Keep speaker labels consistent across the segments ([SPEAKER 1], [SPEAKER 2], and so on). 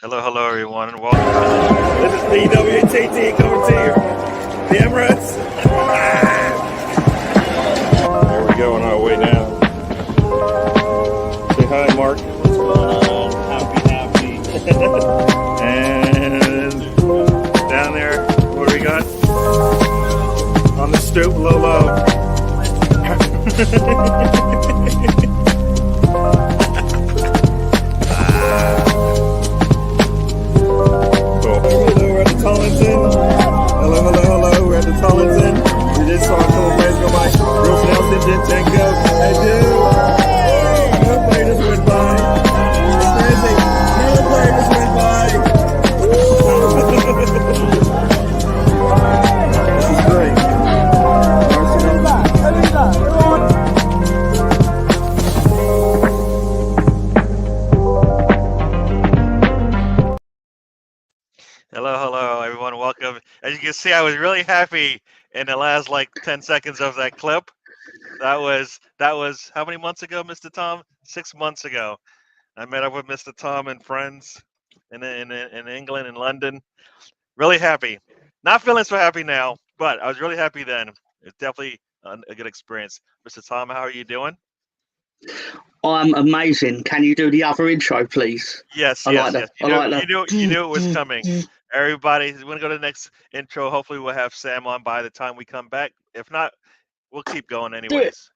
[SPEAKER 1] Hello, hello, everyone, and welcome.
[SPEAKER 2] This is DWTT coming to you. The Emirates. There we go on our way now. Say hi, Mark.
[SPEAKER 3] What's going on? Happy.
[SPEAKER 2] And down there, what do we got? On the stoop, low. We're at the Tollington. Hello. We're at the Tollington. We just saw a couple players go by. Bruce Nelson, Jinchenko. Hey, dude. Another player just went by. It's crazy. Another player just went by. This is great.
[SPEAKER 1] Hello, everyone, welcome. As you can see, I was really happy in the last 10 seconds of that clip. That was how many months ago, Mr. Tom? 6 months ago. I met up with Mr. Tom and friends in England and London. Really happy. Not feeling so happy now, but I was really happy then. It's definitely a good experience. Mr. Tom, how are you doing?
[SPEAKER 3] I'm amazing. Can you do the other intro, please?
[SPEAKER 1] Yes.
[SPEAKER 3] I like that.
[SPEAKER 1] You knew it was coming. Everybody, we're going to go to the next intro. Hopefully we'll have Sam on by the time we come back. If not, we'll keep going anyways.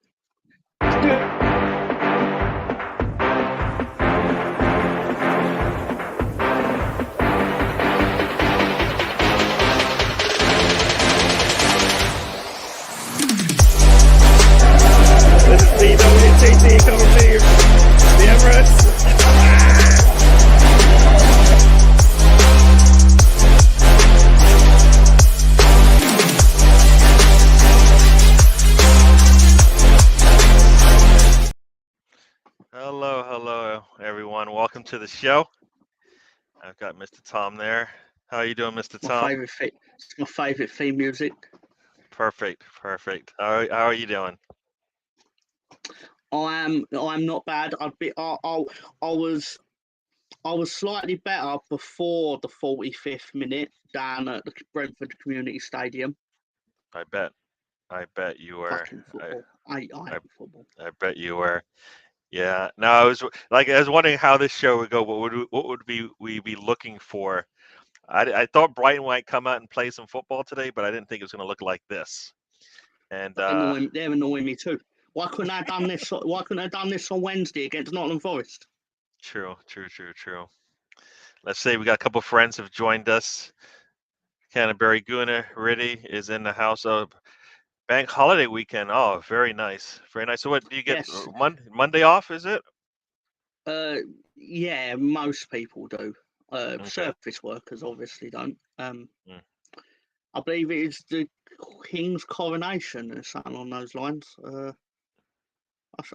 [SPEAKER 2] This is DWTT coming to you. The Emirates.
[SPEAKER 1] Hello, everyone. Welcome to the show. I've got Mr. Tom there. How are you doing, Mr. Tom?
[SPEAKER 3] It's my favorite theme music.
[SPEAKER 1] Perfect. How are you doing?
[SPEAKER 3] I'm not bad. I was slightly better before the 45th minute down at the Brentford Community Stadium.
[SPEAKER 1] I bet you were.
[SPEAKER 3] Fucking football. I football.
[SPEAKER 1] I bet you were. Yeah. No, I was wondering how this show would go. What would we be looking for? I thought Brighton might come out and play some football today, but I didn't think it was going to look like this. And
[SPEAKER 3] they're annoying me too. Why couldn't I have done this? Why couldn't I have done this on Wednesday against Nottingham Forest?
[SPEAKER 1] True. Let's say we got a couple friends have joined us. Canterbury Gooner Riddy is in the house of bank holiday weekend. Oh, very nice. So what do you get?
[SPEAKER 3] Yes.
[SPEAKER 1] Monday off, is it?
[SPEAKER 3] Yeah, most people do.
[SPEAKER 1] Okay.
[SPEAKER 3] Surface workers obviously don't. I believe it is the King's coronation or something on those lines.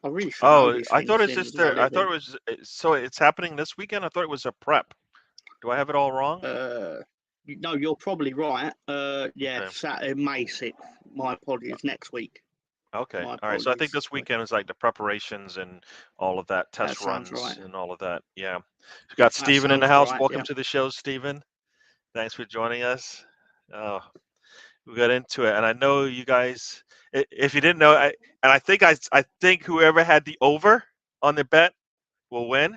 [SPEAKER 3] I really should know these
[SPEAKER 1] I thought
[SPEAKER 3] things,
[SPEAKER 1] it's just
[SPEAKER 3] Liam.
[SPEAKER 1] I thought it was so it's happening this weekend. I thought it was a prep. Do I have it all wrong?
[SPEAKER 3] No, you're probably right. Yeah,
[SPEAKER 1] Okay.
[SPEAKER 3] Saturday, May 6th. My apologies, next week.
[SPEAKER 1] Okay. All right. So I think this weekend is like the preparations and all of that, test runs
[SPEAKER 3] right.
[SPEAKER 1] and all of that. Yeah. We've got Stephen in the house.
[SPEAKER 3] Right,
[SPEAKER 1] Welcome
[SPEAKER 3] yeah.
[SPEAKER 1] to the show, Stephen. Thanks for joining us. We got into it, and I know you guys. If you didn't know, I think whoever had the over on the bet will win.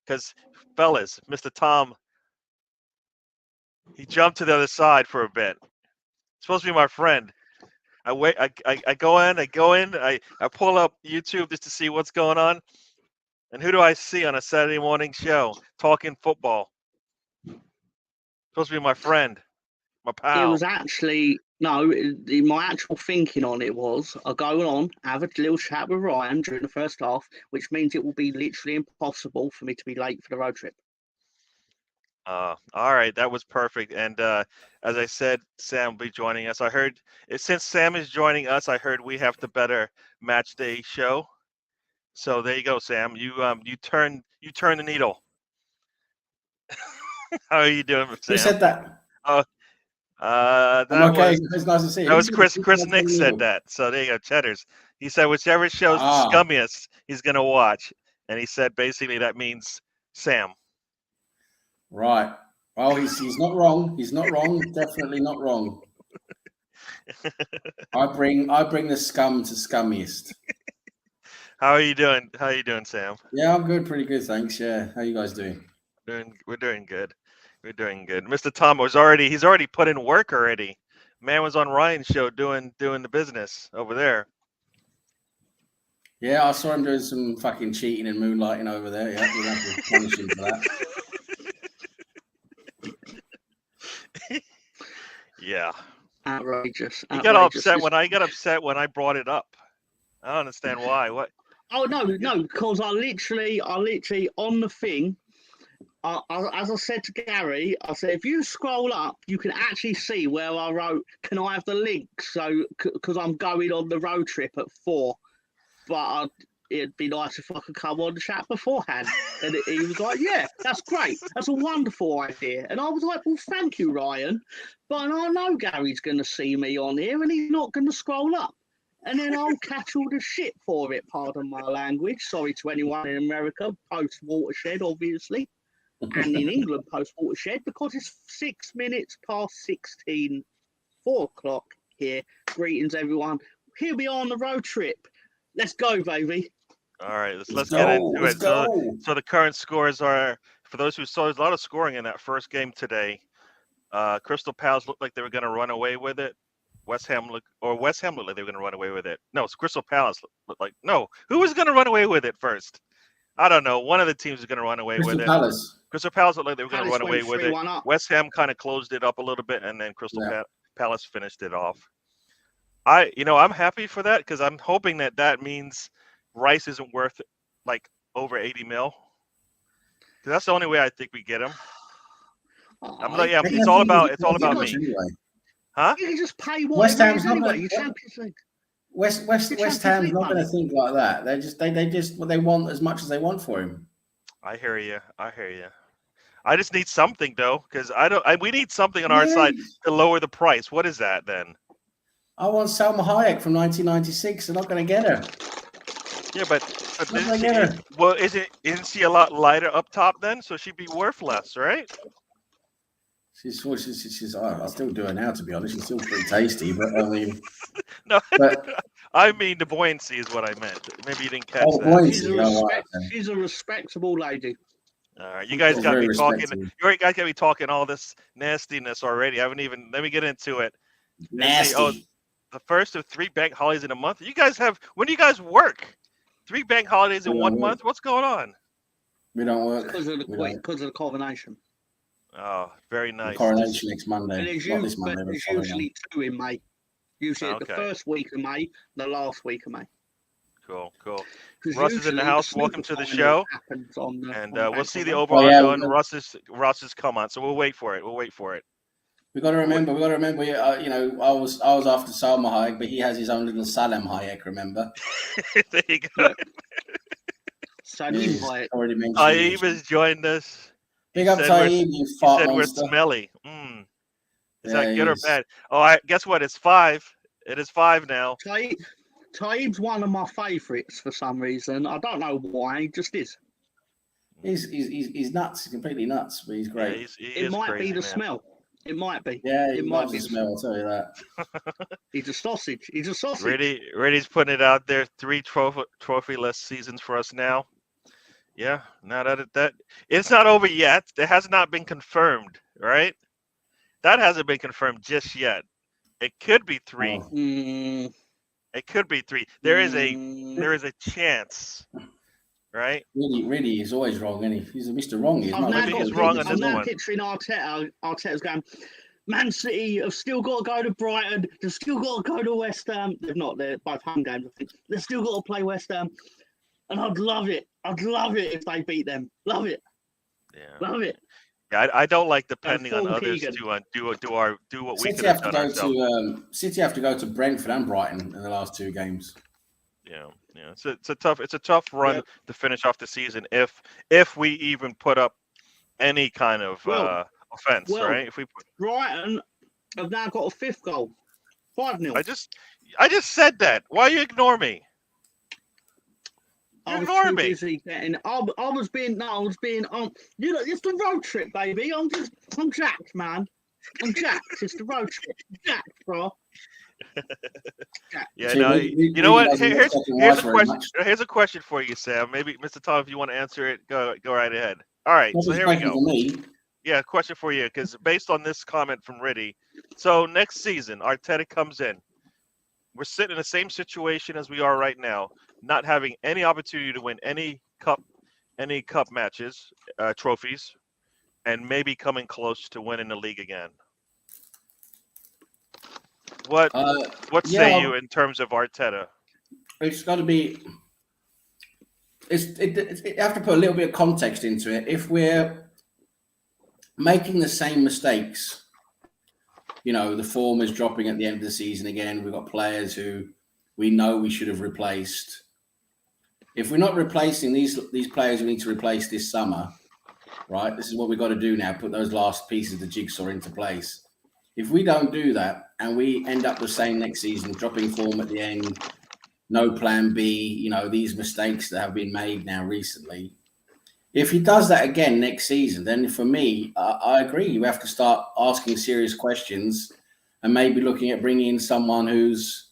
[SPEAKER 1] Because, fellas, Mr. Tom, he jumped to the other side for a bit. Supposed to be my friend. I go in, I pull up YouTube just to see what's going on. And who do I see on a Saturday morning show talking football? Supposed to be my friend, my pal.
[SPEAKER 3] It was actually, my actual thinking on it was, I'll go on, have a little chat with Ryan during the first half, which means it will be literally impossible for me to be late for the road trip.
[SPEAKER 1] All right, that was perfect. And as I said, Sam will be joining us. I heard since Sam is joining us, I heard we have the better match day show. So there you go, Sam. You turn the needle. How are you doing, Sam?
[SPEAKER 4] Who said that?
[SPEAKER 1] That
[SPEAKER 4] I'm okay.
[SPEAKER 1] was
[SPEAKER 4] It's nice to see you.
[SPEAKER 1] that was Chris Nick said that. So there you go, Cheddars. He said whichever show's the scummiest, he's gonna watch. And he said basically that means Sam.
[SPEAKER 4] Right. Well, he's not wrong. He's not wrong. Definitely not wrong. I bring the scum to scummiest.
[SPEAKER 1] How are you doing? How are you doing, Sam?
[SPEAKER 4] Yeah, I'm good. Pretty good, thanks. Yeah. How you guys doing?
[SPEAKER 1] We're doing good. We're doing good. Mr. Tom he's already put in work already. Man was on Ryan's show doing the business over there.
[SPEAKER 4] Yeah, I saw him doing some fucking cheating and moonlighting over there. Yeah, we'll have to punish him for that.
[SPEAKER 1] Yeah.
[SPEAKER 3] Outrageous.
[SPEAKER 1] He got upset when I brought it up. I don't understand why. What?
[SPEAKER 3] Oh no, because I literally on the thing. As I said to Gary, I said if you scroll up, you can actually see where I wrote, "Can I have the link?" So because I'm going on the road trip at 4, but it'd be nice if I could come on the chat beforehand. And he was like, "Yeah, that's great. That's a wonderful idea." And I was like, "Well, thank you, Ryan, but I know Gary's going to see me on here, and he's not going to scroll up." And then I'll catch all the shit for it, pardon my language. Sorry to anyone in America, post-watershed, obviously. And in England, post-watershed, because it's 6 minutes past 16, 4 o'clock here. Greetings, everyone. Here we are on the road trip. Let's go, baby.
[SPEAKER 1] All right, let's get into it. So the current scores are, for those who saw, there's a lot of scoring in that first game today. Crystal Palace looked like they were going to run away with it. West Ham looked like they were going to run away with it. No, it's Crystal Palace looked like, no. Who was going to run away with it first? I don't know. One of the teams is going to run away with it. Crystal Palace looked like they were going to run away with it. West Ham kind of closed it up a little bit, and then Crystal Palace finished it off. I'm happy for that because I'm hoping that means Rice isn't worth like over 80 mil. Because that's the only way I think we get him. It's all about me.
[SPEAKER 4] Anyway.
[SPEAKER 3] Huh? You can just pay what
[SPEAKER 4] West Ham's not
[SPEAKER 3] anyway. Champions League.
[SPEAKER 4] West Ham's not going to think like that. They want as much as they want for him.
[SPEAKER 1] I hear you. I just need something though, because we need something on our side to lower the price. What is that then? I
[SPEAKER 4] want Salma Hayek from 1996. They're not going to get her.
[SPEAKER 1] Yeah, but isn't she a lot lighter up top then? So she'd be worth less, right?
[SPEAKER 4] She's I'll still do her now, to be honest. She's still pretty tasty, but I mean...
[SPEAKER 1] No, I mean the buoyancy is what I meant. Maybe you didn't catch that.
[SPEAKER 4] Buoyancy.
[SPEAKER 3] She's a respectable lady.
[SPEAKER 1] All right, you guys got me talking. You guys got me talking all this nastiness already. I haven't even... Let me get into it.
[SPEAKER 4] Nasty.
[SPEAKER 1] The first of 3 bank holidays in a month. You guys have... When do you guys work? 3 bank holidays in 1 month? What's going on?
[SPEAKER 4] We don't work.
[SPEAKER 3] Because of the coronation.
[SPEAKER 1] Oh, very nice.
[SPEAKER 4] Coronation next Monday.
[SPEAKER 3] And there's usually 2 in May. Usually the first week of May, the last week of May.
[SPEAKER 1] Cool. Russ is in the house. Welcome to the show. We'll see the overall on Russ's come on. So we'll wait for it.
[SPEAKER 4] We got to remember. I was after Salma Hayek, but he has his own little Salem Hayek. Remember?
[SPEAKER 1] There you go.
[SPEAKER 3] Salim Hayek.
[SPEAKER 4] Already mentioned.
[SPEAKER 1] Taib has joined us.
[SPEAKER 4] Big up Taib, you fart
[SPEAKER 1] said
[SPEAKER 4] monster.
[SPEAKER 1] We're smelly. Is that good or bad? Oh, guess what? It's 5. It is 5 now.
[SPEAKER 3] Taib's one of my favourites for some reason. I don't know why. He just is.
[SPEAKER 4] He's nuts. He's completely nuts, but he's great.
[SPEAKER 1] Yeah,
[SPEAKER 3] it might be the smell. It might be.
[SPEAKER 4] Yeah,
[SPEAKER 3] it might be
[SPEAKER 4] the smell. I'll tell you that.
[SPEAKER 3] He's a sausage.
[SPEAKER 1] Reddy's putting it out there. 3 trophyless seasons for us now. Yeah, now that it's not over yet. It has not been confirmed, right? That hasn't been confirmed just yet. It could be 3. It could be 3. There is a chance, right?
[SPEAKER 4] Really, he's always wrong, isn't he? He's Mr. Wrong. He's
[SPEAKER 1] wrong on this one.
[SPEAKER 3] I'm now picturing Arteta. Arteta's going, Man City have still got to go to Brighton. They've still got to go to West Ham. They've not. They're both home games, I think. They've still got to play West Ham. And I'd love it if they beat them. Love it.
[SPEAKER 1] Yeah.
[SPEAKER 3] Love it.
[SPEAKER 1] Yeah, I don't like depending on others to do what we could have done ourselves.
[SPEAKER 4] City have to go to Brentford and Brighton in the last 2 games.
[SPEAKER 1] Yeah. It's a tough run to finish off the season if we even put up any kind of offense, right? If we
[SPEAKER 3] Brighton have now got a 5th goal, 5-0.
[SPEAKER 1] I just said that. Why you ignore me?
[SPEAKER 3] I was
[SPEAKER 1] ignoring
[SPEAKER 3] too
[SPEAKER 1] me.
[SPEAKER 3] busy getting. I was being. No, I was being. You know, it's the road trip, baby. I'm jacked, man. I'm jacked. It's the road trip. Jacked, bro. Jacked.
[SPEAKER 1] Yeah,
[SPEAKER 4] See,
[SPEAKER 1] no.
[SPEAKER 4] Rudy
[SPEAKER 1] You know what?
[SPEAKER 4] doesn't watch black and
[SPEAKER 1] Here's
[SPEAKER 4] white
[SPEAKER 1] a
[SPEAKER 4] very
[SPEAKER 1] question.
[SPEAKER 4] much.
[SPEAKER 1] Here's a question for you, Sam. Maybe Mr. Tom, if you want to answer it, go right ahead. All right.
[SPEAKER 4] Not
[SPEAKER 1] So
[SPEAKER 4] just
[SPEAKER 1] here we
[SPEAKER 4] question
[SPEAKER 1] go.
[SPEAKER 4] for me.
[SPEAKER 1] Yeah, question for you, because based on this comment from Riddy, so next season Arteta comes in. We're sitting in the same situation as we are right now, not having any opportunity to win any cup matches, trophies, and maybe coming close to winning the league again. What say
[SPEAKER 4] Yeah,
[SPEAKER 1] you in terms of Arteta?
[SPEAKER 4] it's got to be. You have to put a little bit of context into it. If we're making the same mistakes, the form is dropping at the end of the season again. We've got players who we know we should have replaced. If we're not replacing these players we need to replace this summer, right? This is what we've got to do now, put those last pieces of the jigsaw into place. If we don't do that and we end up the same next season, dropping form at the end, no plan B, these mistakes that have been made now recently. If he does that again next season, then for me, I agree. You have to start asking serious questions and maybe looking at bringing in someone who's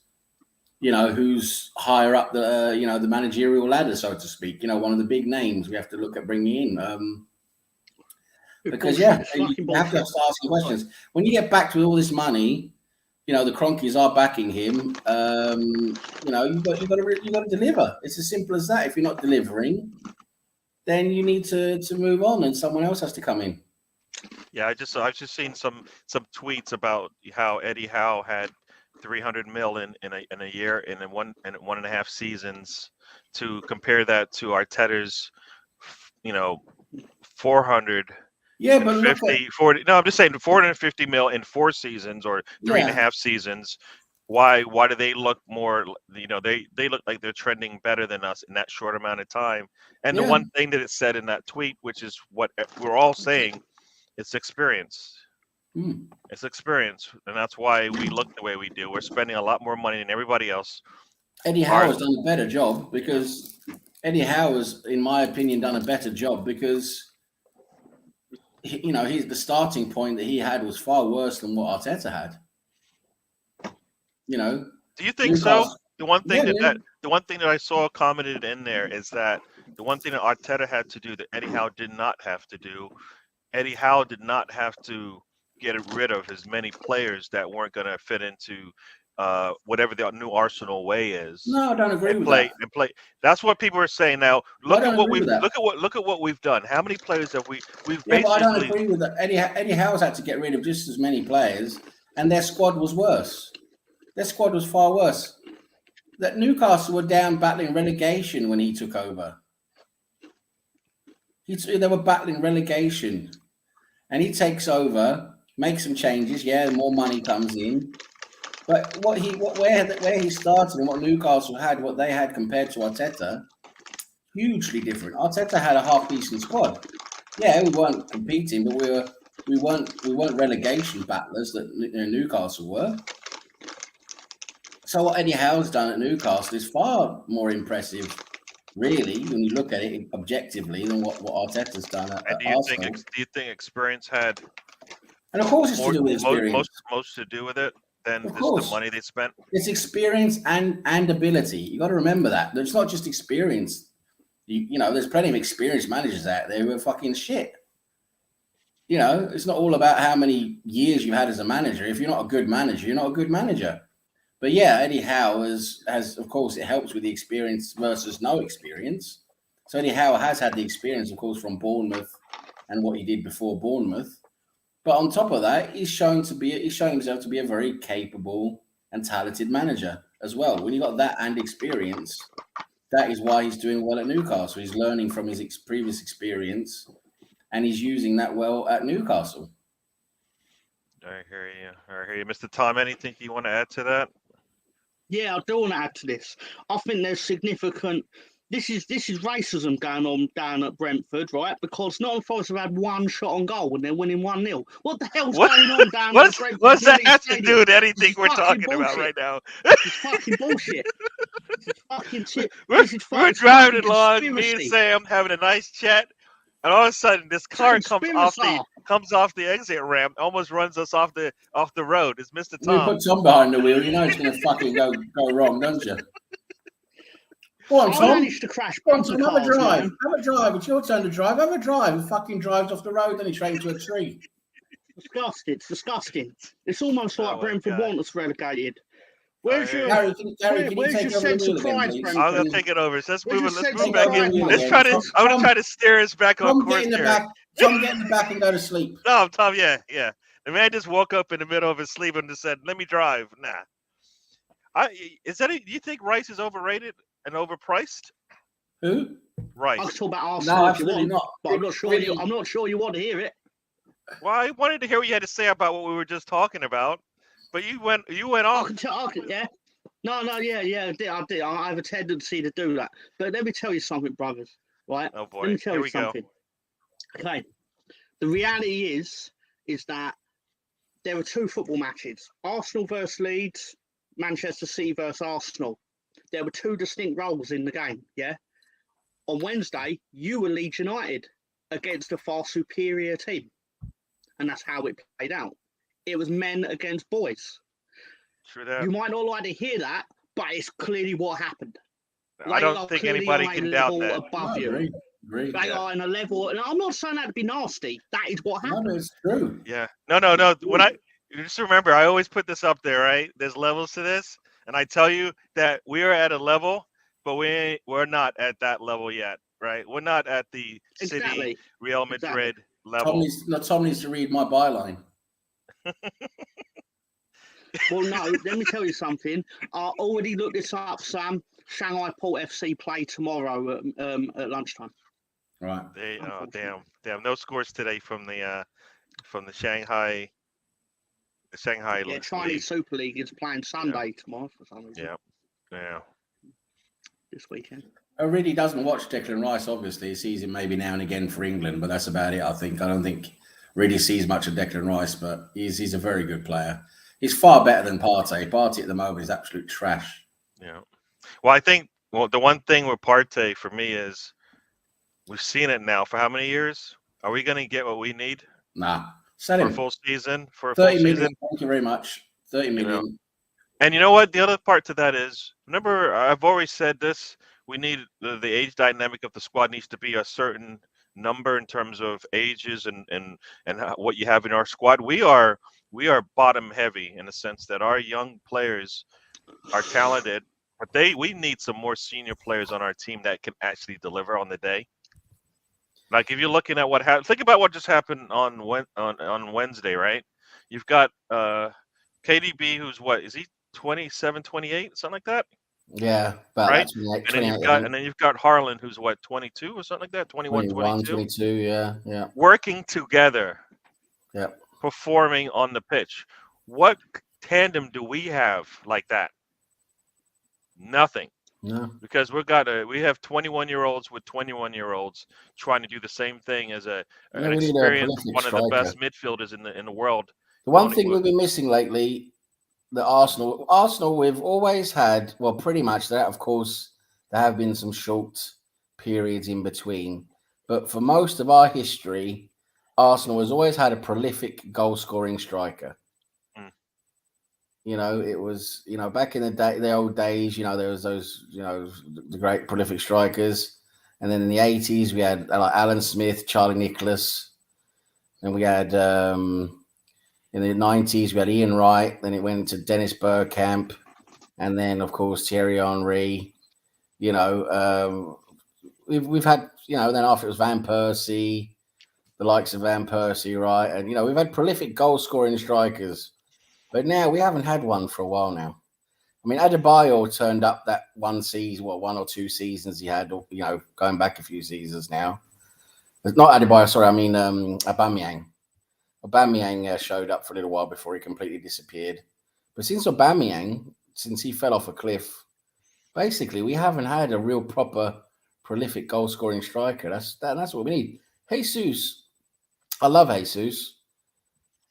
[SPEAKER 4] higher up the managerial ladder, so to speak. One of the big names we have to look at bringing in. Because you have to start asking questions. When you get back to all this money, the Cronkies are backing him. You've got to deliver. It's as simple as that. If you're not delivering, then you need to move on, and someone else has to come in.
[SPEAKER 1] Yeah, I've just seen some tweets about how Eddie Howe had 300 mil in a year in 1.5 seasons. To compare that to Arteta's, 400.
[SPEAKER 4] Yeah, but
[SPEAKER 1] 40. No, I'm just saying 450 mil in 4 seasons or 3.5 seasons. Why do they look more? They look like they're trending better than us in that short amount of time. And the one thing that it said in that tweet, which is what we're all saying, it's experience. It's experience, and that's why we look the way we do. We're spending a lot more money than everybody else.
[SPEAKER 4] Eddie Howe has done a better job because Eddie Howe has, in my opinion, done a better job because he's the starting point that he had was far worse than what Arteta had.
[SPEAKER 1] Do you think so? The one thing that I saw commented in there is that the one thing that Arteta had to do that Eddie Howe did not have to do. Eddie Howe did not have to get rid of as many players that weren't going to fit into whatever the new Arsenal way is.
[SPEAKER 4] No, I don't agree with that.
[SPEAKER 1] That's what people are saying now. Look at what we've done. How many players have we've basically?
[SPEAKER 4] But I don't agree with that. Eddie Howe's had to get rid of just as many players, and their squad was worse. Their squad was far worse. That Newcastle were down battling relegation when he took over. They were battling relegation, and he takes over, makes some changes. Yeah, more money comes in, but where he started and what Newcastle had, what they had compared to Arteta, hugely different. Arteta had a half decent squad. Yeah, we weren't competing, but we weren't relegation battlers that Newcastle were. So what Eddie Howe's done at Newcastle is far more impressive, really, when you look at it objectively, than what Arteta's done at Arsenal.
[SPEAKER 1] Do you think experience had?
[SPEAKER 4] And of course, it's to do with experience.
[SPEAKER 1] Most to do with it than just the money they spent.
[SPEAKER 4] It's experience and ability. You got to remember that. It's not just experience. There's plenty of experienced managers out there who are fucking shit. It's not all about how many years you had as a manager. If you're not a good manager, you're not a good manager. But yeah, Eddie Howe has, of course, it helps with the experience versus no experience. So Eddie Howe has had the experience, of course, from Bournemouth and what he did before Bournemouth. But on top of that, he's showing himself to be a very capable and talented manager as well. When you got that and experience, that is why he's doing well at Newcastle. He's learning from his previous experience, and he's using that well at Newcastle.
[SPEAKER 1] I hear you. Mr. Tom, anything you want to add to that?
[SPEAKER 3] Yeah, I do want to add to this. I think there's significant. This is racism going on down at Brentford, right? Because Nottingham Forest have had one shot on goal and they're winning 1-0. What the hell's going on down at Brentford?
[SPEAKER 1] What's that have to do with anything we're talking about right now?
[SPEAKER 3] It's fucking bullshit.
[SPEAKER 1] We're driving along, me and Sam having a nice chat, and all of a sudden this car comes off the exit ramp, almost runs us off the road. It's Mr. Tom.
[SPEAKER 4] You put Tom behind the wheel, you know it's going to fucking go wrong, don't you? Go on, Tom.
[SPEAKER 3] I managed to crash.
[SPEAKER 4] Go on, Tom, have a drive. Man. Have a drive. It's your turn to drive. Have a drive. He fucking drives off the road, then he straight into a tree.
[SPEAKER 3] It's disgusting. It's almost like Brentford Wanderers relegated. Where's your
[SPEAKER 4] Gary, can you take over the wheel again, please?
[SPEAKER 1] I'm gonna take it over. So let's move back in. I'm gonna try to steer us back on course here.
[SPEAKER 4] Tom, get in the back and go to sleep.
[SPEAKER 1] No, Tom, yeah. The man just woke up in the middle of his sleep and just said, "Let me drive." Nah. Do you think Rice is overrated and overpriced?
[SPEAKER 4] Who?
[SPEAKER 3] I
[SPEAKER 1] Rice.
[SPEAKER 3] can talk about Arsenal if you want,
[SPEAKER 4] not.
[SPEAKER 3] But I'm not sure you want to hear it.
[SPEAKER 1] Well, I wanted to hear what you had to say about what we were just talking about, but you went off.
[SPEAKER 3] Yeah. No, yeah, I did. I have a tendency to do that. But let me tell you something, brothers. Right?
[SPEAKER 1] Oh boy.
[SPEAKER 3] Let me tell
[SPEAKER 1] Here
[SPEAKER 3] you
[SPEAKER 1] we
[SPEAKER 3] something.
[SPEAKER 1] Go.
[SPEAKER 3] Okay. The reality is that there are two football matches: Arsenal versus Leeds, Manchester City versus Arsenal. There were two distinct roles in the game. Yeah. On Wednesday, you were Leeds United against a far superior team. And that's how it played out. It was men against boys.
[SPEAKER 1] True that.
[SPEAKER 3] You might not like to hear that, but it's clearly what happened.
[SPEAKER 1] I don't think anybody can doubt that.
[SPEAKER 3] Above you.
[SPEAKER 4] Agree,
[SPEAKER 3] they are in a level, and I'm not saying that to be nasty. That is what happened.
[SPEAKER 4] No, it's true.
[SPEAKER 1] Yeah. No. When you just remember, I always put this up there, right? There's levels to this, and I tell you that we are at a level, but we're not at that level yet, right? We're not at the City, Real Madrid level.
[SPEAKER 4] Tom needs to read my byline.
[SPEAKER 3] Well, no, let me tell you something. I already looked this up, Sam. Shanghai Port FC play tomorrow at lunchtime.
[SPEAKER 4] Right.
[SPEAKER 1] Damn. No scores today from the Shanghai.
[SPEAKER 3] Yeah, Chinese League. Super League is playing Sunday tomorrow for some reason.
[SPEAKER 1] Yeah.
[SPEAKER 3] This weekend.
[SPEAKER 4] I really doesn't watch Declan Rice, obviously. He sees him maybe now and again for England, but that's about it, I think. I don't think really sees much of Declan Rice, but he's a very good player. He's far better than Partey. Partey at the moment is absolute trash.
[SPEAKER 1] Yeah. Well, I think the one thing with Partey for me is we've seen it now for how many years? Are we going to get what we need?
[SPEAKER 4] Nah. Sell him.
[SPEAKER 1] For a full season? For a
[SPEAKER 4] 30
[SPEAKER 1] full
[SPEAKER 4] million.
[SPEAKER 1] season?
[SPEAKER 4] Thank you very much. 30 million.
[SPEAKER 1] And you know what? The other part to that is, remember, I've always said this, we need the age dynamic of the squad needs to be a certain number in terms of ages and what you have in our squad. We are bottom heavy in the sense that our young players are talented, but we need some more senior players on our team that can actually deliver on the day. Like if you're looking at what happened, think about what just happened on Wednesday, right? You've got KDB, who's what is he? 27, 28, something like that.
[SPEAKER 4] Yeah,
[SPEAKER 1] right. And then you've got Harlan, who's what, 22 or something like that, 21,
[SPEAKER 4] 22. Yeah.
[SPEAKER 1] Working together.
[SPEAKER 4] Yeah.
[SPEAKER 1] Performing on the pitch. What tandem do we have like that? Nothing.
[SPEAKER 4] No.
[SPEAKER 1] Because we have 21-year-olds with 21-year-olds trying to do the same thing as an experienced one of the best midfielders in the world.
[SPEAKER 4] The one thing we've been missing lately, the Arsenal, we've always had, well, pretty much that. Of course, there have been some short periods in between, but for most of our history, Arsenal has always had a prolific goal-scoring striker. You know, it was, back in the old days, there was those, the great prolific strikers. And then in the 80s, we had like Alan Smith, Charlie Nicholas. And we had, in the 90s, we had Ian Wright. Then it went to Dennis Bergkamp. And then, of course, Thierry Henry. We've had, then after it was Van Persie, the likes of Van Persie, right? And, we've had prolific goal-scoring strikers. But now we haven't had one for a while now. I mean, Adebayo turned up that one season, one or two seasons he had, going back a few seasons now. It's not Adebayo, sorry, I mean Aubameyang. Aubameyang showed up for a little while before he completely disappeared. But since he fell off a cliff, basically we haven't had a real proper prolific goal-scoring striker. That's what we need. Jesus, I love Jesus.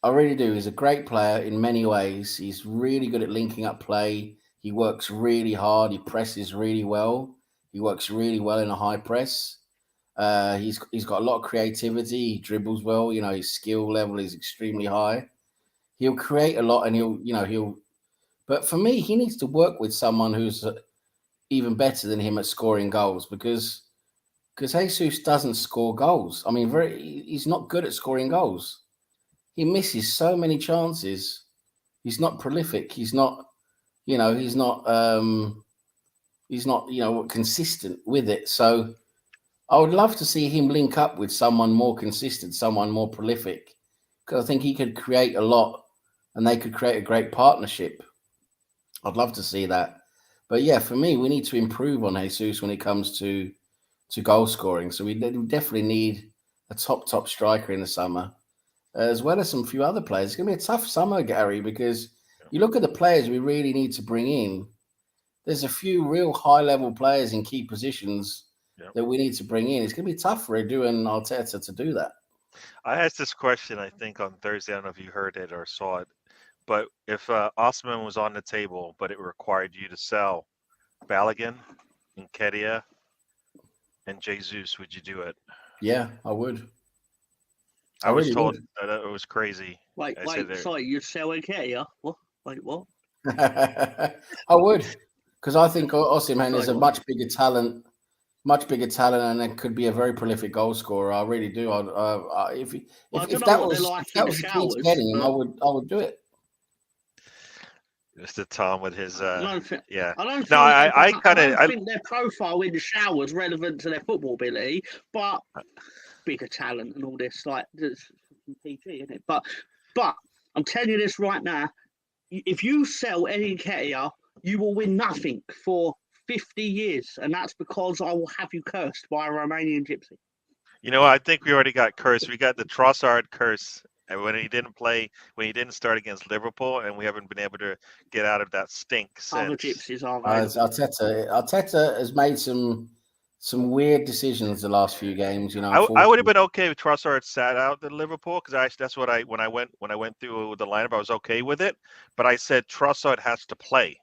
[SPEAKER 4] I really do. He's a great player in many ways. He's really good at linking up play. He works really hard. He presses really well. He works really well in a high press. He's got a lot of creativity. He dribbles well. You know, his skill level is extremely high. He'll create a lot, and he'll. But for me, he needs to work with someone who's even better than him at scoring goals because Jesus doesn't score goals. I mean, he's not good at scoring goals. He misses so many chances. He's not prolific. He's not, he's not, consistent with it. So I would love to see him link up with someone more consistent, someone more prolific, because I think he could create a lot and they could create a great partnership. I'd love to see that. But yeah, for me, we need to improve on Jesus when it comes to goal scoring. So we definitely need a top striker in the summer, as well as some few other players. It's going to be a tough summer, Gary, because you look at the players we really need to bring in. There's a few real high-level players in key positions that we need to bring in. It's going to be tough for Edu and Arteta to do that.
[SPEAKER 1] I asked this question, I think, on Thursday. I don't know if you heard it or saw it. But if Osman was on the table, but it required you to sell Balogun, Nketiah, and Jesus, would you do it?
[SPEAKER 4] Yeah, I would.
[SPEAKER 1] I was told that it was crazy.
[SPEAKER 3] Wait, sorry, you'd sell Nketiah? What? Wait, what?
[SPEAKER 4] I would, because I think Osimhen is a much bigger talent, and it could be a very prolific goal scorer. I really do. If that was the Kings getting him, I would do it.
[SPEAKER 1] Mr. Tom with his
[SPEAKER 3] I don't think their profile in the shower is relevant to their football ability, but bigger talent and all this, like there's PG, isn't it? But I'm telling you this right now: if you sell Eddie Nketiah, you will win nothing for 50 years, and that's because I will have you cursed by a Romanian gypsy.
[SPEAKER 1] You know, I think we already got cursed. We got the Trossard curse. And when he didn't start against Liverpool, and we haven't been able to get out of that stink since.
[SPEAKER 3] Other gypsies are
[SPEAKER 4] Arteta has made some weird decisions the last few games. You know,
[SPEAKER 1] I would have been okay if Trossard sat out at Liverpool because that's what when I went through the lineup, I was okay with it. But I said Trossard has to play,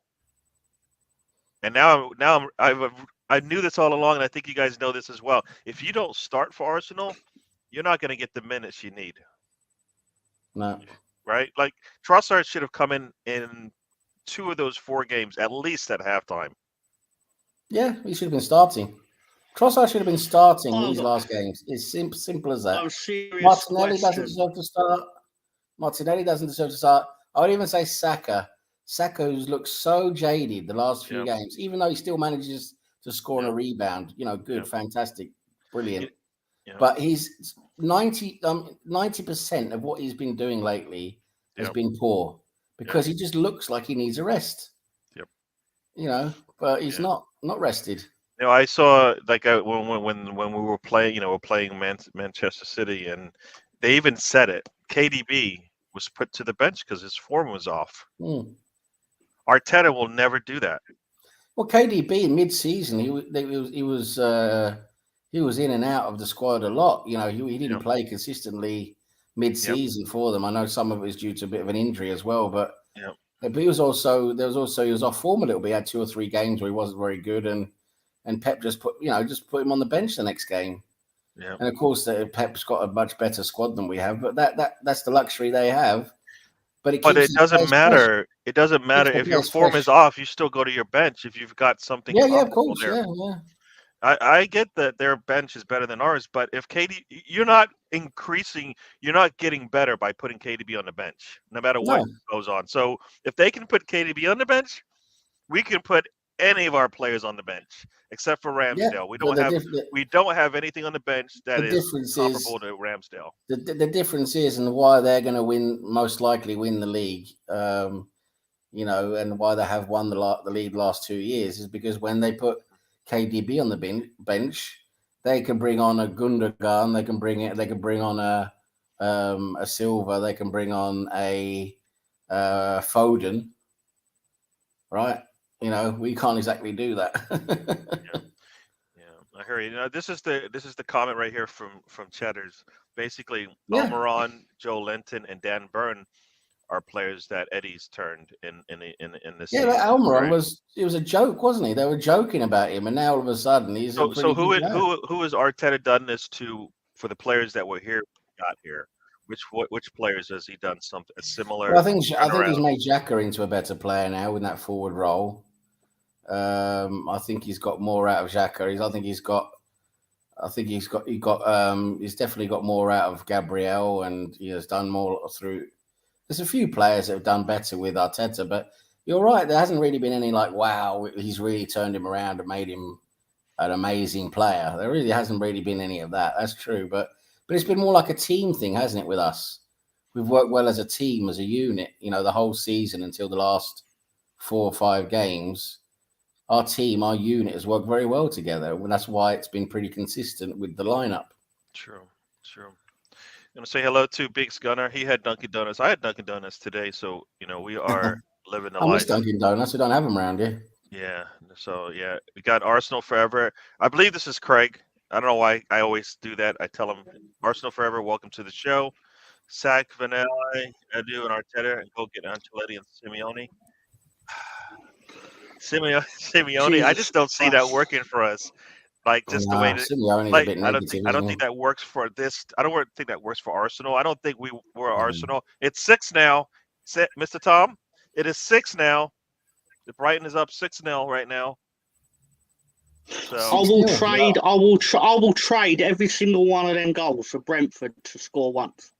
[SPEAKER 1] and now I knew this all along, and I think you guys know this as well. If you don't start for Arsenal, you're not going to get the minutes you need.
[SPEAKER 4] No.
[SPEAKER 1] Right? Like Trossard should have come in 2 of those 4 games at least at halftime.
[SPEAKER 4] Yeah, he should have been starting. Trossard should have been starting these last games. It's simple as that. Martinelli doesn't deserve to start. I would even say Saka. Saka, who's looked so jaded the last few games, even though he still manages to score on a rebound. You know, good, fantastic, brilliant. But he's 90% of what he's been doing lately has been poor because he just looks like he needs a rest.
[SPEAKER 1] Yep.
[SPEAKER 4] You know, but he's not rested.
[SPEAKER 1] You know, I saw like when we were playing, we're playing Manchester City, and they even said it. KDB was put to the bench because his form was off. Arteta will never do that.
[SPEAKER 4] Well, KDB mid-season, he was in and out of the squad a lot. You know, he didn't play consistently mid-season for them. I know some of it was due to a bit of an injury as well, but he was off form a little bit. He had 2 or 3 games where he wasn't very good, and Pep just put him on the bench the next game. Yeah. And of course, Pep's got a much better squad than we have, but that's the luxury they have. But it
[SPEAKER 1] doesn't matter. Fresh. It doesn't matter if your form is off. You still go to your bench if you've got something.
[SPEAKER 4] Yeah, of course.
[SPEAKER 1] There.
[SPEAKER 4] Yeah.
[SPEAKER 1] I get that their bench is better than ours, but if you're not getting better by putting KDB on the bench, no matter what goes on. So if they can put KDB on the bench, we can put any of our players on the bench except for Ramsdale. Yeah, we don't have anything on the bench that is comparable to Ramsdale.
[SPEAKER 4] The difference is, and why they're going to most likely win the league, and why they have won the league last 2 years is because when they put KDB on the bench, they can bring on a Gundogan, they can bring on a Silva, they can bring on a Foden, right? You know, we can't exactly do that.
[SPEAKER 1] I hear you. This is the comment right here from Cheddars. Basically, Almiron, Joe Linton, and Dan Byrne are players that Eddie's turned in this
[SPEAKER 4] Yeah,
[SPEAKER 1] season.
[SPEAKER 4] but Almiron
[SPEAKER 1] right?
[SPEAKER 4] it was a joke, wasn't he? They were joking about him, and now all of a sudden he's a
[SPEAKER 1] So
[SPEAKER 4] pretty good player.
[SPEAKER 1] who has Arteta done this to for the players that were here got here? Which players has he done something a similar
[SPEAKER 4] Well, I think he's
[SPEAKER 1] turnaround?
[SPEAKER 4] made Xhaka into a better player now with that forward role. I think he's got more out of Xhaka. He's definitely got more out of Gabriel, and he has done more through. There's a few players that have done better with Arteta, but you're right. There hasn't really been any like, wow, he's really turned him around and made him an amazing player. There really hasn't really been any of that. That's true, but it's been more like a team thing, hasn't it? With us, we've worked well as a team, as a unit. You know, the whole season until the last 4 or 5 games, our team, our unit has worked very well together. And that's why it's been pretty consistent with the lineup.
[SPEAKER 1] True. I'm gonna say hello to Biggs Gunner. He had Dunkin' Donuts. I had Dunkin' Donuts today, so we are living the
[SPEAKER 4] I miss
[SPEAKER 1] life.
[SPEAKER 4] Dunkin' Donuts. We don't have them around here.
[SPEAKER 1] Yeah. So we got Arsenal forever. I believe this is Craig. I don't know why I always do that. I tell him Arsenal forever. Welcome to the show. Sack Vanelli, Edu, and Arteta, and go get Ancelotti and Simeone. Simeone. I just don't see that working for us. Like just the way that,
[SPEAKER 4] Simeone's a
[SPEAKER 1] like
[SPEAKER 4] bit
[SPEAKER 1] I
[SPEAKER 4] negative.
[SPEAKER 1] don't think that works for this. I don't think that works for Arsenal. I don't think we're Arsenal. It's 6 now, Mr. Tom. It is 6 now. The Brighton is up 6-0 right now. So
[SPEAKER 3] I will trade every single one of them goals for Brentford to score once.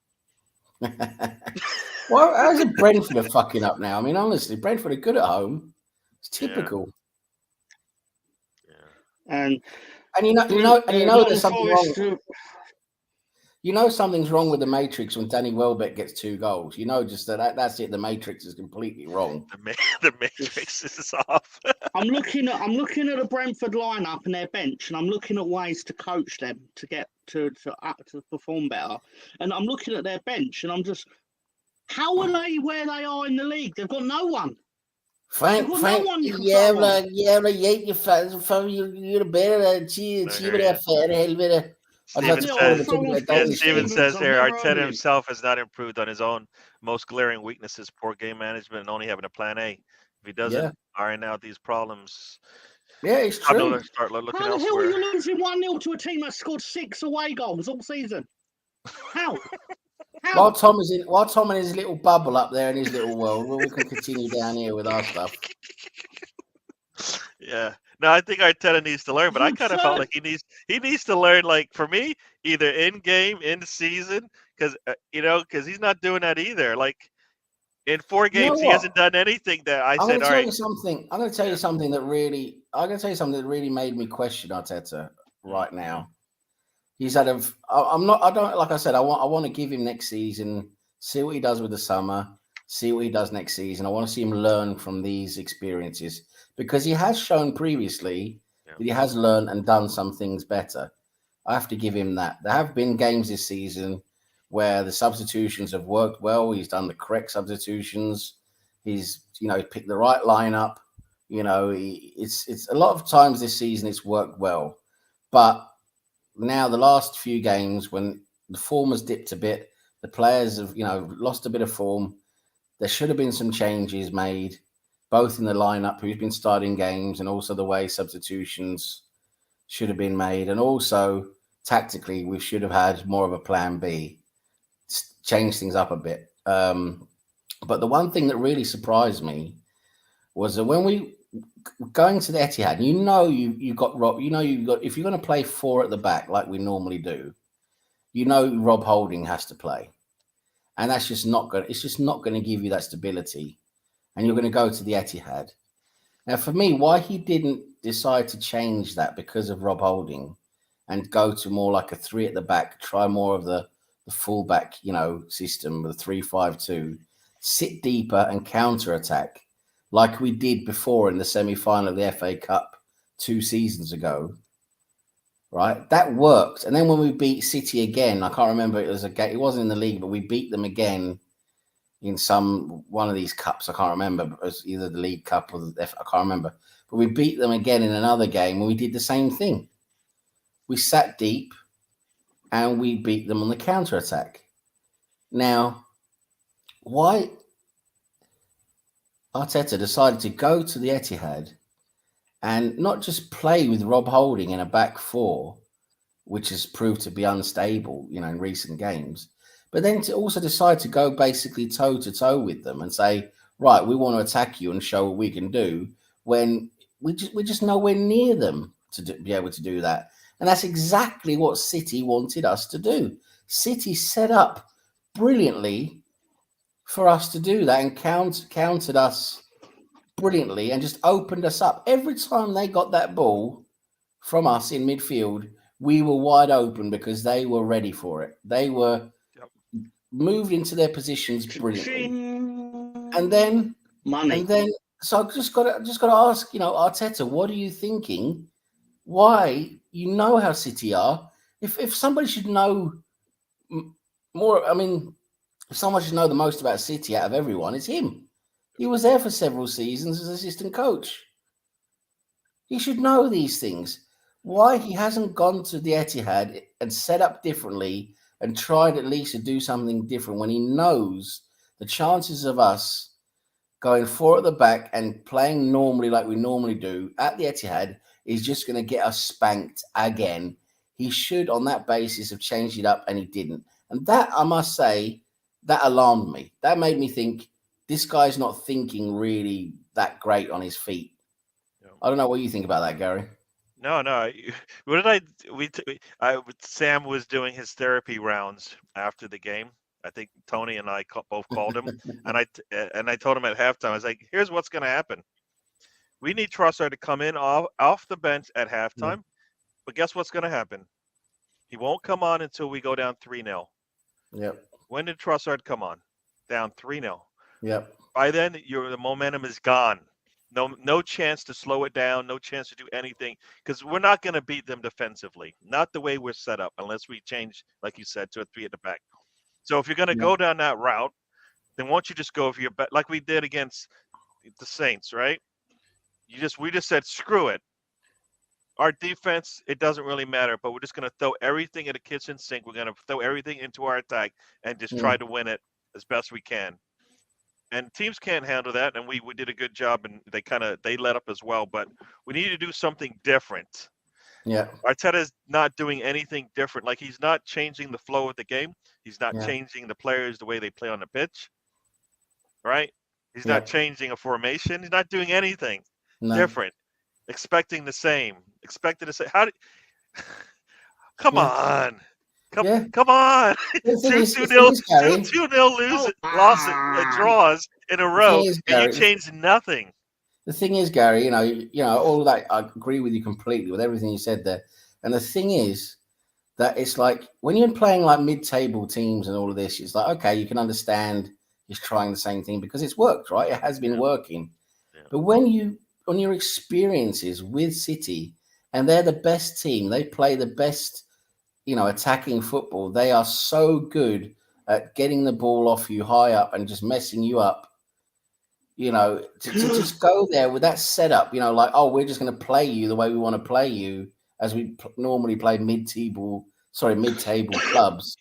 [SPEAKER 4] Well, how's it Brentford are fucking up now? I mean, honestly, Brentford are good at home. It's typical.
[SPEAKER 1] Yeah.
[SPEAKER 3] And
[SPEAKER 4] you know there's something wrong.
[SPEAKER 3] To...
[SPEAKER 4] You know something's wrong with the Matrix when Danny Welbeck gets 2 goals. You know just that's it. The Matrix is completely wrong.
[SPEAKER 1] The Matrix is off.
[SPEAKER 3] I'm looking at the Brentford lineup and their bench, and I'm looking at ways to coach them to get to perform better. And I'm looking at their bench, and I'm just, how are they where they are in the league? They've got no one.
[SPEAKER 4] Frank, you're better helvete.
[SPEAKER 1] Steven says here, Arteta himself has not improved on his own most glaring weaknesses, poor game management, and only having a plan A. If he doesn't iron out these problems,
[SPEAKER 4] it's true.
[SPEAKER 1] Start looking
[SPEAKER 3] How the hell
[SPEAKER 1] elsewhere.
[SPEAKER 3] are you losing 1-0 to a team that scored 6 away goals all season? How?
[SPEAKER 4] While Tom in his little bubble up there in his little world, we can continue down here with our stuff.
[SPEAKER 1] Yeah. No, I think Arteta needs to learn, but I kind of felt like he needs to learn. Like for me, either in game, in season, because he's not doing that either. Like in 4 games, he hasn't done anything that I'm going to tell you
[SPEAKER 4] something that really made me question Arteta right now. He's I want to give him next season, see what he does with the summer, see what he does next season. I want to see him learn from these experiences because he has shown previously that he has learned and done some things better. I have to give him that. There have been games this season where the substitutions have worked well. He's done the correct substitutions. He's, picked the right lineup. It's a lot of times this season it's worked well, but now the last few games when the form has dipped a bit, the players have, lost a bit of form. There should have been some changes made, both in the lineup, who's been starting games, and also the way substitutions should have been made. And also, tactically, we should have had more of a plan B, change things up a bit. But the one thing that really surprised me was that when we going to the Etihad, you got Rob. If you're going to play 4 at the back like we normally do, Rob Holding has to play, and that's just not going. It's just not going to give you that stability, and you're going to go to the Etihad. Now, for me, why he didn't decide to change that because of Rob Holding, and go to more like a 3 at the back, try more of the fullback, system with a 3-5-2, sit deeper and counter attack. Like we did before in the semi-final of the FA Cup 2 seasons ago, right? That worked. And then when we beat City again, I can't remember, it wasn't in the league, but we beat them again in one of these cups. I can't remember. It was either the League Cup or I can't remember. But we beat them again in another game, and we did the same thing. We sat deep, and we beat them on the counter attack. Now, why Arteta decided to go to the Etihad and not just play with Rob Holding in a back four, which has proved to be unstable, in recent games, but then to also decide to go basically toe to toe with them and say, right, we want to attack you and show what we can do when we're just nowhere near them be able to do that. And that's exactly what City wanted us to do. City set up brilliantly for us to do that and countered us brilliantly and just opened us up. Every time they got that ball from us in midfield, we were wide open because they were ready for it. They were moved into their positions brilliantly. And then
[SPEAKER 3] money.
[SPEAKER 4] So I've just got to ask, Arteta, what are you thinking? Why? You know how City are. If somebody should know more, if someone should know the most about City out of everyone, it's him. He was there for several seasons as assistant coach. He should know these things. Why he hasn't gone to the Etihad and set up differently and tried at least to do something different when he knows the chances of us going four at the back and playing normally like we normally do at the Etihad is just going to get us spanked again. He should, on that basis, have changed it up, and he didn't. And that, I must say, that alarmed me. That made me think this guy's not thinking really that great on his feet. I don't know what you think about that, Gary.
[SPEAKER 1] No. What did Sam was doing his therapy rounds after the game. I think Tony and I both called him, and I told him at halftime, I was like, "Here's what's going to happen. We need Trossard to come in off the bench at halftime, but guess what's going to happen? He won't come on until we go down 3-0.
[SPEAKER 4] Yep.
[SPEAKER 1] When did Trossard come on? Down 3-0.
[SPEAKER 4] Yep.
[SPEAKER 1] By then, the momentum is gone. No chance to slow it down. No chance to do anything because we're not going to beat them defensively. Not the way we're set up unless we change, like you said, to a 3 at the back. So if you're going to go down that route, then why don't you just go for your bet like we did against the Saints, right? We just said screw it. Our defense, it doesn't really matter, but we're just going to throw everything at the kitchen sink. We're going to throw everything into our attack and just try to win it as best we can. And teams can't handle that, and we did a good job, and they let up as well. But we need to do something different.
[SPEAKER 4] Yeah,
[SPEAKER 1] Arteta's not doing anything different. Like he's not changing the flow of the game. He's not changing the players the way they play on the pitch. Right? He's not changing a formation. He's not doing anything different. Expecting the same. Come on. Come on. 2-0 draws in a row, and you change nothing.
[SPEAKER 4] The thing is, Gary, all that, I agree with you completely with everything you said there. And the thing is that it's like when you're playing like mid-table teams and all of this, it's like, okay, you can understand he's trying the same thing because it's worked, right? It has been working. Yeah. But on your experiences with City, and they're the best team, they play the best, attacking football. They are so good at getting the ball off you high up and just messing you up. To just go there with that setup, like, oh, we're just going to play you the way we want to play you as we normally play mid-table clubs.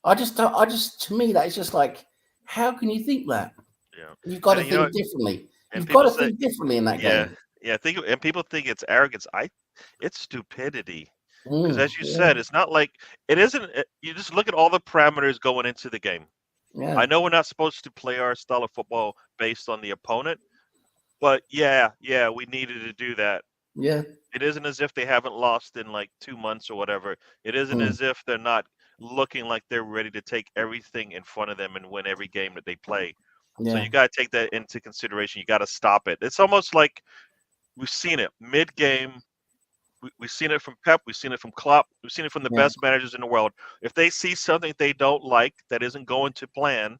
[SPEAKER 4] To me, that is just like, how can you think that?
[SPEAKER 1] Yeah.
[SPEAKER 4] You've got to think differently. You've got to think differently in that game.
[SPEAKER 1] Yeah, and people think it's arrogance. It's stupidity. Because as you said, it's not like it isn't. You just look at all the parameters going into the game. Yeah. I know we're not supposed to play our style of football based on the opponent, but we needed to do that.
[SPEAKER 4] Yeah.
[SPEAKER 1] It isn't as if they haven't lost in like 2 months or whatever. It isn't as if they're not looking like they're ready to take everything in front of them and win every game that they play. Yeah. So you got to take that into consideration. You got to stop it. It's almost like we've seen it mid-game. We've seen it from Pep. We've seen it from Klopp. We've seen it from the best managers in the world. If they see something they don't like that isn't going to plan,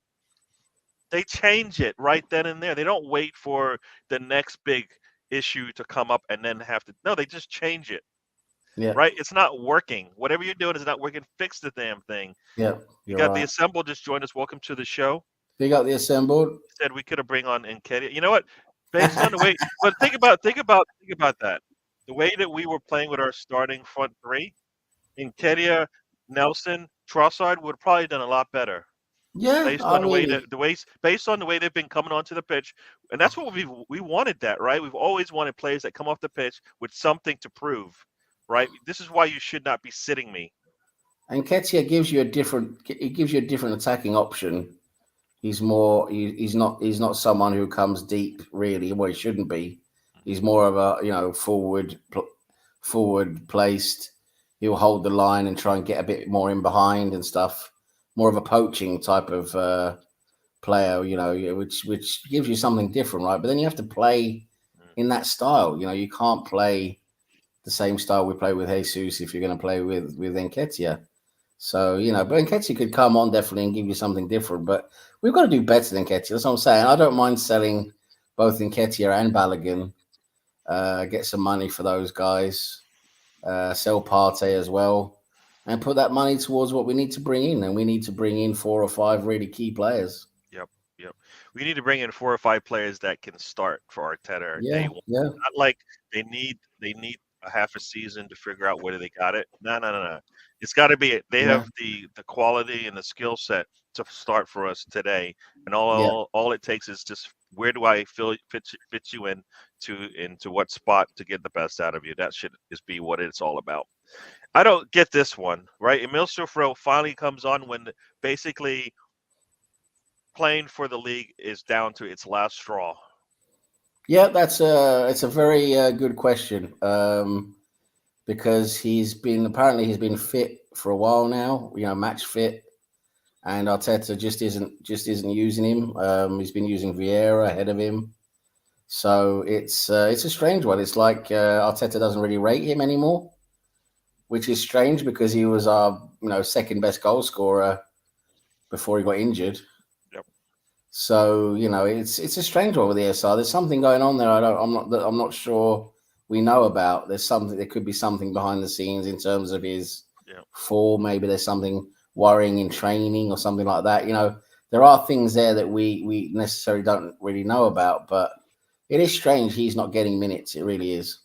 [SPEAKER 1] they change it right then and there. They don't wait for the next big issue to come up and then have to. No, they just change it. Yeah. Right? It's not working. Whatever you're doing is not working. Fix the damn thing.
[SPEAKER 4] Yeah.
[SPEAKER 1] You got the Assembled just joined us. Welcome to the show.
[SPEAKER 4] You got the Assembled.
[SPEAKER 1] Said we could have bring on Nketiah. You know what? Based on the way, but think about that. The way that we were playing with our starting front three, Nketiah, Nelson, Trossard would have probably done a lot better.
[SPEAKER 4] Yeah,
[SPEAKER 1] based
[SPEAKER 4] I
[SPEAKER 1] on the way
[SPEAKER 4] mean,
[SPEAKER 1] based on the way they've been coming onto the pitch, and that's what we wanted that, right? We've always wanted players that come off the pitch with something to prove, right? This is why you should not be sitting me.
[SPEAKER 4] and Ketia gives you a different. It gives you a different attacking option. He's not someone who comes deep really. Well, he shouldn't be. He's more of a forward placed. He'll hold the line and try and get a bit more in behind and stuff. More of a poaching type of player, which gives you something different, right? But then you have to play in that style. You can't play the same style we play with Jesus if you're going to play with Nketiah. So, but Nketiah could come on definitely and give you something different. But we've got to do better than Nketiah. That's what I'm saying. I don't mind selling both Nketiah and Balogun. Get some money for those guys. Sell Partey as well. And put that money towards what we need to bring in. And we need to bring in 4 or 5 really key players.
[SPEAKER 1] Yep. We need to bring in 4 or 5 players that can start for Arteta day one.
[SPEAKER 4] Yeah.
[SPEAKER 1] Not like they need a half a season to figure out whether they got it. No. It's got to be it. They have the quality and the skill set to start for us today. And all it takes is just where do I fit you into what spot to get the best out of you. That should just be what it's all about. I don't get this one, right? Emil Smith-Rowe finally comes on when basically playing for the league is down to its last straw.
[SPEAKER 4] Yeah, it's a very good question because he's been fit for a while now, match fit, and Arteta just isn't using him. He's been using Vieira ahead of him, so it's a strange one. It's like Arteta doesn't really rate him anymore, which is strange because he was our second best goal scorer before he got injured. So it's a strange one with the ESR. There's something going on there. I'm not sure we know about. There could be something behind the scenes in terms of his form. Maybe there's something worrying in training or something like that. There are things there that we necessarily don't really know about. But it is strange he's not getting minutes. It really is.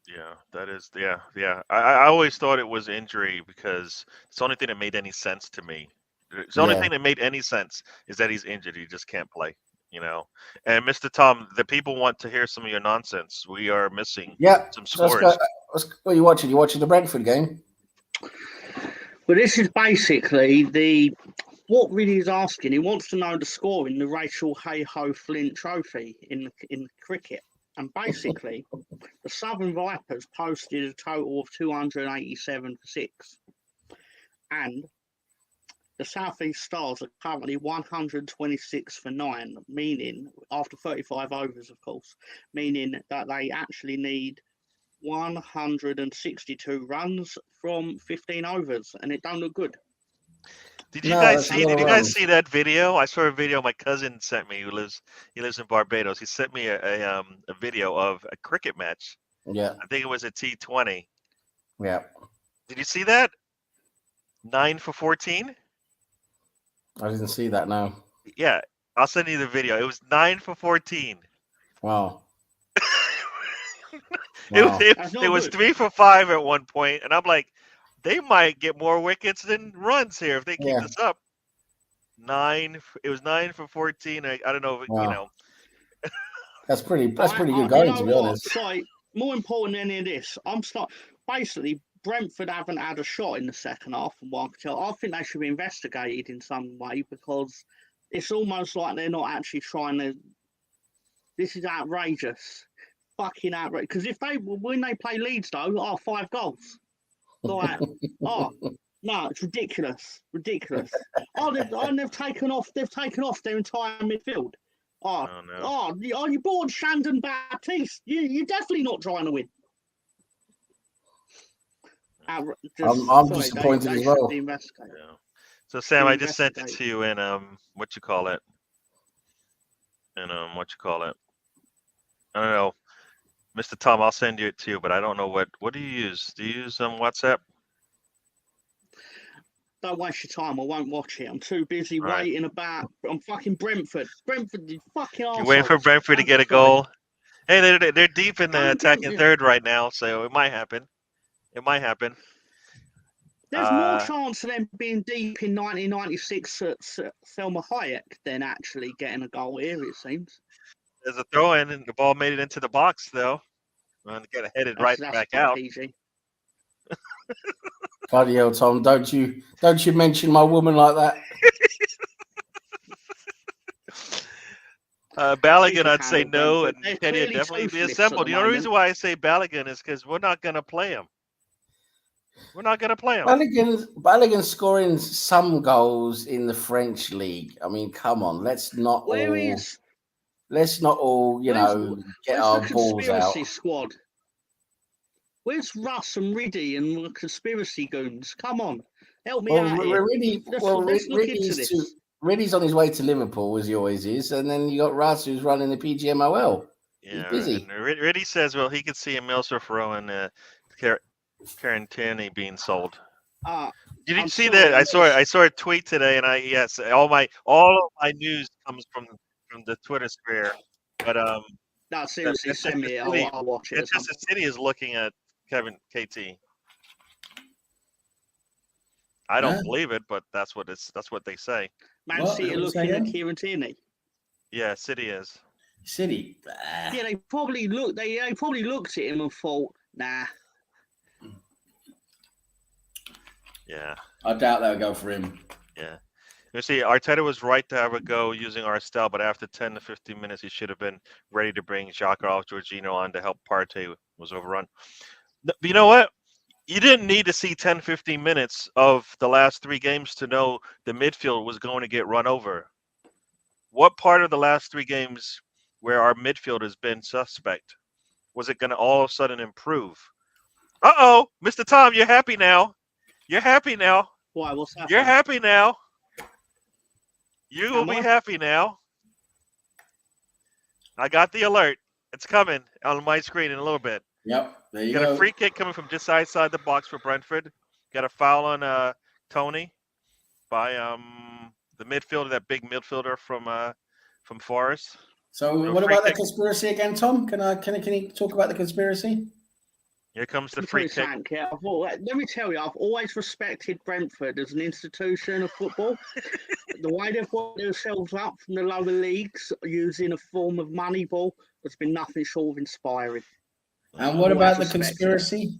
[SPEAKER 1] Yeah, that is. Yeah. I always thought it was injury because it's the only thing that made any sense to me. The only thing that made any sense is that he's injured. He just can't play, And Mr. Tom, the people want to hear some of your nonsense. We are missing some scores.
[SPEAKER 4] What are you watching? You watching the Brentford game?
[SPEAKER 3] Well, this is basically what really is asking. He wants to know the score in the Rachel Hayhoe Flint Trophy in cricket. And basically, the Southern Vipers posted a total of 287 for 6. And the South East Stars are currently 126 for 9, meaning, after 35 overs, of course, meaning that they actually need 162 runs from 15 overs, and it don't look good.
[SPEAKER 1] Did you guys see that video? I saw a video my cousin sent me. He lives in Barbados. He sent me a video of a cricket match.
[SPEAKER 4] Yeah.
[SPEAKER 1] I think it was a T20.
[SPEAKER 4] Yeah.
[SPEAKER 1] Did you see that? 9 for 14?
[SPEAKER 4] I didn't see that, no.
[SPEAKER 1] Yeah, I'll send you the video. It was 9 for 14.
[SPEAKER 4] Wow.
[SPEAKER 1] It was 3 for 5 at one point, and I'm like, they might get more wickets than runs here if they keep this up. It was 9 for 14. I don't know if
[SPEAKER 4] That's pretty good going, to be honest.
[SPEAKER 3] Sorry, more important than any of this, basically Brentford haven't had a shot in the second half from what I can tell. I think they should be investigated in some way because it's almost like they're not actually trying to. This is outrageous, fucking outrageous. Because when they play Leeds though, 5 goals. Like, no, it's ridiculous. They've taken off their entire midfield. You bought Shandon Baptiste. You're definitely not trying to win.
[SPEAKER 4] I'm disappointed as well.
[SPEAKER 1] Yeah. So Sam, I just sent it to you in what you call it? I don't know. Mr. Tom, I'll send you it to you, but I don't know what do you use? Do you use WhatsApp?
[SPEAKER 3] Don't waste your time. I won't watch it. I'm too busy waiting about. I'm fucking Brentford. Brentford, you fucking arseholes.
[SPEAKER 1] You're waiting for Brentford to get a goal. Hey, they're deep in the attacking third right now, so it might happen.
[SPEAKER 3] There's more chance of them being deep in 1996 at Selma Hayek than actually getting a goal here, it seems.
[SPEAKER 1] There's a throw in, and the ball made it into the box, though. And got headed right back out.
[SPEAKER 3] PG.
[SPEAKER 4] Bloody hell, Tom! Don't you mention my woman like that.
[SPEAKER 1] Balogun, I'd say no, and Kenny would definitely be assembled. You know the reason why I say Balogun is because we're not going to play him. We're not going to play him.
[SPEAKER 4] Balogun's scoring some goals in the French league. I mean, come on, let's not all get our balls out.
[SPEAKER 3] Squad? Where's Russ and Riddy and the conspiracy goons? Come on, help me out here. Let's look into this.
[SPEAKER 4] Riddy's on his way to Liverpool, as he always is, and then you got Russ, who's running the PGMOL.
[SPEAKER 1] Yeah,
[SPEAKER 4] he's busy.
[SPEAKER 1] And Riddy says, well, he could see Milsworth Row and Karen Tierney being sold. Did you see that? I saw a tweet today, and all of my news comes from the Twitter sphere. But
[SPEAKER 3] no, seriously, send me it. I'll watch it.
[SPEAKER 1] Manchester City is looking at Kevin KT. I don't believe it, but that's what they say.
[SPEAKER 3] Man City looking at Kieran Tierney.
[SPEAKER 1] Yeah, City is.
[SPEAKER 4] City.
[SPEAKER 3] Yeah, they probably looked at him and thought, nah.
[SPEAKER 1] Yeah.
[SPEAKER 4] I doubt they'll go for him.
[SPEAKER 1] Yeah. You see, Arteta was right to have a go using Arsenal, but after 10 to 15 minutes, he should have been ready to bring Xhaka off Jorginho on to help Partey was overrun. But you know what? You didn't need to see 10, 15 minutes of the last 3 games to know the midfield was going to get run over. What part of the last 3 games where our midfield has been suspect was it going to all of a sudden improve? Uh-oh, Mr. Tom, you're happy now. You're happy now.
[SPEAKER 3] Why? What's happening?
[SPEAKER 1] You're happy now. You will be happy now. I got the alert. It's coming on my screen in a little bit.
[SPEAKER 4] Yep, there you
[SPEAKER 1] got
[SPEAKER 4] go.
[SPEAKER 1] A free kick coming from just outside the box for Brentford. Got a foul on Tony by the midfielder, that big midfielder from Forest.
[SPEAKER 4] So what about the conspiracy again, Tom? Can you talk about the conspiracy?
[SPEAKER 1] Here comes the free kick.
[SPEAKER 3] Let me tell you, I've always respected Brentford as an institution of football. The way they've worked themselves up from the lower leagues using a form of money ball has been nothing short of inspiring.
[SPEAKER 4] And what about the conspiracy?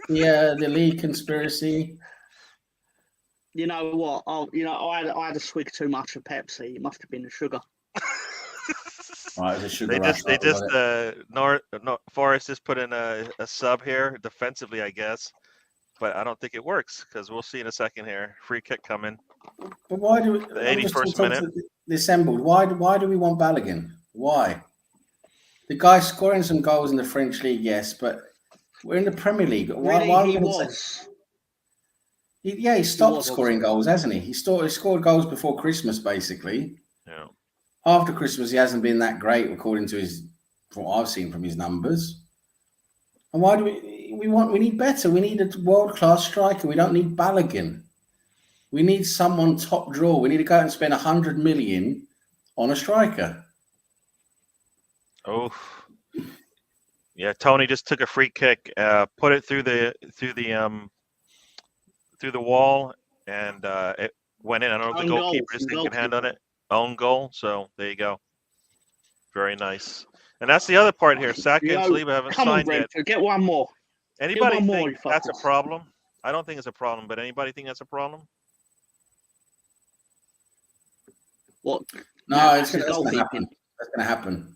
[SPEAKER 4] Yeah, the league conspiracy.
[SPEAKER 3] You know what? I had a swig too much of Pepsi. It must have been the sugar.
[SPEAKER 4] Right, the sugar
[SPEAKER 1] Forest just put in a sub here defensively, I guess, but I don't think it works because we'll see in a second here. Free kick coming.
[SPEAKER 4] But why do we?
[SPEAKER 1] The 81st minute.
[SPEAKER 4] Assembled. Why do we want Balogun? Why? The guy's scoring some goals in the French league, yes, but we're in the Premier League. Why
[SPEAKER 3] he was.
[SPEAKER 4] He stopped scoring goals, hasn't he? He scored goals before Christmas, basically.
[SPEAKER 1] Yeah.
[SPEAKER 4] After Christmas, he hasn't been that great, according to from what I've seen from his numbers. And why do we need better? We need a world-class striker. We don't need Balogun. We need someone top draw. We need to go out and spend 100 million on a striker.
[SPEAKER 1] Oh, yeah. Tony just took a free kick, put it through the wall, and it went in. I don't know if the goalkeeper just didn't get a hand on it. Own goal. So there you go. Very nice. And that's the other part here. Saka and Saliba haven't signed yet.
[SPEAKER 3] Get one more.
[SPEAKER 1] Anybody think that's a problem? I don't think it's a problem, but anybody think that's a problem?
[SPEAKER 3] What?
[SPEAKER 4] No, that's going to happen. That's going to happen.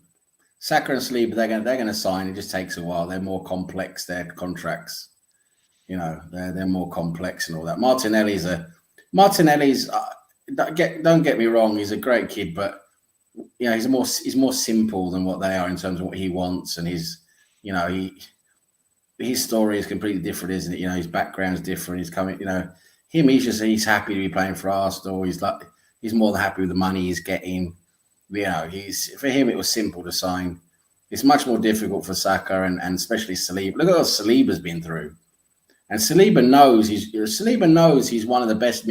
[SPEAKER 4] Saka and Saliba, they're going to sign. It just takes a while. They're more complex. Their contracts, they're more complex and all that. Martinelli's. Don't get me wrong. He's a great kid, but he's more simple than what they are in terms of what he wants, and his story is completely different, isn't it? His background's different. He's coming. He's happy to be playing for Arsenal. He's more than happy with the money he's getting. For him, it was simple to sign. It's much more difficult for Saka and especially Saliba. Look at what Saliba's been through, and Saliba knows he's one of the best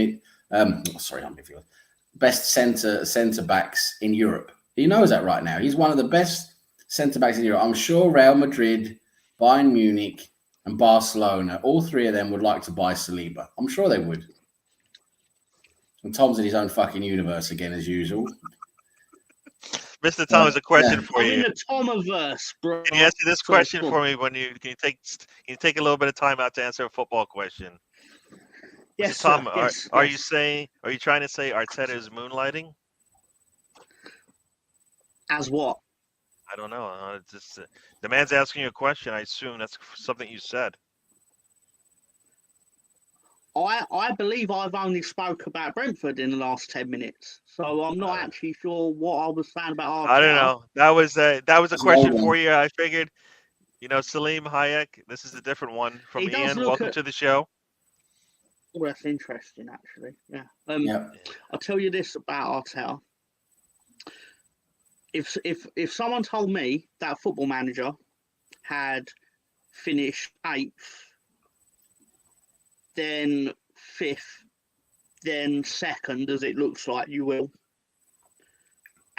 [SPEAKER 4] best centre backs in Europe. He knows that right now. He's one of the best centre backs in Europe. I'm sure Real Madrid, Bayern Munich, and Barcelona, all three of them would like to buy Saliba. I'm sure they would. And Tom's in his own fucking universe again, as usual.
[SPEAKER 1] Mr. Tom, has a question for
[SPEAKER 3] I'm
[SPEAKER 1] you.
[SPEAKER 3] in the Tomiverse, bro.
[SPEAKER 1] Can you answer this question for me? Can you take a little bit of time out to answer a football question?
[SPEAKER 3] Yes,
[SPEAKER 1] Mr. Tom,
[SPEAKER 3] sir. Yes,
[SPEAKER 1] are
[SPEAKER 3] yes.
[SPEAKER 1] you trying to say Arteta is moonlighting?
[SPEAKER 3] As what?
[SPEAKER 1] I don't know. It's just, the man's asking you a question. I assume that's something you said.
[SPEAKER 3] I believe I've only spoke about Brentford in the last 10 minutes, so I'm not actually sure what I was saying about Arteta.
[SPEAKER 1] I don't know. That was a question for you. I figured, Salim Hayek. This is a different one from Ian. Welcome to the show.
[SPEAKER 3] Well, that's interesting, actually. Yeah. I'll tell you this about Arteta. If someone told me that Football Manager had finished 8th, then 5th, then 2nd, as it looks like you will,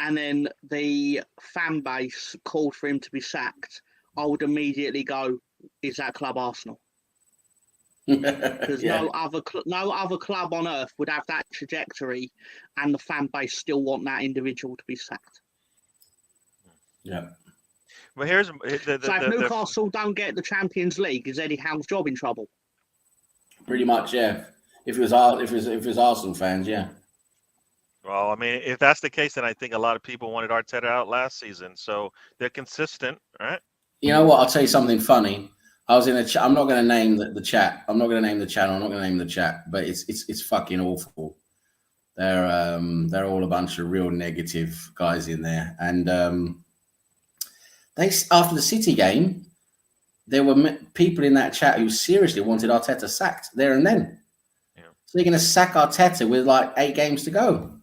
[SPEAKER 3] and then the fan base called for him to be sacked, I would immediately go, is that club Arsenal? Because no other club on earth would have that trajectory and the fan base still want that individual to be sacked.
[SPEAKER 1] Yeah. Well, here's so
[SPEAKER 3] if Newcastle don't get the Champions League, is Eddie Howe's job in trouble?
[SPEAKER 4] Pretty much, yeah. If it was Arsenal fans, yeah.
[SPEAKER 1] Well, I mean, if that's the case, then I think a lot of people wanted Arteta out last season, so they're consistent, right?
[SPEAKER 4] You know what? I'll tell you something funny. I was in a chat. I'm not going to name the chat. I'm not going to name the channel. I'm not going to name the chat. But it's fucking awful. They're all a bunch of real negative guys in there. And they after the City game, there were people in that chat who seriously wanted Arteta sacked there and then. Yeah. So they're going to sack Arteta with like 8 games to go.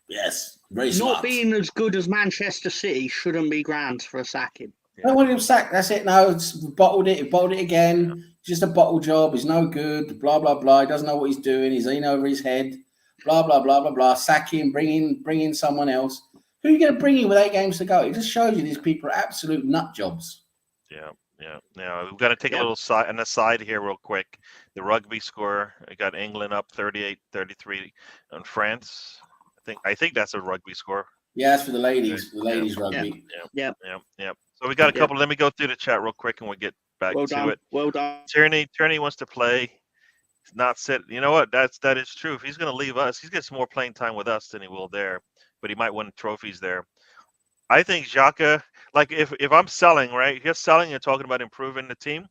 [SPEAKER 4] Yes, very smart.
[SPEAKER 3] Not being as good as Manchester City shouldn't be grounds for a sacking.
[SPEAKER 4] I don't want him sacked. That's it. No, it's bottled it. He bottled it again. Yeah. Just a bottle job. He's no good. Blah blah blah. He doesn't know what he's doing. He's in over his head. Blah blah blah blah blah. Sack him. Bring in someone else. Who are you going to bring in with 8 games to go? It just shows you these people are absolute nut jobs.
[SPEAKER 1] Yeah. Now we've got to take a little aside here real quick. The rugby score, I got England up 38-33 on France. I think that's a rugby score.
[SPEAKER 4] Yeah, that's for the ladies. The ladies rugby.
[SPEAKER 1] Yeah. So we got a couple. Let me go through the chat real quick, and we'll get back to it.
[SPEAKER 3] Well done.
[SPEAKER 1] Tierney wants to play. He's not set. You know what? That is true. If he's going to leave us, he gets more playing time with us than he will there. But he might win trophies there. I think Xhaka, like if I'm selling, right? If you're selling, you're talking about improving the team.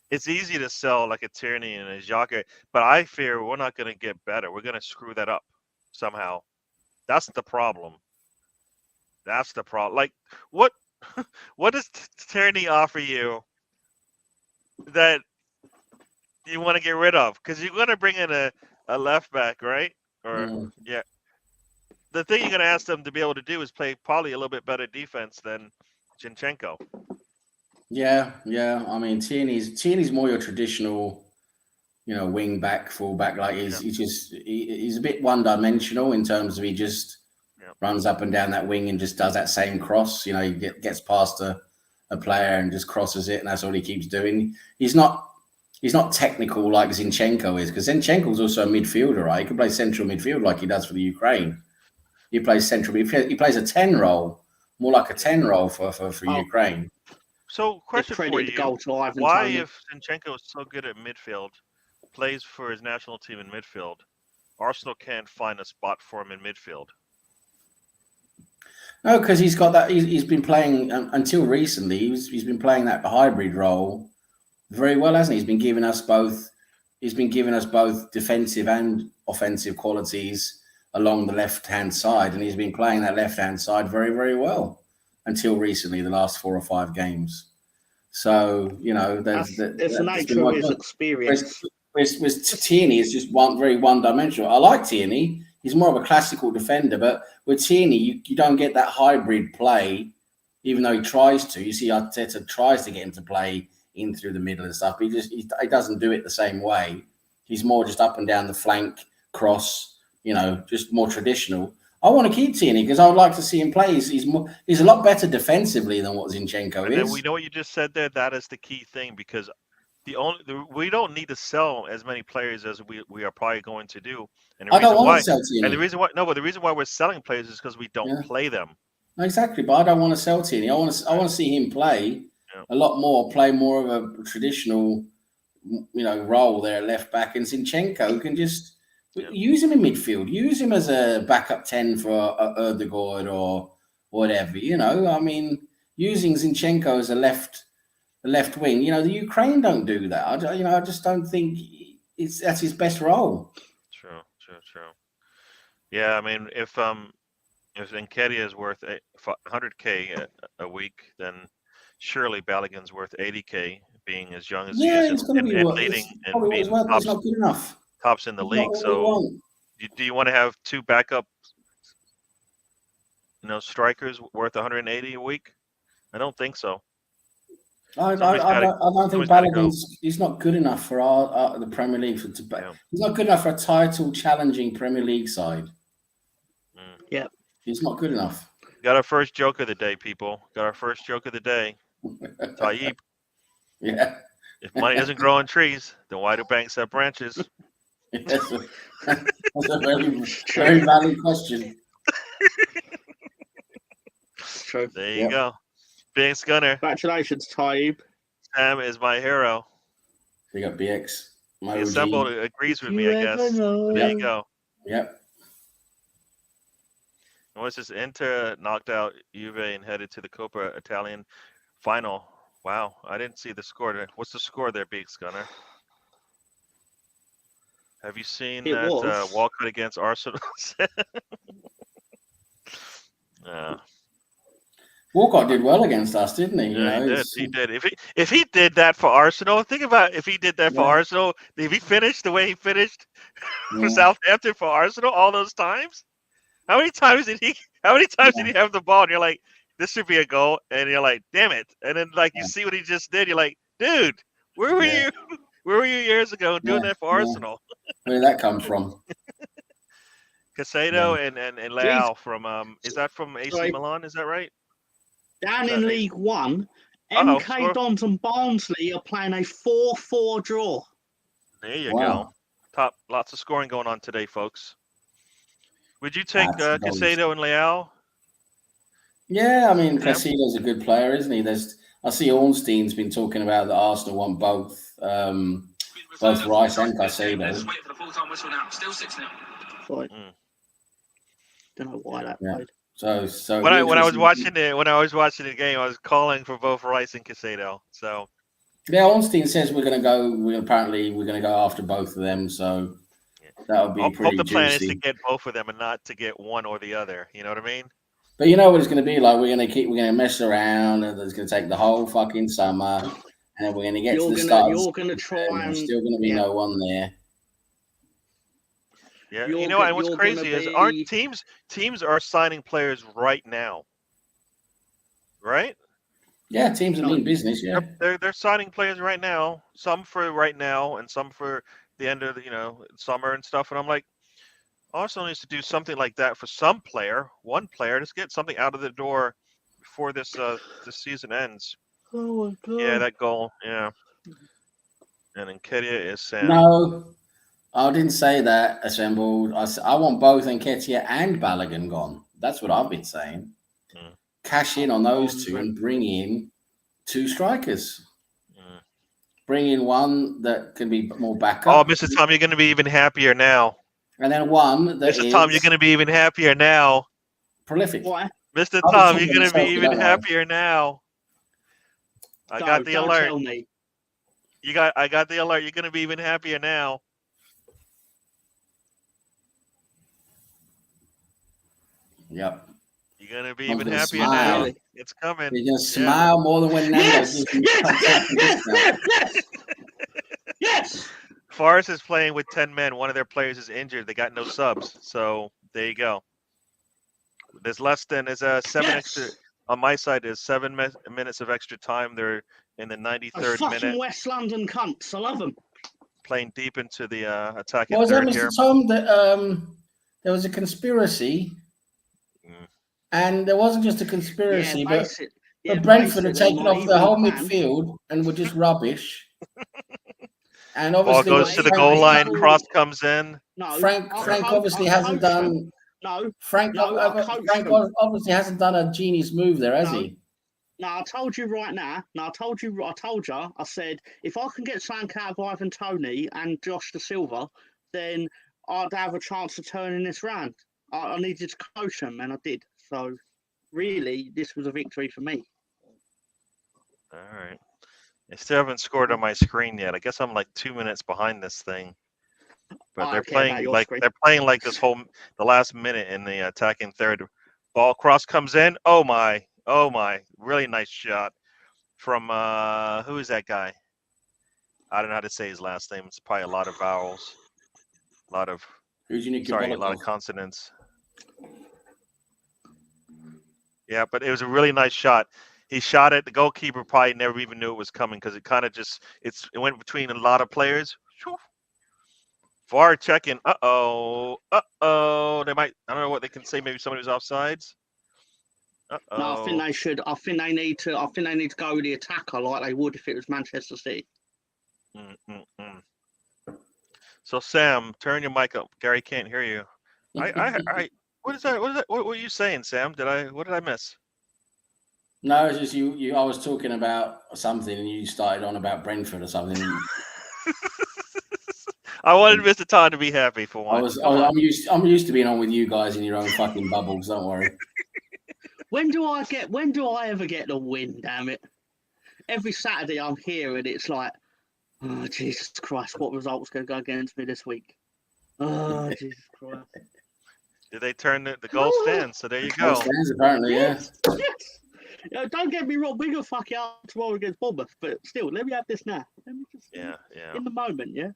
[SPEAKER 1] It's easy to sell like a Tierney and a Xhaka, but I fear we're not going to get better. We're going to screw that up somehow. That's the problem. Like, what does Tierney offer you that you want to get rid of? Because you're going to bring in a left back, right? Or yeah. The thing you're going to ask them to be able to do is play probably a little bit better defense than Zinchenko.
[SPEAKER 4] Yeah. I mean, Tierney's more your traditional, wing back, full back. Like he's a bit one-dimensional in terms of he just runs up and down that wing and just does that same cross. He gets past a player and just crosses it, and that's all he keeps doing. He's not technical like Zinchenko is, because Zinchenko's also a midfielder, right? He can play central midfield like he does for the Ukraine. He plays central. He plays a 10 role, more like a 10 role for Ukraine.
[SPEAKER 1] So, question for you: why, if Zinchenko is so good at midfield, plays for his national team in midfield, Arsenal can't find a spot for him in midfield?
[SPEAKER 4] No, because he's got that. He's been playing until recently. He's been playing that hybrid role very well, hasn't he? He's been giving us both. He's been giving us both defensive and offensive qualities along the left-hand side, and he's been playing that left-hand side very, very well until recently, the last 4 or 5 games. So, it's
[SPEAKER 3] the nature of his experience.
[SPEAKER 4] With Tierney, it's just very one-dimensional. I like Tierney. He's more of a classical defender, but with Tierney, you don't get that hybrid play, even though he tries to. You see, Arteta tries to get him to play in through the middle and stuff, but he doesn't do it the same way. He's more just up and down the flank, cross, just more traditional. I want to keep Tierney because I would like to see him play. He's a lot better defensively than what Zinchenko
[SPEAKER 1] And
[SPEAKER 4] is.
[SPEAKER 1] then we know what you just said there. That is the key thing because we don't need to sell as many players as we are probably going to do. And
[SPEAKER 4] I don't want to sell Tierney.
[SPEAKER 1] And the reason why we're selling players is because we don't play them.
[SPEAKER 4] Exactly, but I don't want to sell Tierney. I want to see him play a lot more, play more of a traditional, role there, left back, and Zinchenko can just use him in midfield, use him as a backup 10 for Erdegaard or whatever. I mean, using Zinchenko as a left wing. The Ukraine don't do that. I just don't think that's his best role.
[SPEAKER 1] True. Yeah, I mean, if Nketiah is worth 100K a week, then surely Balogun's worth 80K, being as young as he is and leading and being
[SPEAKER 4] it's not good enough.
[SPEAKER 1] Tops in the league. So, do you want to have two backup, strikers worth 180 a week? I don't think so.
[SPEAKER 4] I don't think Balogun's not good enough for the Premier League. He's not good enough for a title challenging Premier League side.
[SPEAKER 3] Yeah.
[SPEAKER 4] He's not good enough.
[SPEAKER 1] Got our first joke of the day, people. Got our first joke of the day. Tayyip.
[SPEAKER 4] Yeah.
[SPEAKER 1] If money doesn't grow on trees, then why do banks have branches?
[SPEAKER 4] That's a very, very valid question.
[SPEAKER 3] True.
[SPEAKER 1] There you go. Big Gunner.
[SPEAKER 3] Congratulations, Tayyip.
[SPEAKER 1] Sam is my hero.
[SPEAKER 4] We got BX.
[SPEAKER 1] He assembled agrees with me, I guess. There you go.
[SPEAKER 4] Yep.
[SPEAKER 1] What's this? Inter knocked out Juve and headed to the Coppa Italian final. Wow, I didn't see the score there. What's the score there, Big Gunner? Have you seen that Walcott against Arsenal?
[SPEAKER 4] Walcott did well against us, didn't he?
[SPEAKER 1] Yeah, he did. If he did that for Arsenal, think about if he did that for Arsenal. If he finished the way he finished for Southampton for Arsenal all those times, how many times did he have the ball? And you're like, this should be a goal, and you're like, damn it! And then you see what he just did. You're like, dude, where were you? Where were you years ago doing that for Arsenal?
[SPEAKER 4] Where did that come from?
[SPEAKER 1] Casado and Leao from is that from AC Milan? Is that right?
[SPEAKER 3] Down in League One, MK Dons and Barnsley are playing a 4-4 draw.
[SPEAKER 1] There you go. Lots of scoring going on today, folks. Would you take Casado and Leao?
[SPEAKER 4] Yeah, I mean, Casido's a good player, isn't he? I see Ornstein's been talking about that Arsenal want both Rice and Casado.
[SPEAKER 3] Still 6-0. Don't know why that played.
[SPEAKER 4] So
[SPEAKER 1] when I was watching the game, I was calling for both Rice and Casado. So
[SPEAKER 4] Ornstein says we're going to go after both of them. So that would be pretty
[SPEAKER 1] the plan
[SPEAKER 4] juicy.
[SPEAKER 1] is to get both of them and not to get one or the other. You know what I mean?
[SPEAKER 4] But you know what it's going to be like. We're going to mess around, and it's going to take the whole fucking summer, and then we're going to get to the start.
[SPEAKER 3] You're going to try, and
[SPEAKER 4] there's still going to be no one there.
[SPEAKER 1] Yeah, and what's crazy is aren't teams are signing players right now, right?
[SPEAKER 4] Yeah, teams are doing business. Yeah,
[SPEAKER 1] they're signing players right now. Some for right now, and some for the end of summer and stuff. And I'm like, Arsenal needs to do something like that for one player, just get something out of the door before this season ends.
[SPEAKER 3] Oh my god!
[SPEAKER 1] Yeah, that goal. Yeah, and Nketiah is Sam.
[SPEAKER 4] No. I didn't say that, assembled. I want both Nketiah and Balogun gone. That's what I've been saying. Cash in on those two and bring in two strikers. Bring in one that can be more backup.
[SPEAKER 1] Oh, Mr. Tom, you're going to be even happier now.
[SPEAKER 4] And then one that
[SPEAKER 1] Mr. Tom, you're going to be even happier now.
[SPEAKER 4] Prolific.
[SPEAKER 3] What?
[SPEAKER 1] Mr. Tom, you're going to be even happier now. I got the alert.
[SPEAKER 3] Tell me.
[SPEAKER 1] I got the alert. You're going to be even happier now.
[SPEAKER 4] Yep.
[SPEAKER 1] You're going to be even happier now. It's coming.
[SPEAKER 4] You're going to smile more than when Nando gives you
[SPEAKER 3] Yes!
[SPEAKER 1] Forest is playing with 10 men. One of their players is injured. They got no subs. So there you go. There's 7 extra. On my side, there's 7 minutes of extra time. They're in the 93rd minute.
[SPEAKER 3] West London cunts. I love them.
[SPEAKER 1] Playing deep into the attacking
[SPEAKER 4] was that,
[SPEAKER 1] third
[SPEAKER 4] Mr.
[SPEAKER 1] here.
[SPEAKER 4] Tom, that there was a conspiracy And there wasn't just a
[SPEAKER 3] Yeah,
[SPEAKER 4] conspiracy, but
[SPEAKER 3] yeah,
[SPEAKER 4] Brentford had
[SPEAKER 3] basically,
[SPEAKER 4] taken
[SPEAKER 3] my
[SPEAKER 4] off the
[SPEAKER 3] evil
[SPEAKER 4] whole
[SPEAKER 3] plan.
[SPEAKER 4] midfield and were just rubbish. And
[SPEAKER 1] Ball
[SPEAKER 4] obviously,
[SPEAKER 1] goes to the
[SPEAKER 3] my
[SPEAKER 1] goal line.
[SPEAKER 3] evil-
[SPEAKER 1] Cross comes in.
[SPEAKER 3] No,
[SPEAKER 4] Frank obviously hasn't done.
[SPEAKER 3] No,
[SPEAKER 4] Frank obviously hasn't done a genius move there, has he?
[SPEAKER 3] No, I told you right now. No, I told you. I said if I can get something out of Ivan Toney and Josh Da Silva, then I'd have a chance of turning this round. I needed to coach them, and I did. So, really, this was a victory for me.
[SPEAKER 1] All right. I still haven't scored on my screen yet. I guess I'm like 2 minutes behind this thing. But they're playing like this whole the last minute in the attacking third. Ball cross comes in. Oh my! Really nice shot from who is that guy? I don't know how to say his last name. It's probably a lot of vowels, a lot of consonants. Yeah, but it was a really nice shot. He shot it. The goalkeeper probably never even knew it was coming because it kind of just it went between a lot of players. VAR checking. Uh-oh. They might, I don't know what they can say. Maybe somebody was offsides. Uh-oh.
[SPEAKER 3] No, I think they should. I think they need to go with the attacker like they would if it was Manchester City.
[SPEAKER 1] So Sam, turn your mic up. Gary can't hear you. What is that? What were you saying, Sam? What did I miss?
[SPEAKER 4] No, it's just you. I was talking about something, and you started on about Brentford or something.
[SPEAKER 3] Oh,
[SPEAKER 1] I wanted Mr. Tom to be happy for once.
[SPEAKER 4] I'm used to being on with you guys in your own fucking bubbles. Don't worry.
[SPEAKER 3] When do I ever get the win? Damn it! Every Saturday I'm here, and it's like, oh Jesus Christ, what result's going to go against me this week? Oh Jesus Christ!
[SPEAKER 1] Did they turn the goal stand? So there you go.
[SPEAKER 4] Goal stands apparently, yes.
[SPEAKER 3] Don't get me wrong, we're gonna fuck it up tomorrow against Bournemouth, but still, let me have this now. Let me just in the moment, yeah.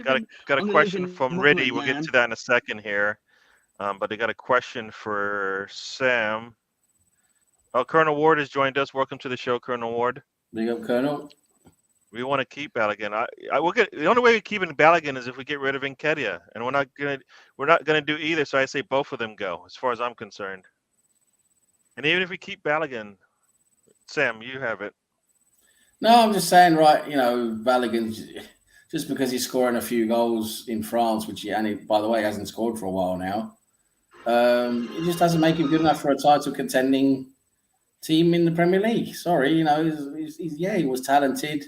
[SPEAKER 1] Got a question from Riddy. We'll get to that in a second here. But they got a question for Sam. Oh, Colonel Ward has joined us. Welcome to the show, Colonel Ward.
[SPEAKER 4] Big up, Colonel.
[SPEAKER 1] We want to keep Balogun. The only way we keep Balogun is if we get rid of Nketiah, and we're not gonna do either. So I say both of them go, as far as I'm concerned. And even if we keep Balogun, Sam, you have it.
[SPEAKER 4] No, I'm just saying, right? You know, Balogun, just because he's scoring a few goals in France, which by the way, hasn't scored for a while now. It just doesn't make him good enough for a title contending team in the Premier League. Sorry, you know, he was talented.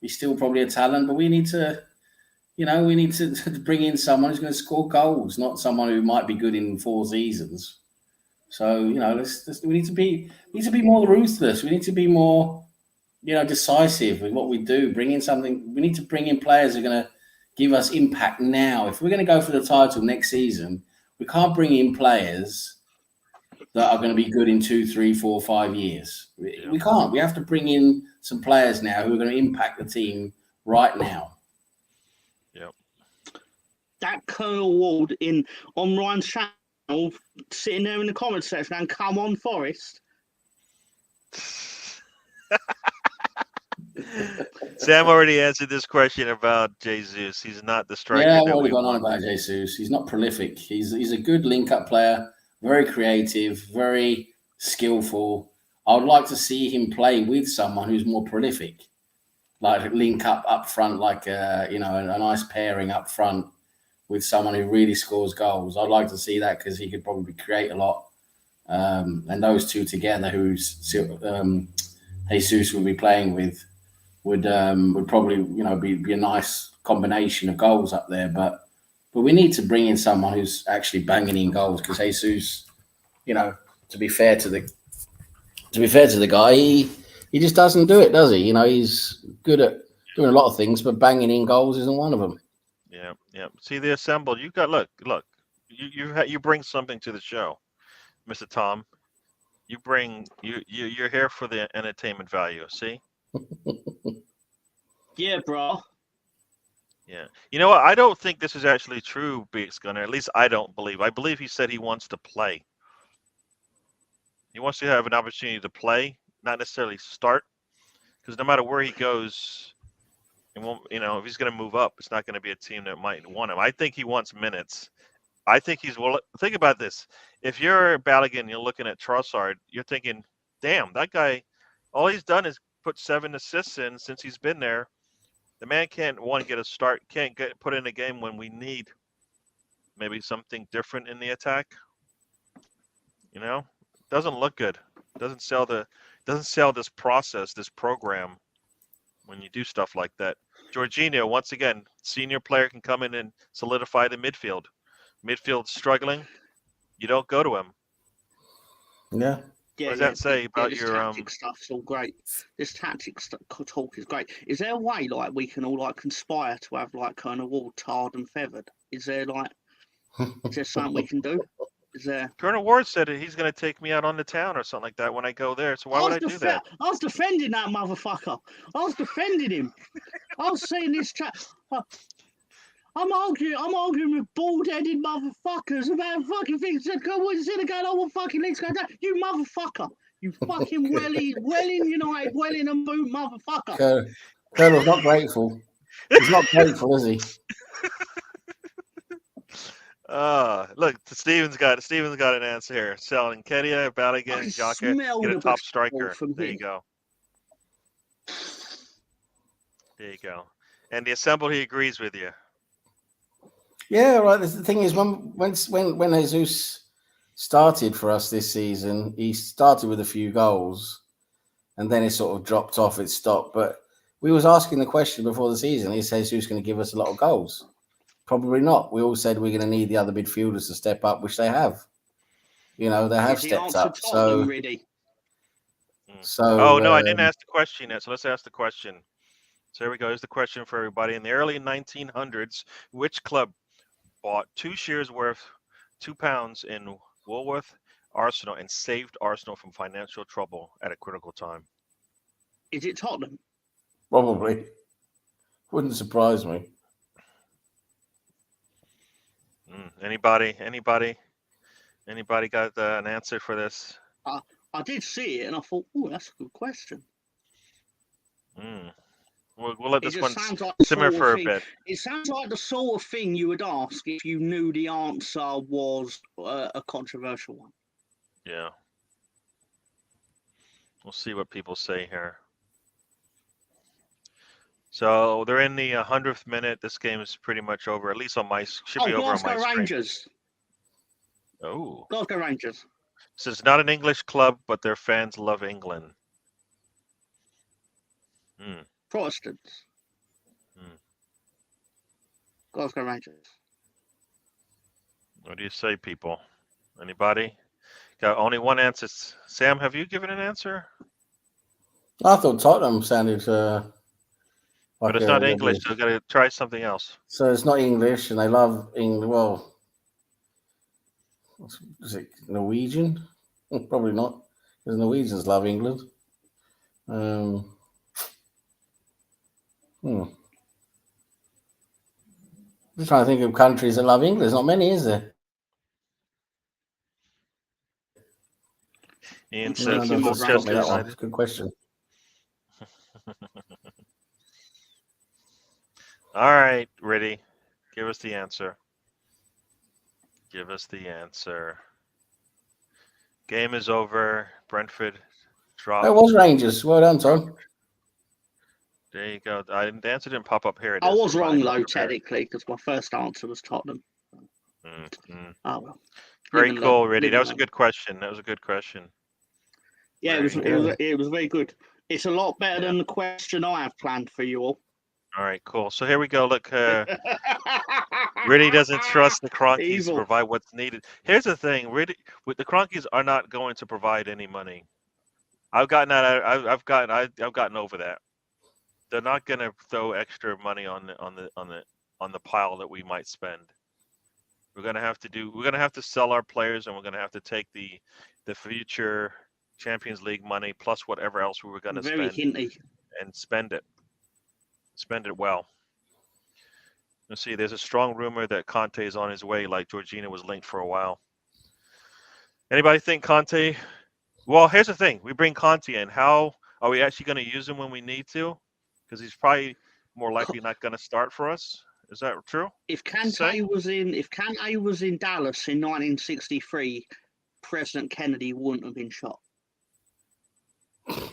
[SPEAKER 4] He's still probably a talent, but we need to bring in someone who's going to score goals, not someone who might be good in 4 seasons. So, you know, we need to be more ruthless. We need to be more, you know, decisive with what we do. We need to bring in players who are going to give us impact now. If we're going to go for the title next season, we can't bring in players that are going to be good in 2, 3, 4, 5 years. We can't. We have to bring in some players now who are going to impact the team right now.
[SPEAKER 1] Yep.
[SPEAKER 3] That Colonel Ward on Ryan's channel, sitting there in the comment section and come on, Forest.
[SPEAKER 1] Sam already answered this question about Jesus. He's not the striker.
[SPEAKER 4] Yeah, I've already gone on about Jesus. He's not prolific. He's a good link-up player, very creative, very skillful. I would like to see him play with someone who's more prolific, like link up front, like a nice pairing up front with someone who really scores goals. I'd like to see that because he could probably create a lot. And those two together, who's Jesus will be playing with, would probably be a nice combination of goals up there. But we need to bring in someone who's actually banging in goals because Jesus, to be fair to the guy, he just doesn't do it, does he? He's good at doing a lot of things, but banging in goals isn't one of them.
[SPEAKER 1] Yeah. See, the assembled. You got look. You bring something to the show, Mr. Tom. You're here for the entertainment value. See.
[SPEAKER 3] Yeah, bro.
[SPEAKER 1] Yeah. You know what? I don't think this is actually true, Beats Gunner. At least I don't believe. I believe he said he wants to play. He wants to have an opportunity to play, not necessarily start. Because no matter where he goes, it won't. If he's going to move up, it's not going to be a team that might want him. I think he wants minutes, I think he's well. Think about this. If you're Balogun, you're looking at Trossard, you're thinking, damn, that guy, all he's done is put 7 assists in since he's been there. The man can't get a start, can't get put in a game when we need maybe something different in the attack. You know, doesn't look good. Doesn't sell this process, this program when you do stuff like that. Jorginho, once again, senior player can come in and solidify the midfield. Midfield's struggling. You don't go to him.
[SPEAKER 4] Yeah.
[SPEAKER 1] What does that say about
[SPEAKER 3] this
[SPEAKER 1] your
[SPEAKER 3] tactic stuff's all great. This tactic talk is great. Is there a way like we can all like conspire to have like an award tarred and feathered? Is there something we can do? Is there?
[SPEAKER 1] Colonel Ward said he's going to take me out on the town or something like that when I go there. So why would I do that?
[SPEAKER 3] I was defending that motherfucker. I was defending him. I was saying this chat. I'm arguing with bald-headed motherfuckers about fucking things. Said, go instead of going, oh, fucking let's go down. You motherfucker. You fucking Welling United, Welling and Boot motherfucker.
[SPEAKER 4] Colonel's not grateful. He's not grateful, is he?
[SPEAKER 1] Look, Steven's got an answer here. Selling Kedia, Balogun, Xhaka, get a top striker. There you go. There you go. And the assembled, he agrees with you.
[SPEAKER 4] Yeah, right. The thing is, when Jesus started for us this season, he started with a few goals, and then it sort of dropped off. It stopped. But we was asking the question before the season: is Jesus going to give us a lot of goals? Probably not. We all said we're going to need the other midfielders to step up, which they have. You know, they have stepped up. So,
[SPEAKER 1] no, I didn't ask the question yet. So let's ask the question. So here we go. Here's the question for everybody. In the early 1900s, which club bought 2 shares worth £2 in Woolworth Arsenal and saved Arsenal from financial trouble at a critical time?
[SPEAKER 3] Is it Tottenham?
[SPEAKER 4] Probably. Wouldn't surprise me.
[SPEAKER 1] Anybody got an answer for this?
[SPEAKER 3] I did see it and I thought, oh, that's a good question.
[SPEAKER 1] We'll let this one simmer for a bit.
[SPEAKER 3] It sounds like the sort of thing you would ask if you knew the answer was a controversial one.
[SPEAKER 1] Yeah. We'll see what people say here. So they're in the 100th minute. This game is pretty much over, at least on my should be over on my screen.
[SPEAKER 3] Rangers.
[SPEAKER 1] Oh.
[SPEAKER 3] Glasgow Rangers.
[SPEAKER 1] So it's not an English club, but their fans love England.
[SPEAKER 3] Protestants. Glasgow Rangers.
[SPEAKER 1] What do you say, people? Anybody? Got only one answer. Sam, have you given an answer?
[SPEAKER 4] I thought Tottenham sounded.
[SPEAKER 1] But it's not English, so you've got to try something else.
[SPEAKER 4] So it's not English, and they love England. Well, is it Norwegian? Probably not, because Norwegians love England. Just trying to think of countries that love England. There's not many, is there?
[SPEAKER 1] Ian says Manchester United.
[SPEAKER 4] Good question.
[SPEAKER 1] All right, Riddy, give us the answer. Give us the answer. Game is over. Brentford dropped.
[SPEAKER 4] It was Rangers. Well done, Tom.
[SPEAKER 1] There you go. The answer didn't pop up here.
[SPEAKER 3] I was wrong, though, technically, because my first answer was Tottenham.
[SPEAKER 1] Mm-hmm.
[SPEAKER 3] Oh, well.
[SPEAKER 1] Very cool, Riddy. That was a good question.
[SPEAKER 3] Yeah, it was very good. It's a lot better than the question I have planned for you all.
[SPEAKER 1] All right, cool. So here we go. Look, Riddy doesn't trust the Cronkies to provide what's needed. Here's the thing: the Cronkies are not going to provide any money. I've gotten over that. They're not going to throw extra money on the pile that we might spend. We're going to have to sell our players, and we're going to have to take the future Champions League money plus whatever else we were going to spend and spend it. Spend it well. Let's see, there's a strong rumor that Conte is on his way, like Jorginho was linked for a while. Anybody think Conte? Well, here's the thing. We bring Conte in. How are we actually going to use him when we need to? Because he's probably more likely not going to start for us. Is that true?
[SPEAKER 3] If
[SPEAKER 1] Say?
[SPEAKER 3] Kante was in Dallas in 1963, President Kennedy wouldn't have been shot.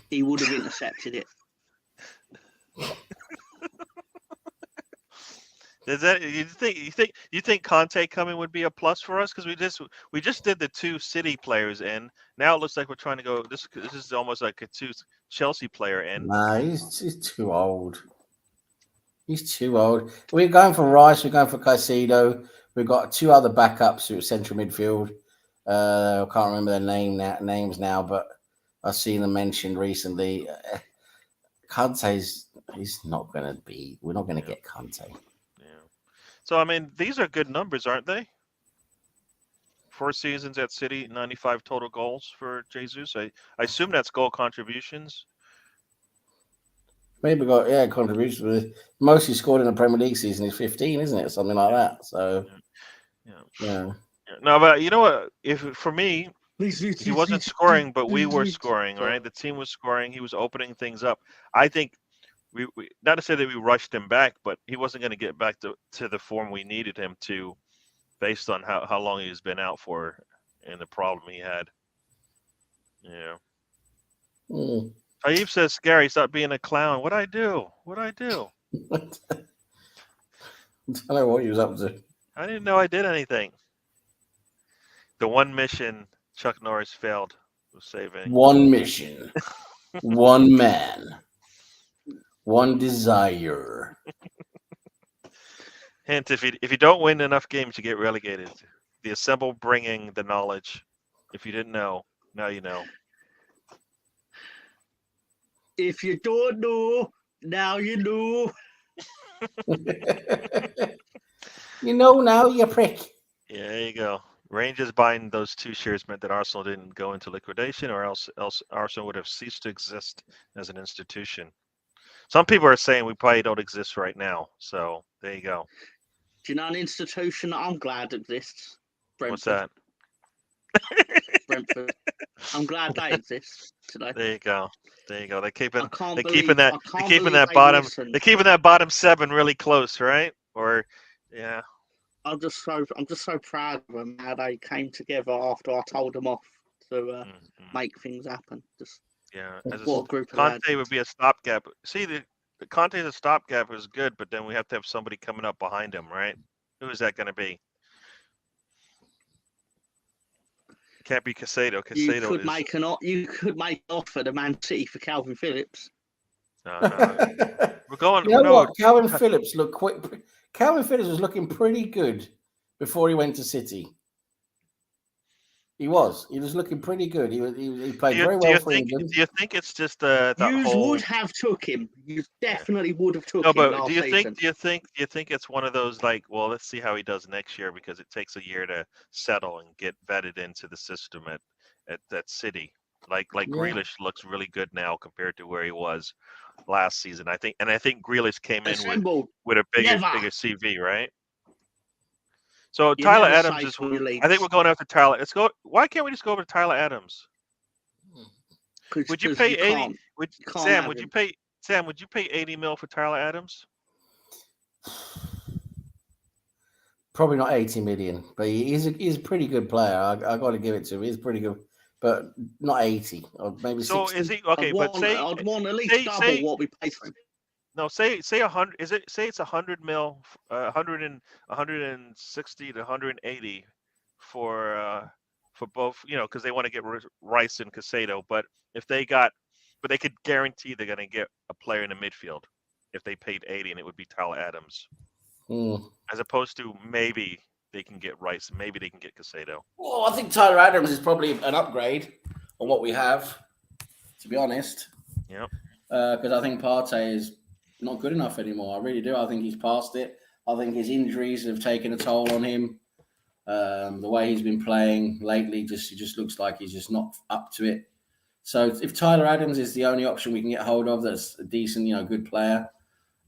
[SPEAKER 3] He would have intercepted it.
[SPEAKER 1] Is that you think Conte coming would be a plus for us? Because we just did the 2 City players in. Now it looks like we're trying to go. This is almost like a 2 Chelsea player in.
[SPEAKER 4] Nah, he's too old. He's too old. We're going for Rice. We're going for Caicedo. We've got 2 other backups who are central midfield. I can't remember their names now, but I've seen them mentioned recently. Conte's he's not going to be. We're not going to get Conte.
[SPEAKER 1] Yeah. So I mean, these are good numbers, aren't they? 4 seasons at City, 95 total goals for Jesus. I assume that's goal contributions.
[SPEAKER 4] Maybe got contributions. Most he scored in a Premier League season is 15, isn't it? Something like that. So yeah.
[SPEAKER 1] No, but you know what? If for me, he wasn't scoring, but we were scoring, right? The team was scoring. He was opening things up. I think we not to say that we rushed him back, but he wasn't going to get back to the form we needed him to, based on how long he's been out for and the problem he had. Yeah. Taib says, "Gary, stop being a clown." What'd I do?
[SPEAKER 4] I don't know what he was up to.
[SPEAKER 1] I didn't know I did anything. The one mission Chuck Norris failed was saving.
[SPEAKER 4] One mission, one man, one desire.
[SPEAKER 1] Hint: if you don't win enough games, you get relegated. The assemble bringing the knowledge. If you didn't know, now you know.
[SPEAKER 3] If you don't know, now you know.
[SPEAKER 4] You know now, you prick.
[SPEAKER 1] Yeah, there you go. Rangers buying those 2 shares meant that Arsenal didn't go into liquidation, or else Arsenal would have ceased to exist as an institution. Some people are saying we probably don't exist right now. So there you go.
[SPEAKER 3] Do you know an institution that I'm glad exists? Brentford.
[SPEAKER 1] What's that?
[SPEAKER 3] Brentford. I'm glad they exist today.
[SPEAKER 1] There you go. They're keeping
[SPEAKER 3] keeping
[SPEAKER 1] that bottom 7 really close, right? Or yeah.
[SPEAKER 3] I'm just so proud of them how they came together after I told them off to make things happen. Just what a group of lads.
[SPEAKER 1] Conte would be a stopgap. See, the Conte's a stopgap is good, but then we have to have somebody coming up behind him, right? Who is that going to be? Can't be Caicedo.
[SPEAKER 3] You could make an offer to Man City for Calvin Phillips.
[SPEAKER 1] No. We're going.
[SPEAKER 4] You know what? Calvin Phillips looked quick. Calvin Phillips was looking pretty good before he went to City. He was looking pretty good. He played very well for England.
[SPEAKER 1] Do you think it's just
[SPEAKER 3] you would have took him? You definitely would have took him.
[SPEAKER 1] No, but
[SPEAKER 3] last
[SPEAKER 1] do you
[SPEAKER 3] season.
[SPEAKER 1] think it's one of those like, well, let's see how he does next year because it takes a year to settle and get vetted into the system at that City. Like Grealish looks really good now compared to where he was last season. I think Grealish came in with a bigger CV, right? So Tyler Adams is. I think we're going after Tyler. Let's go. Why can't we just go over to Tyler Adams? Would you pay 80? Would you pay 80 mil for Tyler Adams?
[SPEAKER 4] Probably not 80 million, but he's a pretty good player. I got to give it to him. He's pretty good, but not 80 or maybe 60.
[SPEAKER 1] So is he okay?
[SPEAKER 3] I'd want at least double what we paid for him.
[SPEAKER 1] No, say 100. Say it's 100 mil, 160 to 180 for both. Because they want to get Rice and Caicedo. But they could guarantee they're going to get a player in the midfield if they paid 80, and it would be Tyler Adams, as opposed to maybe they can get Rice, maybe they can get Caicedo.
[SPEAKER 4] Well, I think Tyler Adams is probably an upgrade on what we have, to be honest.
[SPEAKER 1] Yeah.
[SPEAKER 4] Because I think Partey is not good enough anymore. I really do. I think he's past it. I think his injuries have taken a toll on him. The way he's been playing lately, he just looks like he's just not up to it. So if Tyler Adams is the only option we can get hold of that's a decent, good player,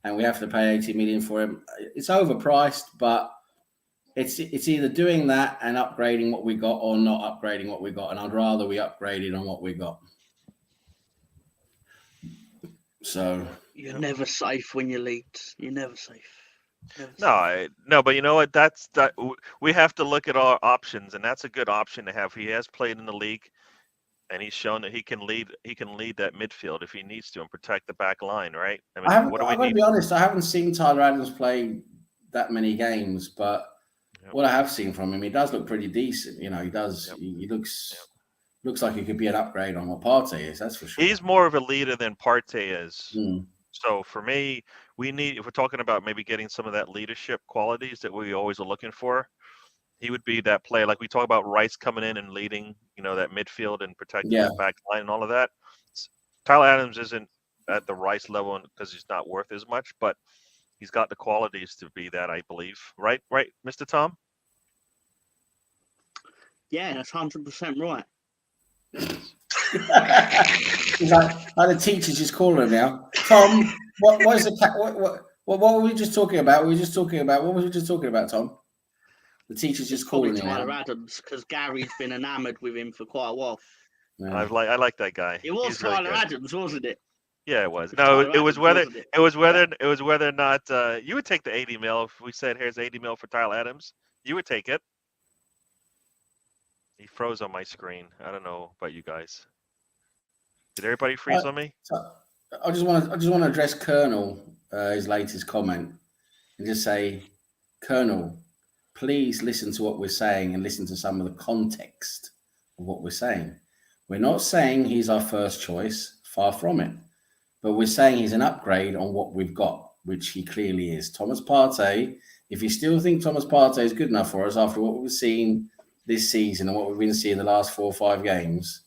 [SPEAKER 4] and we have to pay 80 million for him, it's overpriced, but it's either doing that and upgrading what we got or not upgrading what we got. And I'd rather we upgraded on what we got. So
[SPEAKER 3] you're never safe when you're leaked. You're never safe.
[SPEAKER 1] No, but you know what? We have to look at our options, and that's a good option to have. He has played in the league, and he's shown that he can lead. He can lead that midfield if he needs to and protect the back line, right? I mean, what do we
[SPEAKER 4] I've got to
[SPEAKER 1] need?
[SPEAKER 4] be honest, I haven't seen Tyler Adams play that many games, but
[SPEAKER 1] Yep.
[SPEAKER 4] what I have seen from him, he does look pretty decent. You know, he does.
[SPEAKER 1] Yep.
[SPEAKER 4] He looks like he could be an upgrade on what Partey is. That's for sure.
[SPEAKER 1] He's more of a leader than Partey is.
[SPEAKER 4] Mm.
[SPEAKER 1] So for me, we need, if we're talking about maybe getting some of that leadership qualities that we always are looking for, he would be that player. Like we talk about Rice coming in and leading, that midfield and protecting the back line and all of that. Tyler Adams isn't at the Rice level because he's not worth as much, but he's got the qualities to be that, I believe. Right, Mr. Tom?
[SPEAKER 3] Yeah, that's 100% right.
[SPEAKER 4] He's like the teacher's just calling him now. Tom, what is the what were we just talking about? What was we just talking about, Tom? The teacher's just calling him.
[SPEAKER 3] Tyler Adams, because Gary's been enamored with him for quite a while.
[SPEAKER 1] Yeah. I like that guy.
[SPEAKER 3] It was Tyler Adams, wasn't it?
[SPEAKER 1] Yeah, it was. No, it was whether or not you would take the 80 mil if we said here's 80 mil for Tyler Adams. You would take it. He froze on my screen. I don't know about you guys. Did everybody freeze on me?
[SPEAKER 4] I just want to address Colonel his latest comment and just say, Colonel, please listen to what we're saying and listen to some of the context of what we're saying. We're not saying he's our first choice, far from it, but we're saying he's an upgrade on what we've got, which he clearly is. Thomas Partey, if you still think Thomas Partey is good enough for us after what we've seen this season and what we've been seeing the last 4 or 5 games,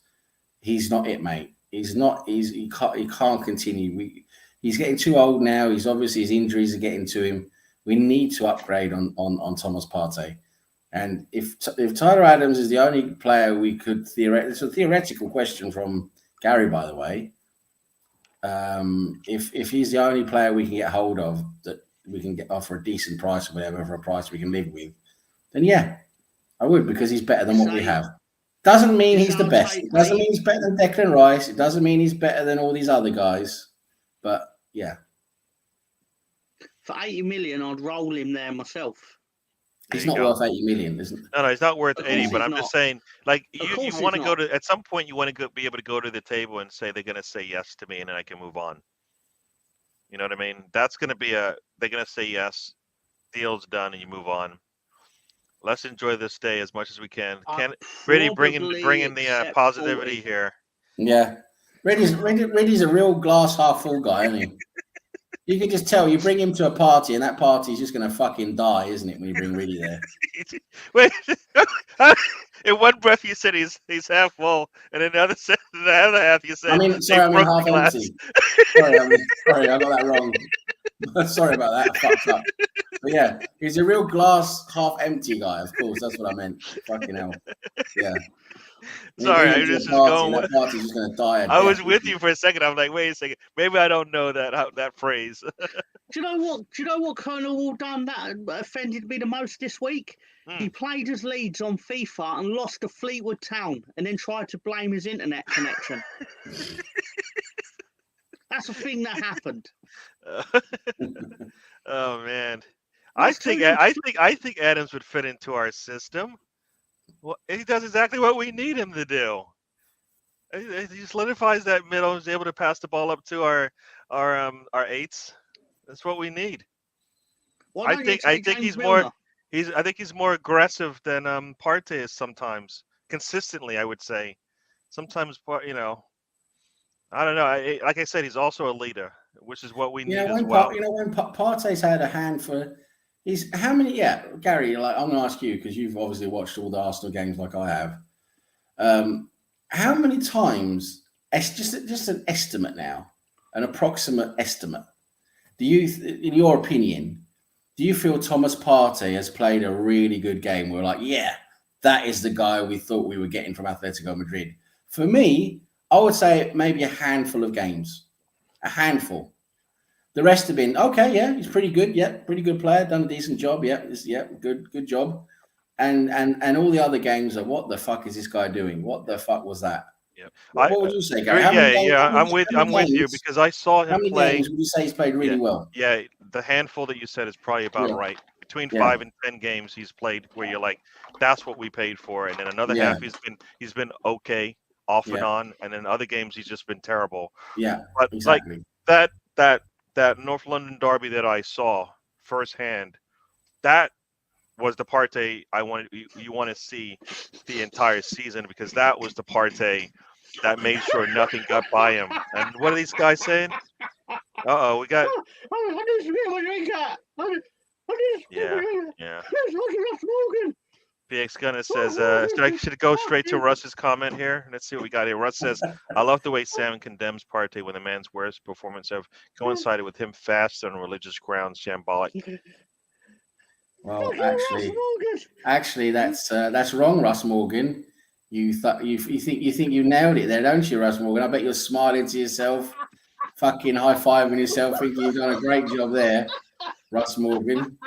[SPEAKER 4] he's not it, mate. He can't continue. He's getting too old now. He's obviously, his injuries are getting to him. We need to upgrade on Thomas Partey. And if Tyler Adams is the only player we could it's a theoretical question from Gary, by the way. If he's the only player we can get hold of that we can get offer a decent price or whatever, for a price we can live with, then yeah, I would, because he's better than what we have. Doesn't mean he's the best. It doesn't mean he's better than Declan Rice. It doesn't mean he's better than all these other guys. But yeah.
[SPEAKER 3] For 80 million, I'd roll him there myself.
[SPEAKER 4] He's not worth 80 million, isn't he?
[SPEAKER 1] No, he's not worth 80. But I'm just saying, like, you want to go to, at some point, you want to be able to go to the table and say they're going to say yes to me, and then I can move on. You know what I mean? That's going to be they're going to say yes, deal's done, and you move on. Let's enjoy this day as much as we can. Really bring in the positivity here.
[SPEAKER 4] Yeah, Reddy's a real glass half full guy, isn't he? You can just tell. You bring him to a party, and that party's just going to fucking die, isn't it? When you bring Reddy there.
[SPEAKER 1] Wait, in one breath you said he's half full, and in the other half you said.
[SPEAKER 4] I mean half empty. Sorry, I got that wrong. Sorry about that. I fucked up. But yeah, he's a real glass half empty guy. Of course, that's what I meant. Fucking hell. Yeah.
[SPEAKER 1] Sorry, I was just going.
[SPEAKER 4] That party's just going to die.
[SPEAKER 1] I was with you for a second. I'm like, wait a second. Maybe I don't know that phrase.
[SPEAKER 3] Do you know what Colonel Wall done that offended me the most this week? He played as Leeds on FIFA and lost to Fleetwood Town, and then tried to blame his internet connection. That's a thing that happened.
[SPEAKER 1] Oh man, I think Adams would fit into our system. Well, he does exactly what we need him to do. He solidifies that middle. He's able to pass the ball up to our eights. That's what we need. I think he's more aggressive than Partey is sometimes. Consistently, I would say. Sometimes, I don't know. Like I said, he's also a leader, which is what we need as well.
[SPEAKER 4] When Partey's had a hand for, how many? Yeah, Gary. I'm going to ask you, because you've obviously watched all the Arsenal games like I have. How many times? It's just an estimate now, an approximate estimate. Do you, in your opinion, do you feel Thomas Partey has played a really good game? We're like, yeah, that is the guy we thought we were getting from Atletico Madrid. For me, I would say maybe a handful of games. A handful. The rest have been, okay, yeah, he's pretty good. Yeah, pretty good player. Done a decent job. Yeah, good job. And all the other games are, what the fuck is this guy doing? What the fuck was that?
[SPEAKER 1] Yeah.
[SPEAKER 4] What would you say, Gary?
[SPEAKER 1] I'm with you, because I saw him play.
[SPEAKER 4] Games would you say he's played really well?
[SPEAKER 1] Yeah, the handful that you said is probably about right. Between
[SPEAKER 4] Yeah.
[SPEAKER 1] 5 and 10 games he's played where you're like, that's what we paid for, and then another half he's been okay off and on, and then other games he's just been terrible.
[SPEAKER 4] Yeah,
[SPEAKER 1] But
[SPEAKER 4] exactly.
[SPEAKER 1] like that North London derby that I saw firsthand, that was the Partey I wanted. You want to see the entire season, because that was the Partey that made sure nothing got by him. And what are these guys saying? We got. Yeah. PX Gunner says, should I go straight to Russ's comment here? Let's see what we got here. Russ says, I love the way Sam condemns Partey when the man's worst performance have coincided with him fast on religious grounds, shambolic.
[SPEAKER 4] Well, actually, that's wrong, Russ Morgan. You think you nailed it there, don't you, Russ Morgan? I bet you're smiling to yourself, fucking high-fiving yourself, thinking you've done a great job there, Russ Morgan.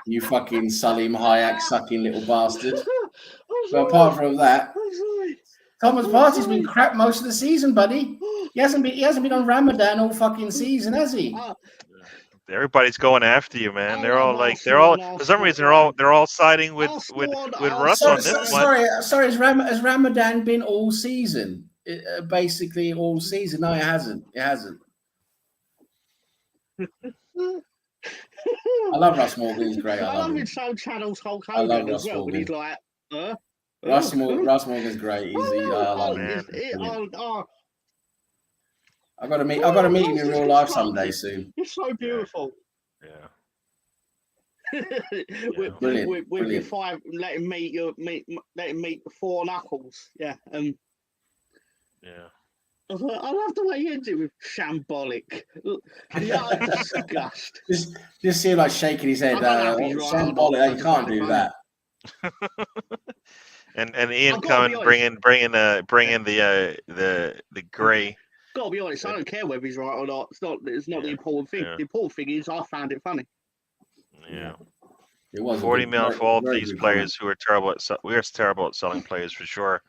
[SPEAKER 4] You fucking Salim Hayek sucking little bastard. But apart from that, Thomas Partey's been crap most of the season, buddy. He hasn't been on Ramadan all fucking season, has he?
[SPEAKER 1] Everybody's going after you, man. They're all for some reason they're all siding with Russ on this one.
[SPEAKER 4] Sorry, has Ramadan been all season? Basically all season. No, it hasn't. It hasn't. I love Russ Morgan. He's great. I love him.
[SPEAKER 3] Some channels Hulk Hogan as well, but he's like,
[SPEAKER 4] Russ Morgan's great. I love him. I got to meet him in real life someday soon.
[SPEAKER 3] It's so beautiful.
[SPEAKER 1] Yeah.
[SPEAKER 4] Brilliant.
[SPEAKER 3] With your five, let him meet the four knuckles. Yeah.
[SPEAKER 1] Yeah.
[SPEAKER 3] I love the way he ends it with shambolic. Disgust.
[SPEAKER 4] Just see him like shaking his head. Shambolic. You can't do that.
[SPEAKER 1] and Ian coming, bringing the gray.
[SPEAKER 3] Gotta be honest, I don't care whether he's right or not. It's not the important thing. The important thing is I found it funny.
[SPEAKER 1] Yeah.
[SPEAKER 4] It was
[SPEAKER 1] 40 million for all these players who are terrible at selling players for sure.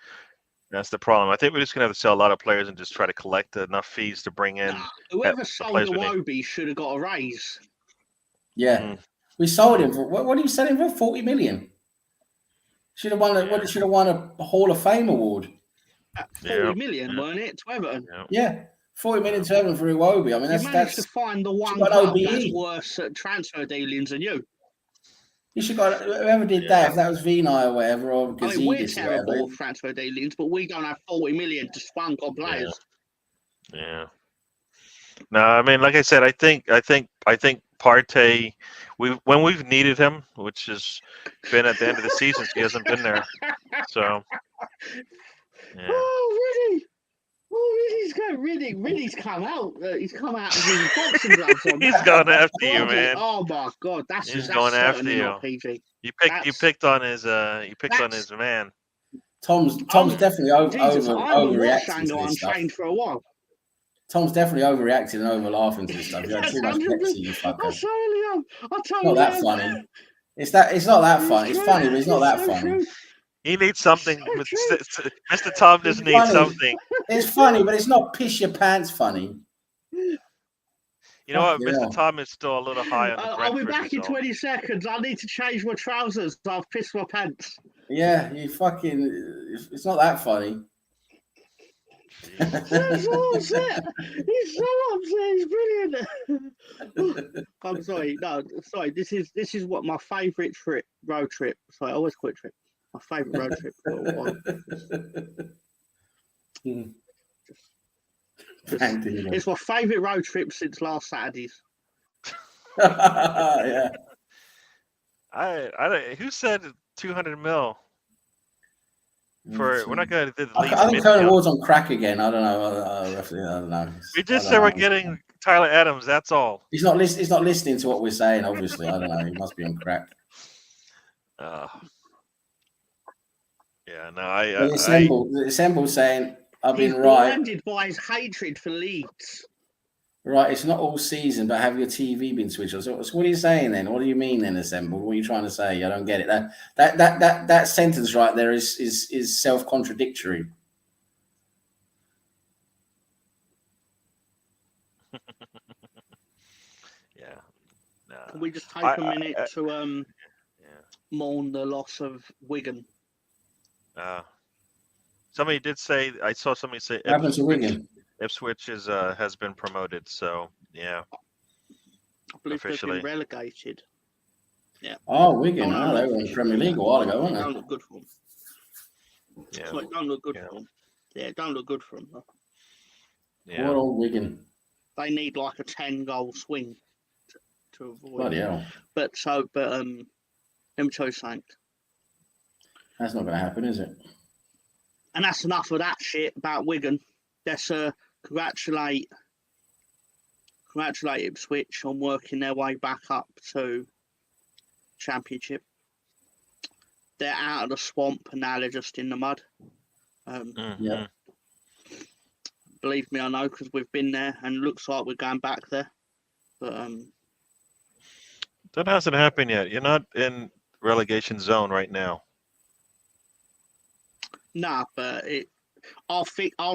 [SPEAKER 1] That's the problem. I think we're just gonna have to sell a lot of players and just try to collect enough fees to bring in.
[SPEAKER 3] Whoever sold Iwobi should have got a raise.
[SPEAKER 4] Yeah, we sold him for what are you selling for? 40 million. Should have won. Should have won a Hall of Fame award.
[SPEAKER 3] 40 million, weren't it, to Everton?
[SPEAKER 4] Yeah, 40 million to Everton for Iwobi. I mean,
[SPEAKER 3] you managed to find the one club that's worse at transfer dealings than you.
[SPEAKER 4] You should got whoever did that. If that was Vinay or whatever, or
[SPEAKER 3] we're terrible at transfer dealings, but we don't have 40 million to spunk on players.
[SPEAKER 1] Yeah. No, I mean, like I said, I think Partey, when we've needed him, which has been at the end of the season, he hasn't been there. So. Yeah.
[SPEAKER 3] Oh, really? Riddy's come out. He's come out with his boxing gloves on.
[SPEAKER 1] He's going after you, man.
[SPEAKER 3] Oh my God,
[SPEAKER 1] he's going after you.
[SPEAKER 3] PG.
[SPEAKER 1] You picked on his man.
[SPEAKER 4] Tom's definitely overreacting to this stuff.
[SPEAKER 3] For a while.
[SPEAKER 4] Tom's definitely overreacting and over laughing to this stuff. You had too much Pepsi, you fucker.
[SPEAKER 3] I totally am.
[SPEAKER 4] It's not that funny. It's not that funny. It's funny, but it's not that funny.
[SPEAKER 1] He needs something. Mr. Tom just needs something.
[SPEAKER 4] It's funny, but it's not piss your pants funny.
[SPEAKER 1] You know what? Mr. Tom is still a little high on the
[SPEAKER 3] I'll be back in 20 seconds. I need to change my trousers. I've pissed my pants.
[SPEAKER 4] Yeah, you fucking... It's not that funny.
[SPEAKER 3] He's so upset. He's brilliant. I'm sorry. No, sorry. This is what my favourite road trip. Sorry, I always quit trip. My favourite road trip for a while. It's my favourite road trip since last Saturday's.
[SPEAKER 4] Yeah.
[SPEAKER 1] Who said 200 mil? We're not going to do the league.
[SPEAKER 4] I think Colonel Ward's on crack again. I don't know. I don't know.
[SPEAKER 1] We just said we're getting Tyler Adams. That's all.
[SPEAKER 4] He's not listening to what we're saying. Obviously, I don't know. He must be on crack.
[SPEAKER 1] Yeah, no,
[SPEAKER 4] the assemble saying I've been right.
[SPEAKER 3] Blinded by his hatred for Leeds.
[SPEAKER 4] Right, it's not all season, but have your TV been switched on? So what are you saying then? What do you mean then, assemble? What are you trying to say? I don't get it. That sentence right there is self-contradictory.
[SPEAKER 1] Yeah.
[SPEAKER 3] Can we just take
[SPEAKER 1] I-
[SPEAKER 3] a minute to
[SPEAKER 1] Yeah.
[SPEAKER 3] mourn the loss of Wigan?
[SPEAKER 1] Somebody did say, I saw somebody say
[SPEAKER 4] What happened to Wigan?
[SPEAKER 1] Ipswich is has been promoted. So yeah,
[SPEAKER 3] I believe
[SPEAKER 1] officially.
[SPEAKER 3] they've been relegated.
[SPEAKER 4] Oh, Wigan.
[SPEAKER 3] Oh, no,
[SPEAKER 4] They were in the Premier League a while ago,
[SPEAKER 3] It
[SPEAKER 4] weren't
[SPEAKER 3] don't
[SPEAKER 4] they?
[SPEAKER 3] look good for them.
[SPEAKER 1] Yeah.
[SPEAKER 3] So it don't look good
[SPEAKER 1] Yeah.
[SPEAKER 3] for them. Yeah, it don't look good for them.
[SPEAKER 1] Yeah.
[SPEAKER 4] Poor old Wigan.
[SPEAKER 3] They need like a 10-goal swing to avoid.
[SPEAKER 4] Bloody hell.
[SPEAKER 3] But let me tell you something.
[SPEAKER 4] That's not going to happen, is it?
[SPEAKER 3] And that's enough of that shit about Wigan. Let's congratulate Ipswich on working their way back up to Championship. They're out of the swamp and now they're just in the mud.
[SPEAKER 4] Yeah.
[SPEAKER 3] Believe me, I know, because we've been there and it looks like we're going back there. But
[SPEAKER 1] That hasn't happened yet. You're not in relegation zone right now.
[SPEAKER 3] nah, but our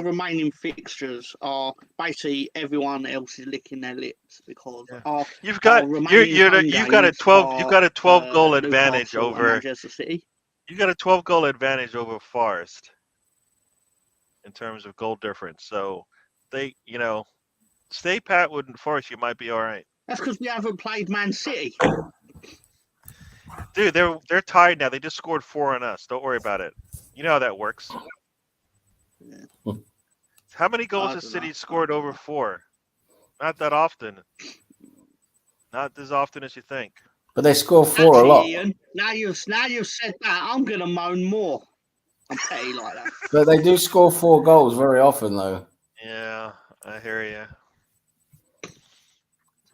[SPEAKER 3] remaining fixtures are basically everyone else is licking their lips because
[SPEAKER 1] You've got you've got a 12 goal advantage
[SPEAKER 3] Newcastle and
[SPEAKER 1] over
[SPEAKER 3] Manchester City.
[SPEAKER 1] you got a 12 goal advantage over Forest in terms of goal difference. So they, stay pat with Forest, you might be all right.
[SPEAKER 3] That's because we haven't played Man City.
[SPEAKER 1] Dude, they're tired now. They just scored 4 on us. Don't worry about it. You know how that works.
[SPEAKER 3] Yeah.
[SPEAKER 1] How many goals
[SPEAKER 3] I
[SPEAKER 1] has
[SPEAKER 3] don't
[SPEAKER 1] City
[SPEAKER 3] know.
[SPEAKER 1] scored over 4? Not that often. Not as often as you think.
[SPEAKER 4] But they score 4 a lot.
[SPEAKER 3] Ian, now you've said that, I'm gonna moan more. I'm petty like that.
[SPEAKER 4] But they do score 4 goals very often, though.
[SPEAKER 1] Yeah, I hear you.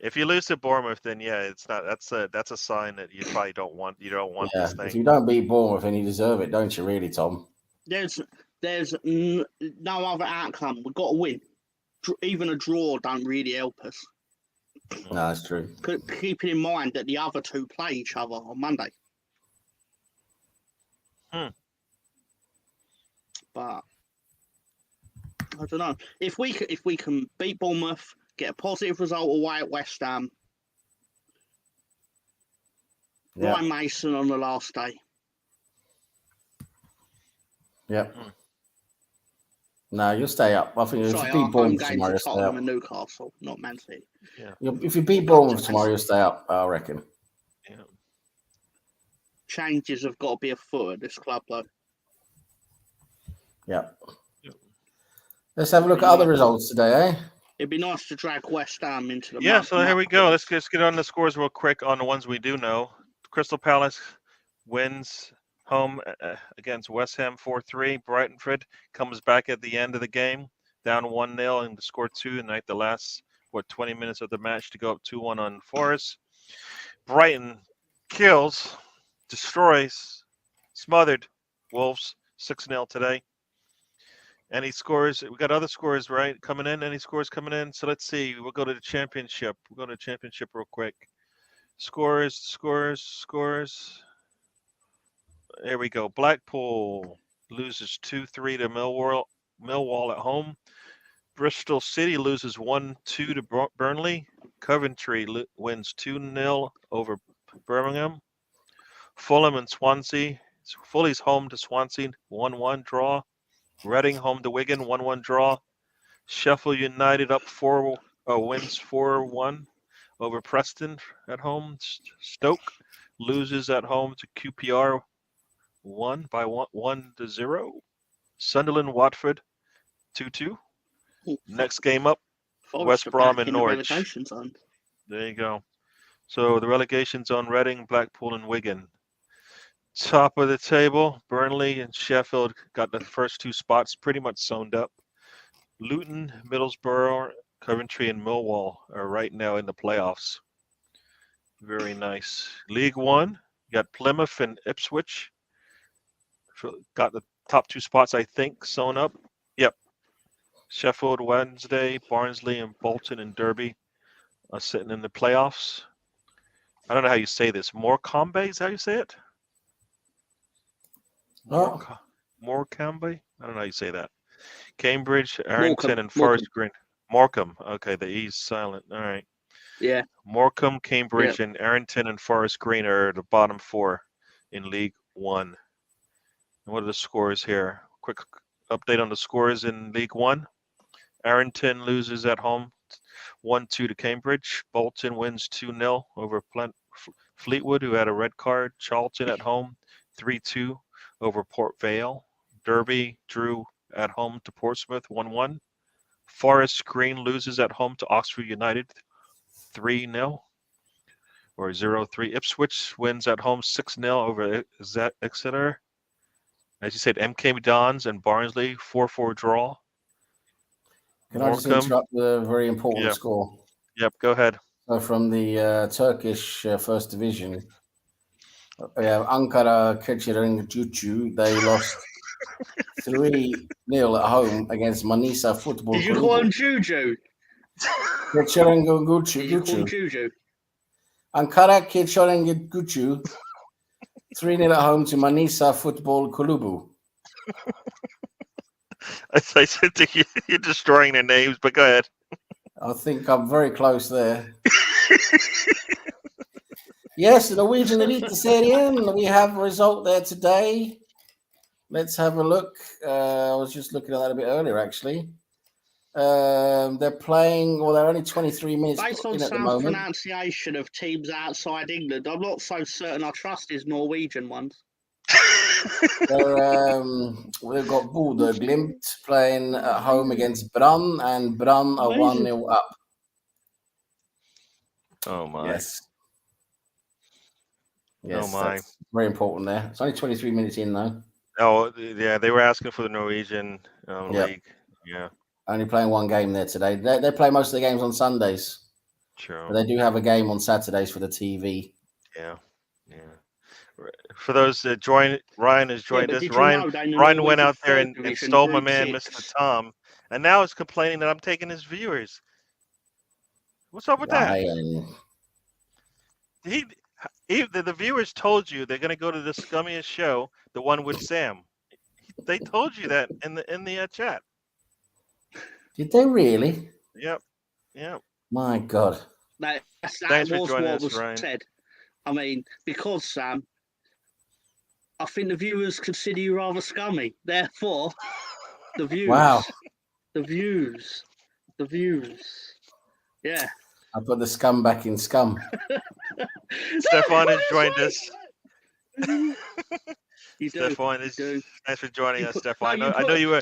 [SPEAKER 1] If you lose to Bournemouth, then yeah, it's not. That's a sign that you probably don't want. You don't want
[SPEAKER 4] Yeah.
[SPEAKER 1] this thing.
[SPEAKER 4] If you don't beat Bournemouth, then you deserve it, don't you, really, Tom?
[SPEAKER 3] There's no other outcome. We've got to win. Even a draw don't really help us.
[SPEAKER 4] No, that's true.
[SPEAKER 3] Keeping in mind that the other two play each other on Monday. But I don't know if we can beat Bournemouth, get a positive result away at West Ham.
[SPEAKER 4] Yeah.
[SPEAKER 3] Ryan Mason on the last day.
[SPEAKER 4] Yep. No, you'll stay up. I think if you beat
[SPEAKER 3] I'm
[SPEAKER 4] Bournemouth
[SPEAKER 3] going
[SPEAKER 4] tomorrow,
[SPEAKER 3] to
[SPEAKER 4] you'll stay
[SPEAKER 3] Tottenham
[SPEAKER 4] up.
[SPEAKER 3] and Newcastle, not Man City.
[SPEAKER 1] Yeah.
[SPEAKER 4] If you beat Bournemouth tomorrow, you'll stay up, I reckon.
[SPEAKER 1] Yeah.
[SPEAKER 3] Changes have got to be afoot at this club, though.
[SPEAKER 4] Yeah. Let's have a look at other results today, eh?
[SPEAKER 3] It'd be nice to drag West Ham into the
[SPEAKER 1] Yeah,
[SPEAKER 3] mud.
[SPEAKER 1] so here we go. Let's just get on the scores real quick on the ones we do know. Crystal Palace wins home against West Ham 4-3. Brighton comes back at the end of the game, down 1-0 and scored 2 in like the last 20 minutes of the match to go up 2-1 on Forest. Brighton kills, destroys, smothered Wolves 6-0 today. Any scores? We got other scores, right? Coming in. Any scores coming in? So let's see. We'll go to the championship. We'll go to the championship real quick. Scores. There we go. Blackpool loses 2-3 to Millwall at home. Bristol City loses 1-2 to Burnley. Coventry wins 2-0 over Birmingham. Fulham and Swansea. Fulham's home to Swansea, 1-1 draw. Reading home to Wigan, 1-1 draw. Sheffield United up wins 4-1 over Preston at home. Stoke loses at home to QPR 1-0. Sunderland Watford 2-2. Next game up, West Brom and Norwich. There you go. So the relegation zone: Reading, Blackpool, and Wigan. Top of the table, Burnley and Sheffield got the first 2 spots pretty much sewn up. Luton, Middlesbrough, Coventry, and Millwall are right now in the playoffs. Very nice. League One, you got Plymouth and Ipswich. Got the top 2 spots, I think, sewn up. Yep. Sheffield Wednesday, Barnsley, and Bolton and Derby are sitting in the playoffs. I don't know how you say this. Morecambe, is that how you say it? Morecambe? I don't know how you say that. Cambridge, Arrington, and Forest Green. Morecambe. Okay, the E's silent. All right.
[SPEAKER 3] Yeah.
[SPEAKER 1] Morecambe, Cambridge, and Errington and Forest Green are the bottom 4 in League One. And what are the scores here? Quick update on the scores in League One. Errington loses at home 1-2 to Cambridge. Bolton wins 2-0 over Fleetwood, who had a red card. Charlton at home 3-2 over Port Vale. Derby drew at home to Portsmouth 1-1. Forest Green loses at home to Oxford United 3-0 or 0-3. Ipswich wins at home 6-0 over Exeter. As you said, MK Dons and Barnsley 4-4 draw.
[SPEAKER 4] Can I just interrupt the very important score?
[SPEAKER 1] Yep, go ahead.
[SPEAKER 4] So from the Turkish First Division, we have Ankara Keçiörenjucu. They lost 3-0 at home against Manisa Football Club.
[SPEAKER 3] Did you call him Juju?
[SPEAKER 4] Keçiörenjucu. Ankara Keçiörenjucu 3-0 at home to Manisa Football Club.
[SPEAKER 1] I think you're destroying their names, but go ahead.
[SPEAKER 4] I think I'm very close there. Yes, the Norwegian Elite Serie. We have a result there today. Let's have a look. I was just looking at that a bit earlier, actually. They're playing, well, they're only 23 minutes
[SPEAKER 3] Based on
[SPEAKER 4] in at the
[SPEAKER 3] sound
[SPEAKER 4] moment.
[SPEAKER 3] pronunciation of teams outside England, I'm not so certain I trust his Norwegian ones.
[SPEAKER 4] We've got Bodø Glimt playing at home against Brann, and Brann are 1-0 up.
[SPEAKER 1] Oh, my.
[SPEAKER 4] Yes.
[SPEAKER 1] Oh, my.
[SPEAKER 4] That's very important there. It's only 23 minutes in, though.
[SPEAKER 1] Oh, yeah, they were asking for the Norwegian league. Yeah.
[SPEAKER 4] Only playing one game there today. They play most of the games on Sundays.
[SPEAKER 1] True.
[SPEAKER 4] But they do have a game on Saturdays for the TV.
[SPEAKER 1] Yeah. For those that join, Ryan has joined us. Ryan went out there and stole my man, Mr. Tom, and now is complaining that I'm taking his viewers. What's up with that? The viewers told you they're going to go to the scummiest show, the one with Sam. They told you that in the chat.
[SPEAKER 4] Did they really?
[SPEAKER 1] Yep.
[SPEAKER 4] My God.
[SPEAKER 3] That
[SPEAKER 1] Thanks
[SPEAKER 3] was
[SPEAKER 1] for joining
[SPEAKER 3] what
[SPEAKER 1] us,
[SPEAKER 3] was
[SPEAKER 1] Ryan.
[SPEAKER 3] said. I mean, because Sam, I think the viewers consider you rather scummy. Therefore, the views.
[SPEAKER 4] Wow.
[SPEAKER 3] The views. Yeah.
[SPEAKER 4] I put the scum back in scum.
[SPEAKER 1] Stefan has joined us.
[SPEAKER 3] You do.
[SPEAKER 1] Stefan is. Thanks for joining us, Stefan.
[SPEAKER 3] No,
[SPEAKER 1] I know you were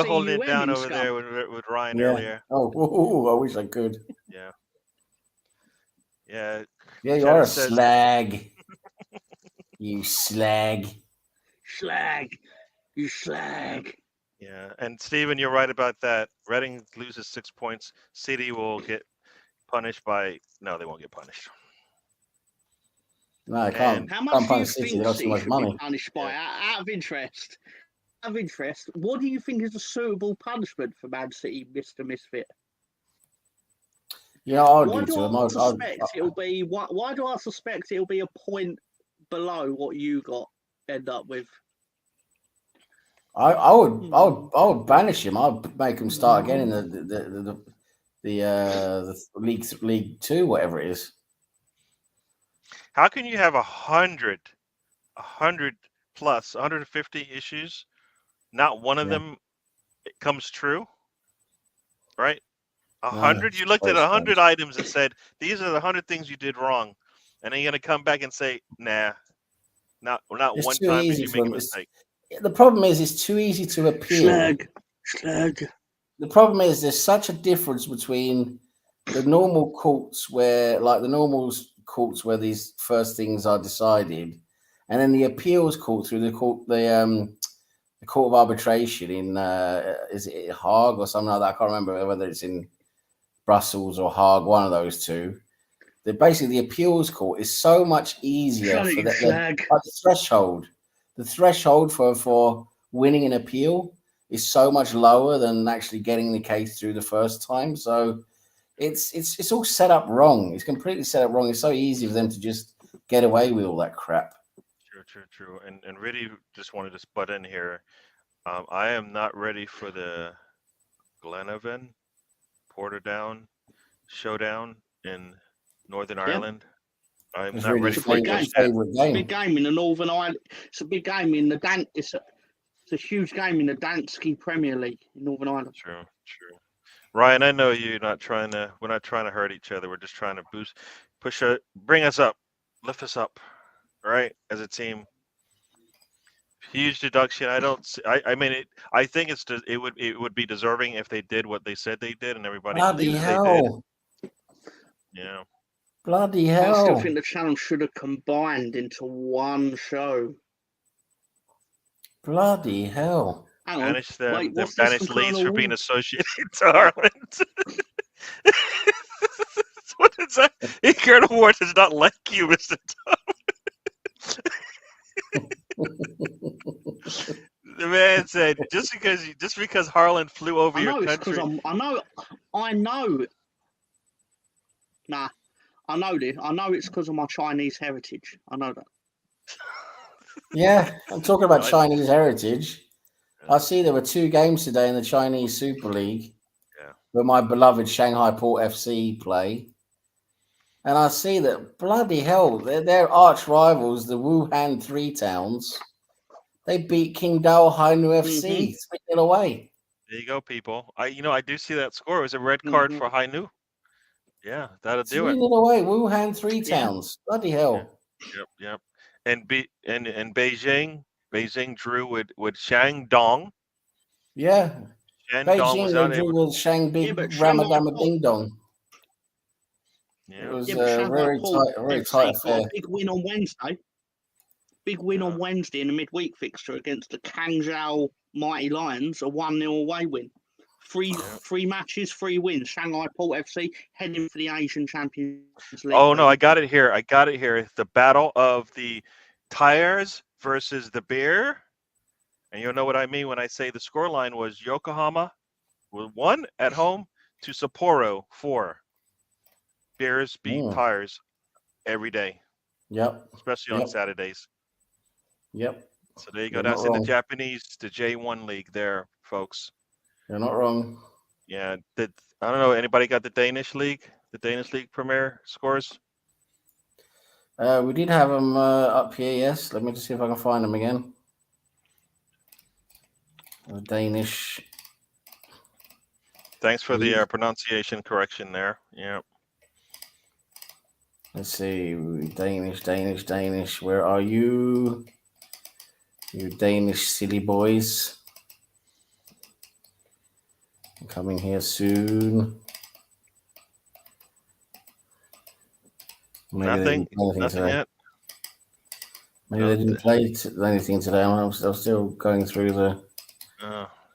[SPEAKER 1] holding it down over
[SPEAKER 3] scum.
[SPEAKER 1] there with Ryan earlier.
[SPEAKER 4] Oh, I wish I could.
[SPEAKER 1] Yeah. Yeah.
[SPEAKER 4] Yeah, you are a slag. You slag.
[SPEAKER 3] You slag.
[SPEAKER 1] Yeah, and Stephen, you're right about that. Reading loses 6 points. City will get punished by. No, they won't get punished.
[SPEAKER 4] No, I can't.
[SPEAKER 3] How much do you
[SPEAKER 4] City.
[SPEAKER 3] think
[SPEAKER 4] They lost
[SPEAKER 3] City
[SPEAKER 4] too much
[SPEAKER 3] should
[SPEAKER 4] money.
[SPEAKER 3] be punished by? Out of interest, what do you think is a suitable punishment for Man City, Mr. Misfit?
[SPEAKER 4] Yeah, I'll
[SPEAKER 3] Why
[SPEAKER 4] do
[SPEAKER 3] do
[SPEAKER 4] to
[SPEAKER 3] I suspect it'll be? Why do I suspect it'll be a point below what you end up with?
[SPEAKER 4] I would banish him. I'd make him start again in the League Two, whatever it is.
[SPEAKER 1] How can you have 100 plus 150 issues? Not one of them comes true, right? 100. You looked at 100 items and said these are the 100 things you did wrong, and then you're gonna come back and say, nah, not one time did you make a mistake.
[SPEAKER 4] The problem is it's too easy to appeal.
[SPEAKER 3] Slag.
[SPEAKER 4] The problem is there's such a difference between the normal courts where these first things are decided, and then the appeals court through the Court of Arbitration in is it Hague or something like that? I can't remember whether it's in Brussels or Hague, one of those two. Basically, the appeals court is so much easier for the threshold. The threshold for winning an appeal is so much lower than actually getting the case through the first time. So it's all set up wrong. It's completely set up wrong. It's so easy for them to just get away with all that crap.
[SPEAKER 1] True. And really just wanted to butt in here. I am not ready for the Glenavon Portadown showdown in Northern Ireland. I'm
[SPEAKER 4] It's
[SPEAKER 1] not
[SPEAKER 4] really
[SPEAKER 1] ready for it
[SPEAKER 3] big
[SPEAKER 1] just
[SPEAKER 3] game.
[SPEAKER 1] yet.
[SPEAKER 4] favorite
[SPEAKER 3] It's a
[SPEAKER 4] game.
[SPEAKER 3] big game in the Northern Ireland. It's a big game in the It's a huge game in the Danske Premier League in Northern Ireland.
[SPEAKER 1] True. Ryan, I know we're not trying to hurt each other. We're just trying to bring us up, lift us up, right? As a team. Huge deduction. I don't. I mean, I think it would be deserving if they did what they said they did, and everybody
[SPEAKER 4] Bloody
[SPEAKER 1] believes they did.
[SPEAKER 4] hell!
[SPEAKER 1] Yeah.
[SPEAKER 4] Bloody
[SPEAKER 3] I still
[SPEAKER 4] hell!
[SPEAKER 3] think the channel should have combined into one show.
[SPEAKER 4] Bloody hell!
[SPEAKER 3] Hang on.
[SPEAKER 1] Banish them.
[SPEAKER 3] Wait,
[SPEAKER 1] The
[SPEAKER 3] what's this
[SPEAKER 1] banish
[SPEAKER 3] from
[SPEAKER 1] Leeds
[SPEAKER 3] Colonel
[SPEAKER 1] for being
[SPEAKER 3] Wolf?
[SPEAKER 1] associated to Ireland. What is that? Colonel Ward does not like you, Mr. Tom. The man said, just because Harlan flew over your country.
[SPEAKER 3] I know. Nah, I know this. I know it's because of my Chinese heritage. I know that.
[SPEAKER 4] Yeah, I'm talking about
[SPEAKER 1] I-
[SPEAKER 4] Chinese heritage. I see there were 2 games today in the Chinese Super League, where my beloved Shanghai Port FC play. And I see that, bloody hell, their arch rivals, the Wuhan Three Towns, they beat Qingdao Hainu FC 3-0 away.
[SPEAKER 1] There you go, people. I do see that score. It was a red card for Hainu. Yeah, that'll do it.
[SPEAKER 4] 3-0 away, Wuhan Three Towns. Bloody hell.
[SPEAKER 1] Yep. And Beijing drew with Shandong.
[SPEAKER 4] Yeah.
[SPEAKER 1] Shandong was out
[SPEAKER 4] Beijing, they drew
[SPEAKER 1] able.
[SPEAKER 4] with Shang Big
[SPEAKER 3] Yeah, but
[SPEAKER 4] Ramadama
[SPEAKER 3] Shanghai
[SPEAKER 4] Ding Dong.
[SPEAKER 1] Yeah.
[SPEAKER 4] It was
[SPEAKER 3] Yeah, but
[SPEAKER 4] a
[SPEAKER 3] Shanghai
[SPEAKER 4] very
[SPEAKER 3] Port
[SPEAKER 4] tight
[SPEAKER 3] FC
[SPEAKER 4] affair.
[SPEAKER 3] got a big win on Wednesday. Big win on Wednesday in the midweek fixture against the Hangzhou Mighty Lions, a 1-0 away win. Three matches, 3 wins. Shanghai Port FC heading for the Asian Champions League.
[SPEAKER 1] Oh no, I got it here. The battle of the tires versus the beer. And you'll know what I mean when I say the scoreline was Yokohama with 1 at home to Sapporo 4. Bears beat tires every day.
[SPEAKER 4] Yep.
[SPEAKER 1] Especially on Saturdays.
[SPEAKER 4] Yep.
[SPEAKER 1] So there you go. That's in the Japanese, the J1 league there, folks.
[SPEAKER 4] You're not wrong.
[SPEAKER 1] Yeah. I don't know. Anybody got the Danish league? The Danish league premier scores?
[SPEAKER 4] We did have them up here, yes. Let me just see if I can find them again. The Danish.
[SPEAKER 1] Thanks for the pronunciation correction there. Yeah.
[SPEAKER 4] Let's see. Danish. Where are you? You Danish silly boys. I'm coming here soon.
[SPEAKER 1] Nothing yet.
[SPEAKER 4] Maybe they didn't play anything today. I'm still going through the.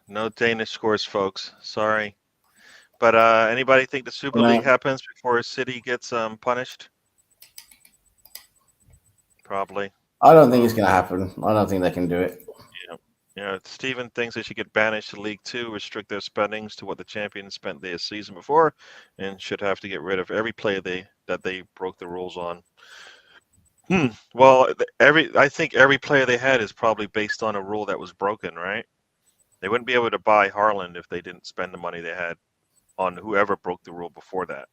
[SPEAKER 1] No Danish scores, folks. Sorry. But anybody think the Super League happens before City gets punished? Probably.
[SPEAKER 4] I don't think it's going to happen. I don't think they can do it.
[SPEAKER 1] Yeah. Steven thinks they should get banished to League 2, restrict their spendings to what the champions spent their season before, and should have to get rid of every player that they broke the rules on. Well, I think every player they had is probably based on a rule that was broken, right? They wouldn't be able to buy Haaland if they didn't spend the money they had on whoever broke the rule before that.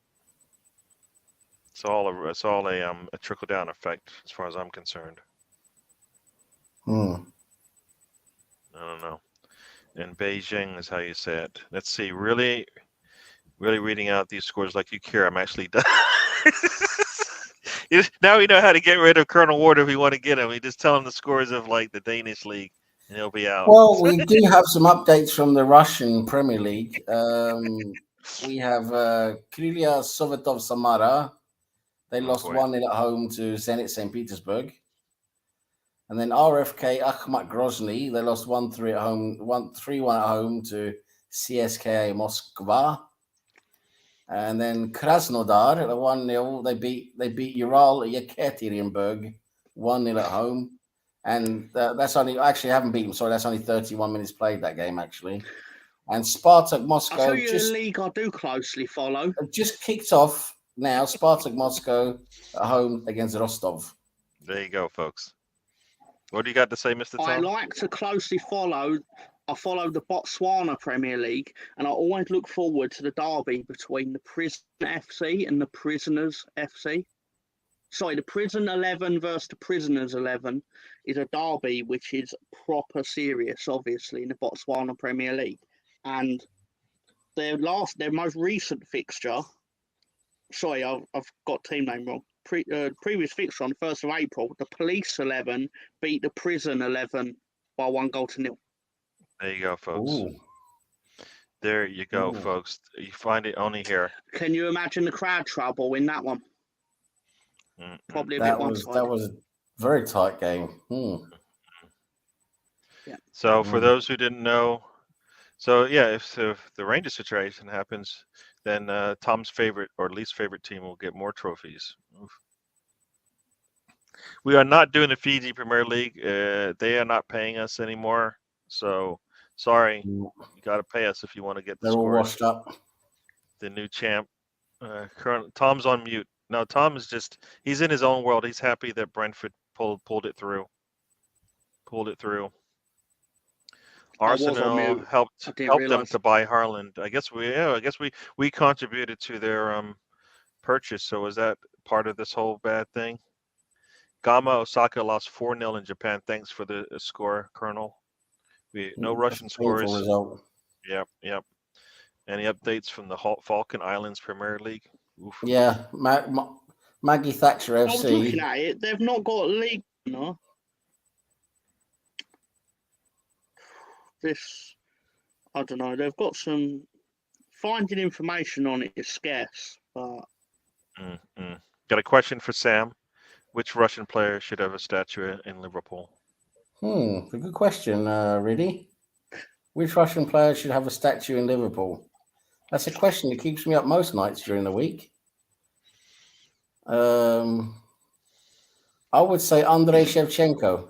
[SPEAKER 1] It's all a trickle down effect as far as I'm concerned. I don't know. In Beijing is how you say it. Let's see. Really reading out these scores like you care. I'm actually done. Now we know how to get rid of Colonel Ward if we want to get him. We just tell him the scores of like the Danish league, and he'll be out.
[SPEAKER 4] Well, we do have some updates from the Russian Premier League. We have Krylia Sovetov Samara. They lost 1-0 at home to Zenit St. Petersburg. And then RFK Akhmat Grozny, they lost 1-3 at home, 3-1 at home to CSKA Moskva. And then Krasnodar, 1-0, they beat Ural Yekaterinburg 1-0 at home. And that's only, actually I haven't beaten, sorry, that's only 31 minutes played that game actually. And Spartak Moscow,
[SPEAKER 3] I'll tell you the league I do closely follow.
[SPEAKER 4] Just kicked off now. Spartak Moscow at home against Rostov.
[SPEAKER 1] There you go, folks. What do you got to say, Mr. Tom?
[SPEAKER 3] I like to closely follow I follow the Botswana Premier League, and I always look forward to the derby between the Prison FC and the Prisoners FC. Sorry, the Prison 11 versus the Prisoners 11 is a derby which is proper serious, obviously, in the Botswana Premier League. And their most recent fixture, sorry, I've got team name wrong. Previous fixture on the 1st of April, the Police 11 beat the Prison 11 by 1-0.
[SPEAKER 1] There you go, folks.
[SPEAKER 4] Ooh.
[SPEAKER 1] There you go,
[SPEAKER 4] Ooh.
[SPEAKER 1] folks. You find it only here.
[SPEAKER 3] Can you imagine the crowd trouble in that one? Probably a bit one-sided.
[SPEAKER 4] That was a very tight game.
[SPEAKER 3] Yeah.
[SPEAKER 1] So for those who didn't know, if the Rangers situation happens, then Tom's favorite or least favorite team will get more trophies. Oof. We are not doing the Fiji Premier League. They are not paying us anymore. So sorry, you got to pay us if you want to get the
[SPEAKER 4] They're all
[SPEAKER 1] scores.
[SPEAKER 4] washed up.
[SPEAKER 1] The new champ. Tom's on mute. No, Tom is he's in his own world. He's happy that Brentford pulled it through. Arsenal helped them to buy Haaland. I guess we contributed to their purchase. So is that part of this whole bad thing? Gama Osaka lost 4-0 in Japan. Thanks for the score, Colonel. No Russian scores.
[SPEAKER 4] Result.
[SPEAKER 1] Yep. Any updates from the Falcon Islands Premier League? Oof.
[SPEAKER 4] Yeah, Maggie Thatcher FC.
[SPEAKER 3] I was looking at it. They've not got a league, no. I don't know. They've got some finding information on it is scarce, but.
[SPEAKER 1] Got a question for Sam. Which Russian player should have a statue in Liverpool?
[SPEAKER 4] A good question, really. Which Russian player should have a statue in Liverpool? That's a question that keeps me up most nights during the week. I would say Andrei Shevchenko,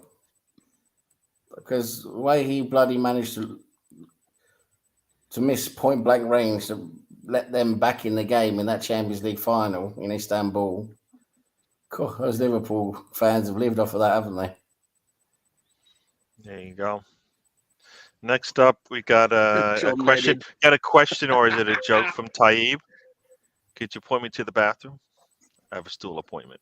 [SPEAKER 4] because the way he bloody managed to miss point blank range to let them back in the game in that Champions League final in Istanbul. God, those Liverpool fans have lived off of that, haven't they?
[SPEAKER 1] There you go. Next up, we got a question. Got a question, or is it a joke from Taib? Could you point me to the bathroom? I have a stool appointment.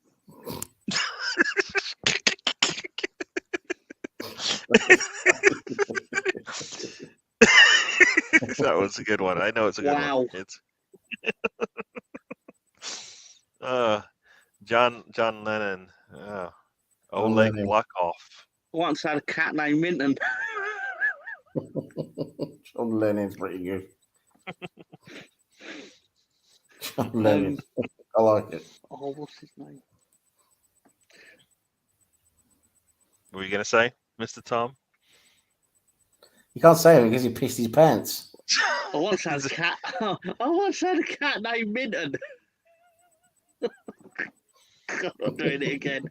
[SPEAKER 1] That was a good one. I know it's a good one. It's John Lennon. Oleg Blockoff.
[SPEAKER 3] Once had a cat named Minton.
[SPEAKER 4] John Lennon's pretty good. John Lennon. I like it.
[SPEAKER 3] Oh, what's his name?
[SPEAKER 1] What were you going to say, Mr. Tom?
[SPEAKER 4] You can't say it because he pissed his pants.
[SPEAKER 3] I once had a cat. I once had a cat named Minton. God, I'm doing it again.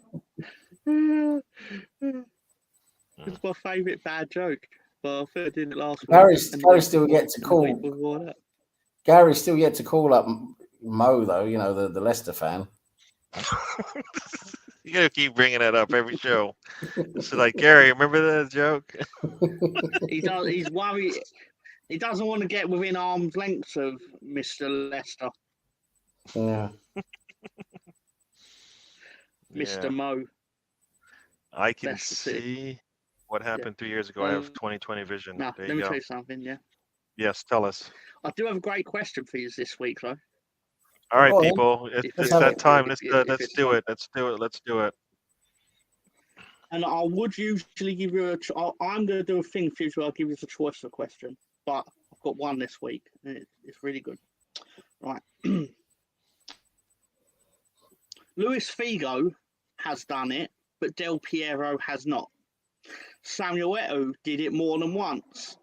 [SPEAKER 3] It's my favourite bad joke. But I think I did it last week.
[SPEAKER 4] Gary still yet to call. Gary still yet to call up Mo, though. You know, the Leicester fan.
[SPEAKER 1] You gotta keep bringing that up every show. It's like, Gary, remember that joke?
[SPEAKER 3] He's worried. He doesn't want to get within arm's length of Mr. Leicester.
[SPEAKER 4] Yeah.
[SPEAKER 3] Mr. Mo.
[SPEAKER 1] I can see what happened 2 years ago. I have 20/20 vision.
[SPEAKER 3] Now, let me tell you something, yeah?
[SPEAKER 1] Yes, tell us.
[SPEAKER 3] I do have a great question for you this week, though.
[SPEAKER 1] All right, people. It's that time. Let's do it. Let's do it.
[SPEAKER 3] And I would usually give you I'm going to do a thing for you where I'll give you a choice of a question. But I've got one this week. And it's really good. Right. Luis Figo has done it, but Del Piero has not. Samuel Eto'o did it more than once,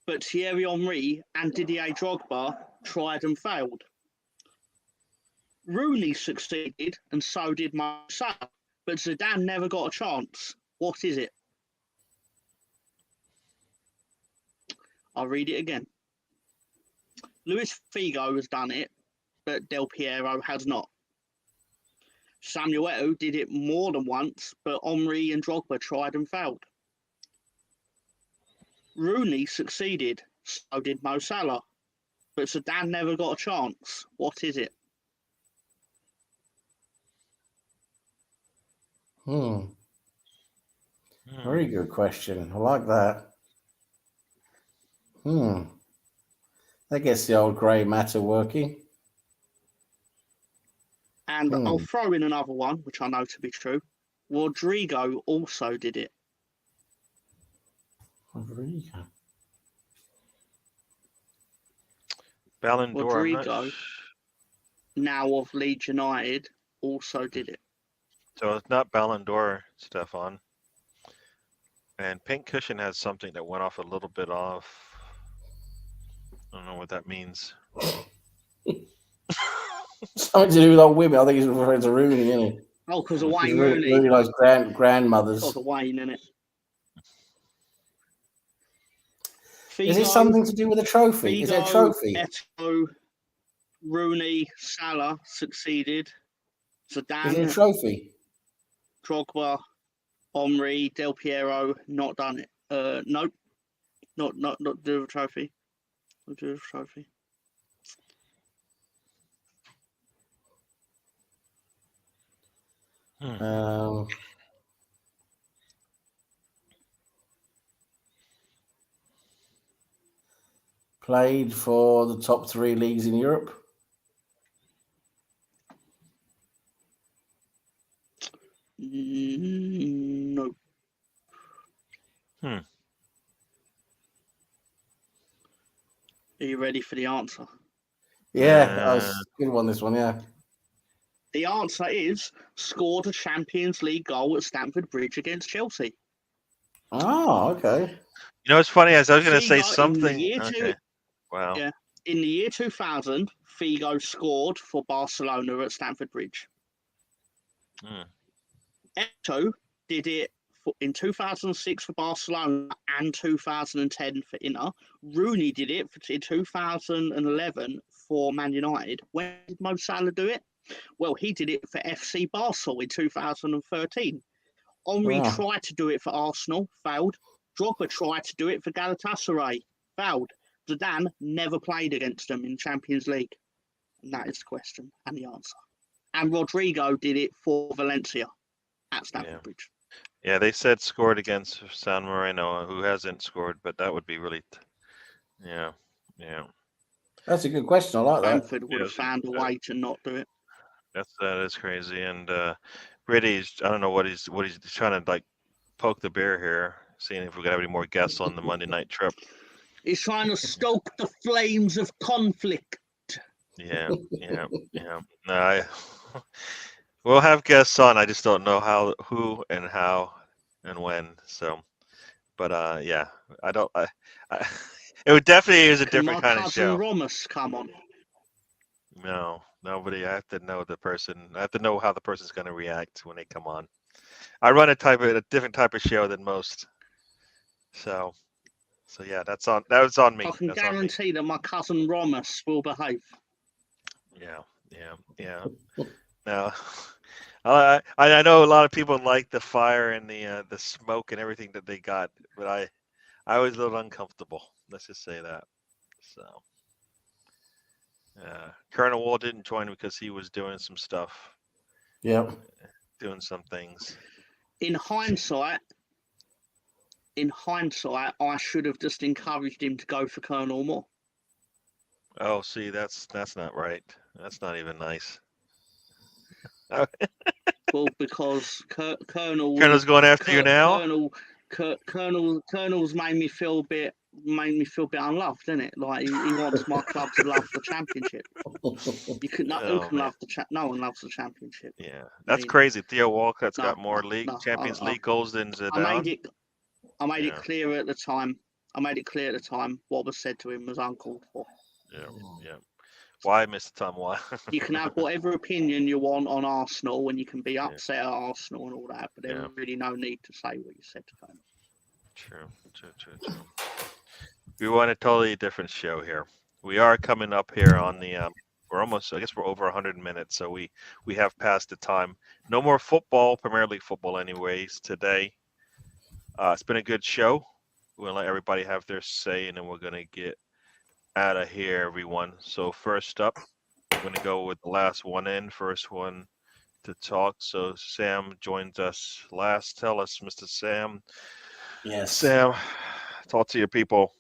[SPEAKER 3] but Thierry Henry and Didier Drogba tried and failed. Rooney succeeded, and so did Mo Salah, but Zidane never got a chance. What is it? I'll read it again. Luis Figo has done it, but Del Piero has not. Samuel Eto'o did it more than once, but Henry and Drogba tried and failed. Rooney succeeded, so did Mo Salah. But Zidane never got a chance. What is it?
[SPEAKER 4] Very good question. I like that. That gets the old grey matter working.
[SPEAKER 3] And I'll throw in another one, which I know to be true. Rodrigo also did it.
[SPEAKER 4] Rodrigo.
[SPEAKER 1] Ballon d'Or.
[SPEAKER 3] Rodrigo, now of Leeds United, also did it.
[SPEAKER 1] So it's not Ballon d'Or, Stefan. And Pink Cushion has something that went off a little bit off. I don't know what that means.
[SPEAKER 4] Something to do with old women. I think he's referring to Rooney, isn't he?
[SPEAKER 3] Oh, because of Wayne Rooney.
[SPEAKER 4] Rooney likes grandmothers.
[SPEAKER 3] Because of Wayne, innit?
[SPEAKER 4] Is it something to do with a trophy? Is it a trophy?
[SPEAKER 3] Eto'o, Rooney, Salah succeeded. Zidane.
[SPEAKER 4] Is it a trophy?
[SPEAKER 3] Drogba, Henry, Del Piero, not done it. Nope. Not do a trophy. Not do a trophy.
[SPEAKER 4] Played for the top 3 leagues in Europe.
[SPEAKER 3] No.
[SPEAKER 1] Hmm. Are
[SPEAKER 3] you ready for the answer?
[SPEAKER 4] Yeah, good one. This one, yeah.
[SPEAKER 3] The answer is scored a Champions League goal at Stamford Bridge against Chelsea.
[SPEAKER 4] Oh, okay.
[SPEAKER 1] You know, it's funny. As I was going to say something.
[SPEAKER 3] Wow. Yeah. In the year 2000, Figo scored for Barcelona at Stamford Bridge. Eto'o did it in 2006 for Barcelona and 2010 for Inter. Rooney did it in 2011 for Man United. When did Mo Salah do it? Well, he did it for FC Barcelona in 2013. Henry tried to do it for Arsenal, failed. Drogba tried to do it for Galatasaray, failed. Zidane never played against them in Champions League. And that is the question and the answer. And Rodrigo did it for Valencia at Stamford Bridge.
[SPEAKER 1] Yeah, they said scored against San Marino, who hasn't scored, but that would be really, yeah.
[SPEAKER 4] That's a good question. I like that.
[SPEAKER 3] Stamford would have found a way to not do it.
[SPEAKER 1] That is crazy. And Brady's, I don't know what he's trying to like poke the bear here, seeing if we got any more guests on the Monday night trip.
[SPEAKER 3] He's trying to stoke the flames of conflict.
[SPEAKER 1] Yeah. No, we'll have guests on. I just don't know who, and how, and when. So, but yeah, I don't. It would definitely is a different kind of show.
[SPEAKER 3] Can Ramos come on?
[SPEAKER 1] No, nobody. I have to know the person. I have to know how the person's going to react when they come on. I run a different type of show than most. So yeah, that was on me.
[SPEAKER 3] I can guarantee that my cousin Ramos will behave.
[SPEAKER 1] Yeah. Now, I know a lot of people like the fire and the smoke and everything that they got, but I was a little uncomfortable. Let's just say that. So, Colonel Wall didn't join because he was doing some stuff.
[SPEAKER 4] Yep.
[SPEAKER 1] Doing some things.
[SPEAKER 3] In hindsight, I should have just encouraged him to go for Colonel more.
[SPEAKER 1] Oh, see, that's not right. That's not even nice.
[SPEAKER 3] Well, because
[SPEAKER 1] Colonel's going after you now.
[SPEAKER 3] Colonel's made me feel a bit unloved, isn't it? Like he wants my club to love the championship. No one loves the championship.
[SPEAKER 1] Yeah, that's crazy. Theo Walcott's got more Champions League goals than Zidane.
[SPEAKER 3] I made it clear at the time. What was said to him was uncalled for.
[SPEAKER 1] Yeah. Why, Mr. Tom? Why?
[SPEAKER 3] You can have whatever opinion you want on Arsenal, and you can be upset at Arsenal and all that, but there's really no need to say what you said to Colonel.
[SPEAKER 1] True. We want a totally different show here. We are coming up here on the. We're over 100 minutes, so we have passed the time. No more football, Premier League football, anyways. Today, it's been a good show. We'll let everybody have their say, and then we're gonna get out of here, everyone. So first up, I'm gonna go with the last one in, first one to talk. So Sam joins us last. Tell us, Mr. Sam.
[SPEAKER 4] Yes.
[SPEAKER 1] Sam, talk to your people.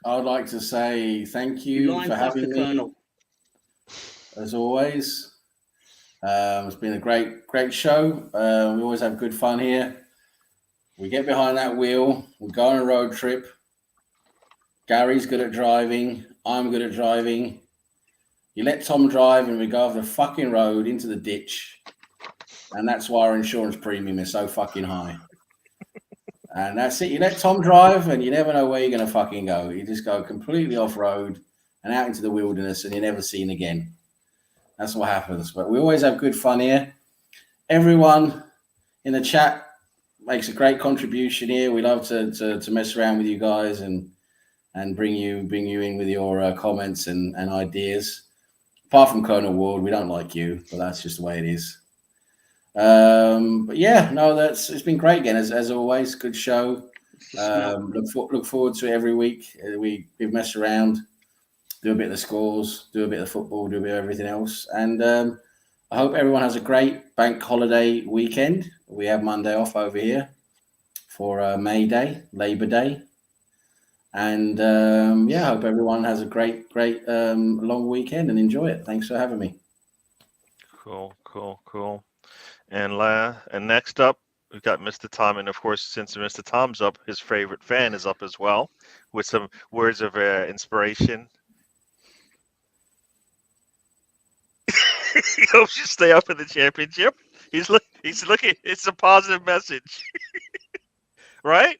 [SPEAKER 4] I would like to say thank
[SPEAKER 3] You
[SPEAKER 4] you
[SPEAKER 3] line
[SPEAKER 4] for having
[SPEAKER 3] Cluster
[SPEAKER 4] me,
[SPEAKER 3] Colonel.
[SPEAKER 4] as always. It's been a great show. We always have good fun here. We get behind that wheel. We go on a road trip. Gary's good at driving. I'm good at driving. You let Tom drive and we go off the fucking road into the ditch. And that's why our insurance premium is so fucking high. And that's it. You let Tom drive and you never know where you're going to fucking go. You just go completely off road and out into the wilderness and you're never seen again. That's what happens. But we always have good fun here. Everyone in the chat makes a great contribution here. We love to mess around with you guys and bring you in with your comments and ideas. Apart from Colonel Ward, we don't like you, but that's just the way it is. But yeah, no, it's been great again as always. Good show. Look forward to it every week. We mess around, do a bit of the scores, do a bit of football, do a bit of everything else, and I hope everyone has a great bank holiday weekend. We have Monday off over here for May Day, Labor Day. And I hope everyone has a great long weekend and enjoy it. Thanks for having me.
[SPEAKER 1] Cool. And next up, we've got Mr. Tom. And of course, since Mr. Tom's up, his favorite fan is up as well with some words of inspiration. He hopes you stay up in the championship. He's looking. It's a positive message, right?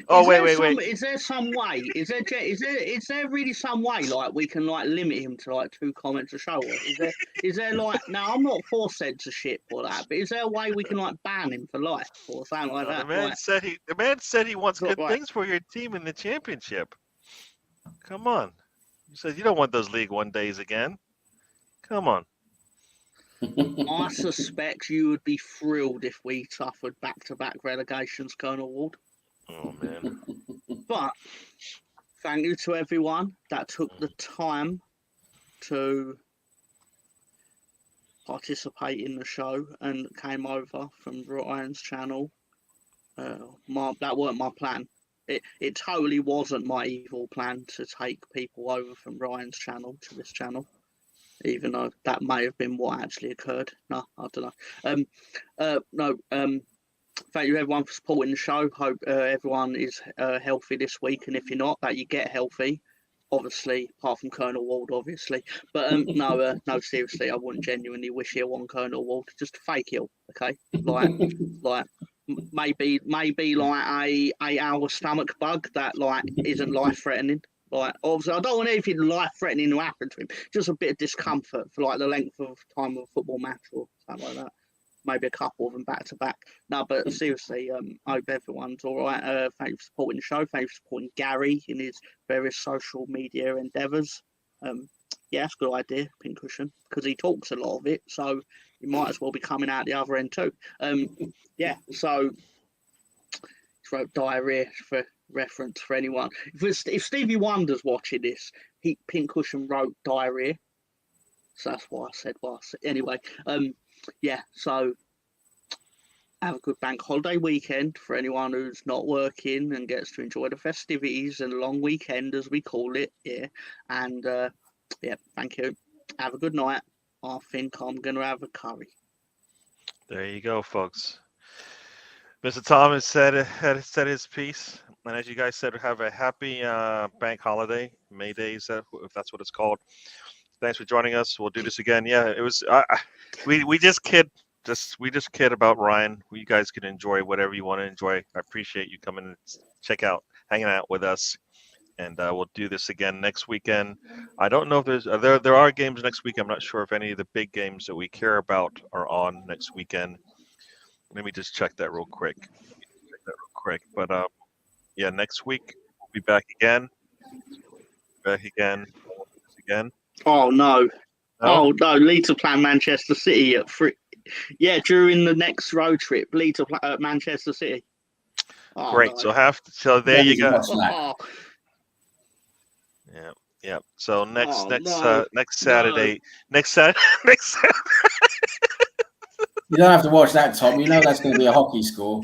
[SPEAKER 1] Oh, wait.
[SPEAKER 3] Is there some way? Is there really some way like we can like limit him to like 2 comments a show? Or is there like now I'm not for censorship or that, but is there a way we can like ban him for life or something like that?
[SPEAKER 1] The man said he wants good things for your team in the championship. Come on. You said you don't want those League One days again. Come on.
[SPEAKER 3] I suspect you would be thrilled if we suffered back-to-back relegations, Colonel Ward.
[SPEAKER 1] Oh, man.
[SPEAKER 3] But thank you to everyone that took the time to participate in the show and came over from Ryan's channel. That weren't my plan. It totally wasn't my evil plan to take people over from Ryan's channel to this channel, even though that may have been what actually occurred. No, I don't know. Thank you everyone for supporting the show. Hope everyone is healthy this week, and if you're not, that you get healthy. Obviously, apart from Colonel Ward, obviously. But no, seriously, I wouldn't genuinely wish ill on Colonel Ward. Just a fake ill, okay? Like maybe like a 8-hour stomach bug that like isn't life threatening. Like obviously, I don't want anything life threatening to happen to him. Just a bit of discomfort for like the length of time of a football match or something like that. Maybe a couple of them back to back. No, but seriously, I hope everyone's all right. Thank you for supporting the show. Thank you for supporting Gary in his various social media endeavours. Yeah, that's a good idea, Pincushion, because he talks a lot of it, so he might as well be coming out the other end too. Yeah, so he wrote diarrhea for reference for anyone. If Stevie Wonder's watching this, Pincushion wrote diarrhea. So that's why I said what I said. Anyway, yeah, so have a good bank holiday weekend for anyone who's not working and gets to enjoy the festivities and long weekend, as we call it. Yeah, and yeah, thank you. Have a good night. I think I'm going to have a curry.
[SPEAKER 1] There you go, folks. Mr. Thomas said his piece, and as you guys said, have a happy bank holiday, May Day, if that's what it's called. Thanks for joining us. We'll do this again. Yeah, it was. We just kid about Ryan. You guys can enjoy whatever you want to enjoy. I appreciate you coming and hanging out with us, and we'll do this again next weekend. I don't know if there are games next week. I'm not sure if any of the big games that we care about are on next weekend. Let me just check that real quick. But yeah, next week we'll be back again.
[SPEAKER 3] Oh no! Oh no! Leeds are playing Manchester City at 3. Yeah, during the next road trip, Leeds are Manchester City. Oh,
[SPEAKER 1] Great.
[SPEAKER 3] no.
[SPEAKER 1] So there you go.
[SPEAKER 4] Watch that.
[SPEAKER 3] Oh,
[SPEAKER 1] Yeah. Yeah. So next
[SPEAKER 3] no, no.
[SPEAKER 1] Saturday, next Saturday, next Saturday.
[SPEAKER 4] You don't have to watch that, Tom. You know that's going to be a hockey score.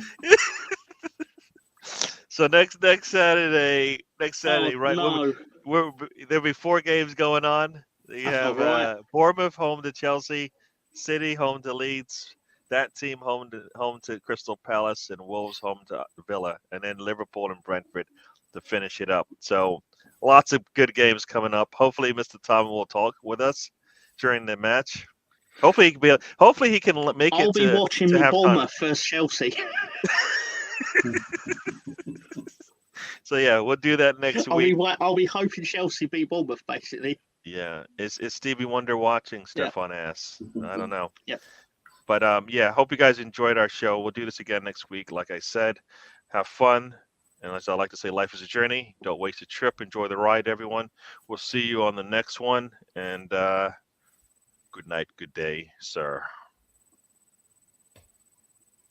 [SPEAKER 1] So next Saturday, right?
[SPEAKER 3] No.
[SPEAKER 1] There'll be 4 games going on. You
[SPEAKER 3] That's
[SPEAKER 1] have
[SPEAKER 3] not right.
[SPEAKER 1] Bournemouth home to Chelsea, City home to Leeds, that team home to Crystal Palace, and Wolves home to Villa, and then Liverpool and Brentford to finish it up. So lots of good games coming up. Hopefully, Mr. Tom will talk with us during the match. Hopefully, he can make
[SPEAKER 3] I'll
[SPEAKER 1] it
[SPEAKER 3] be
[SPEAKER 1] to
[SPEAKER 3] watching me
[SPEAKER 1] halftime.
[SPEAKER 3] Bournemouth versus Chelsea.
[SPEAKER 1] So yeah, we'll do that next week.
[SPEAKER 3] I'll be hoping Chelsea beat Bournemouth, basically.
[SPEAKER 1] Yeah, is Stevie Wonder watching?
[SPEAKER 3] Yeah.
[SPEAKER 1] Stefan asks. I don't know.
[SPEAKER 3] Yep.
[SPEAKER 1] But yeah, hope you guys enjoyed our show. We'll do this again next week. Like I said, have fun. And as I like to say, life is a journey. Don't waste a trip. Enjoy the ride, everyone. We'll see you on the next one. And good night, good day, sir.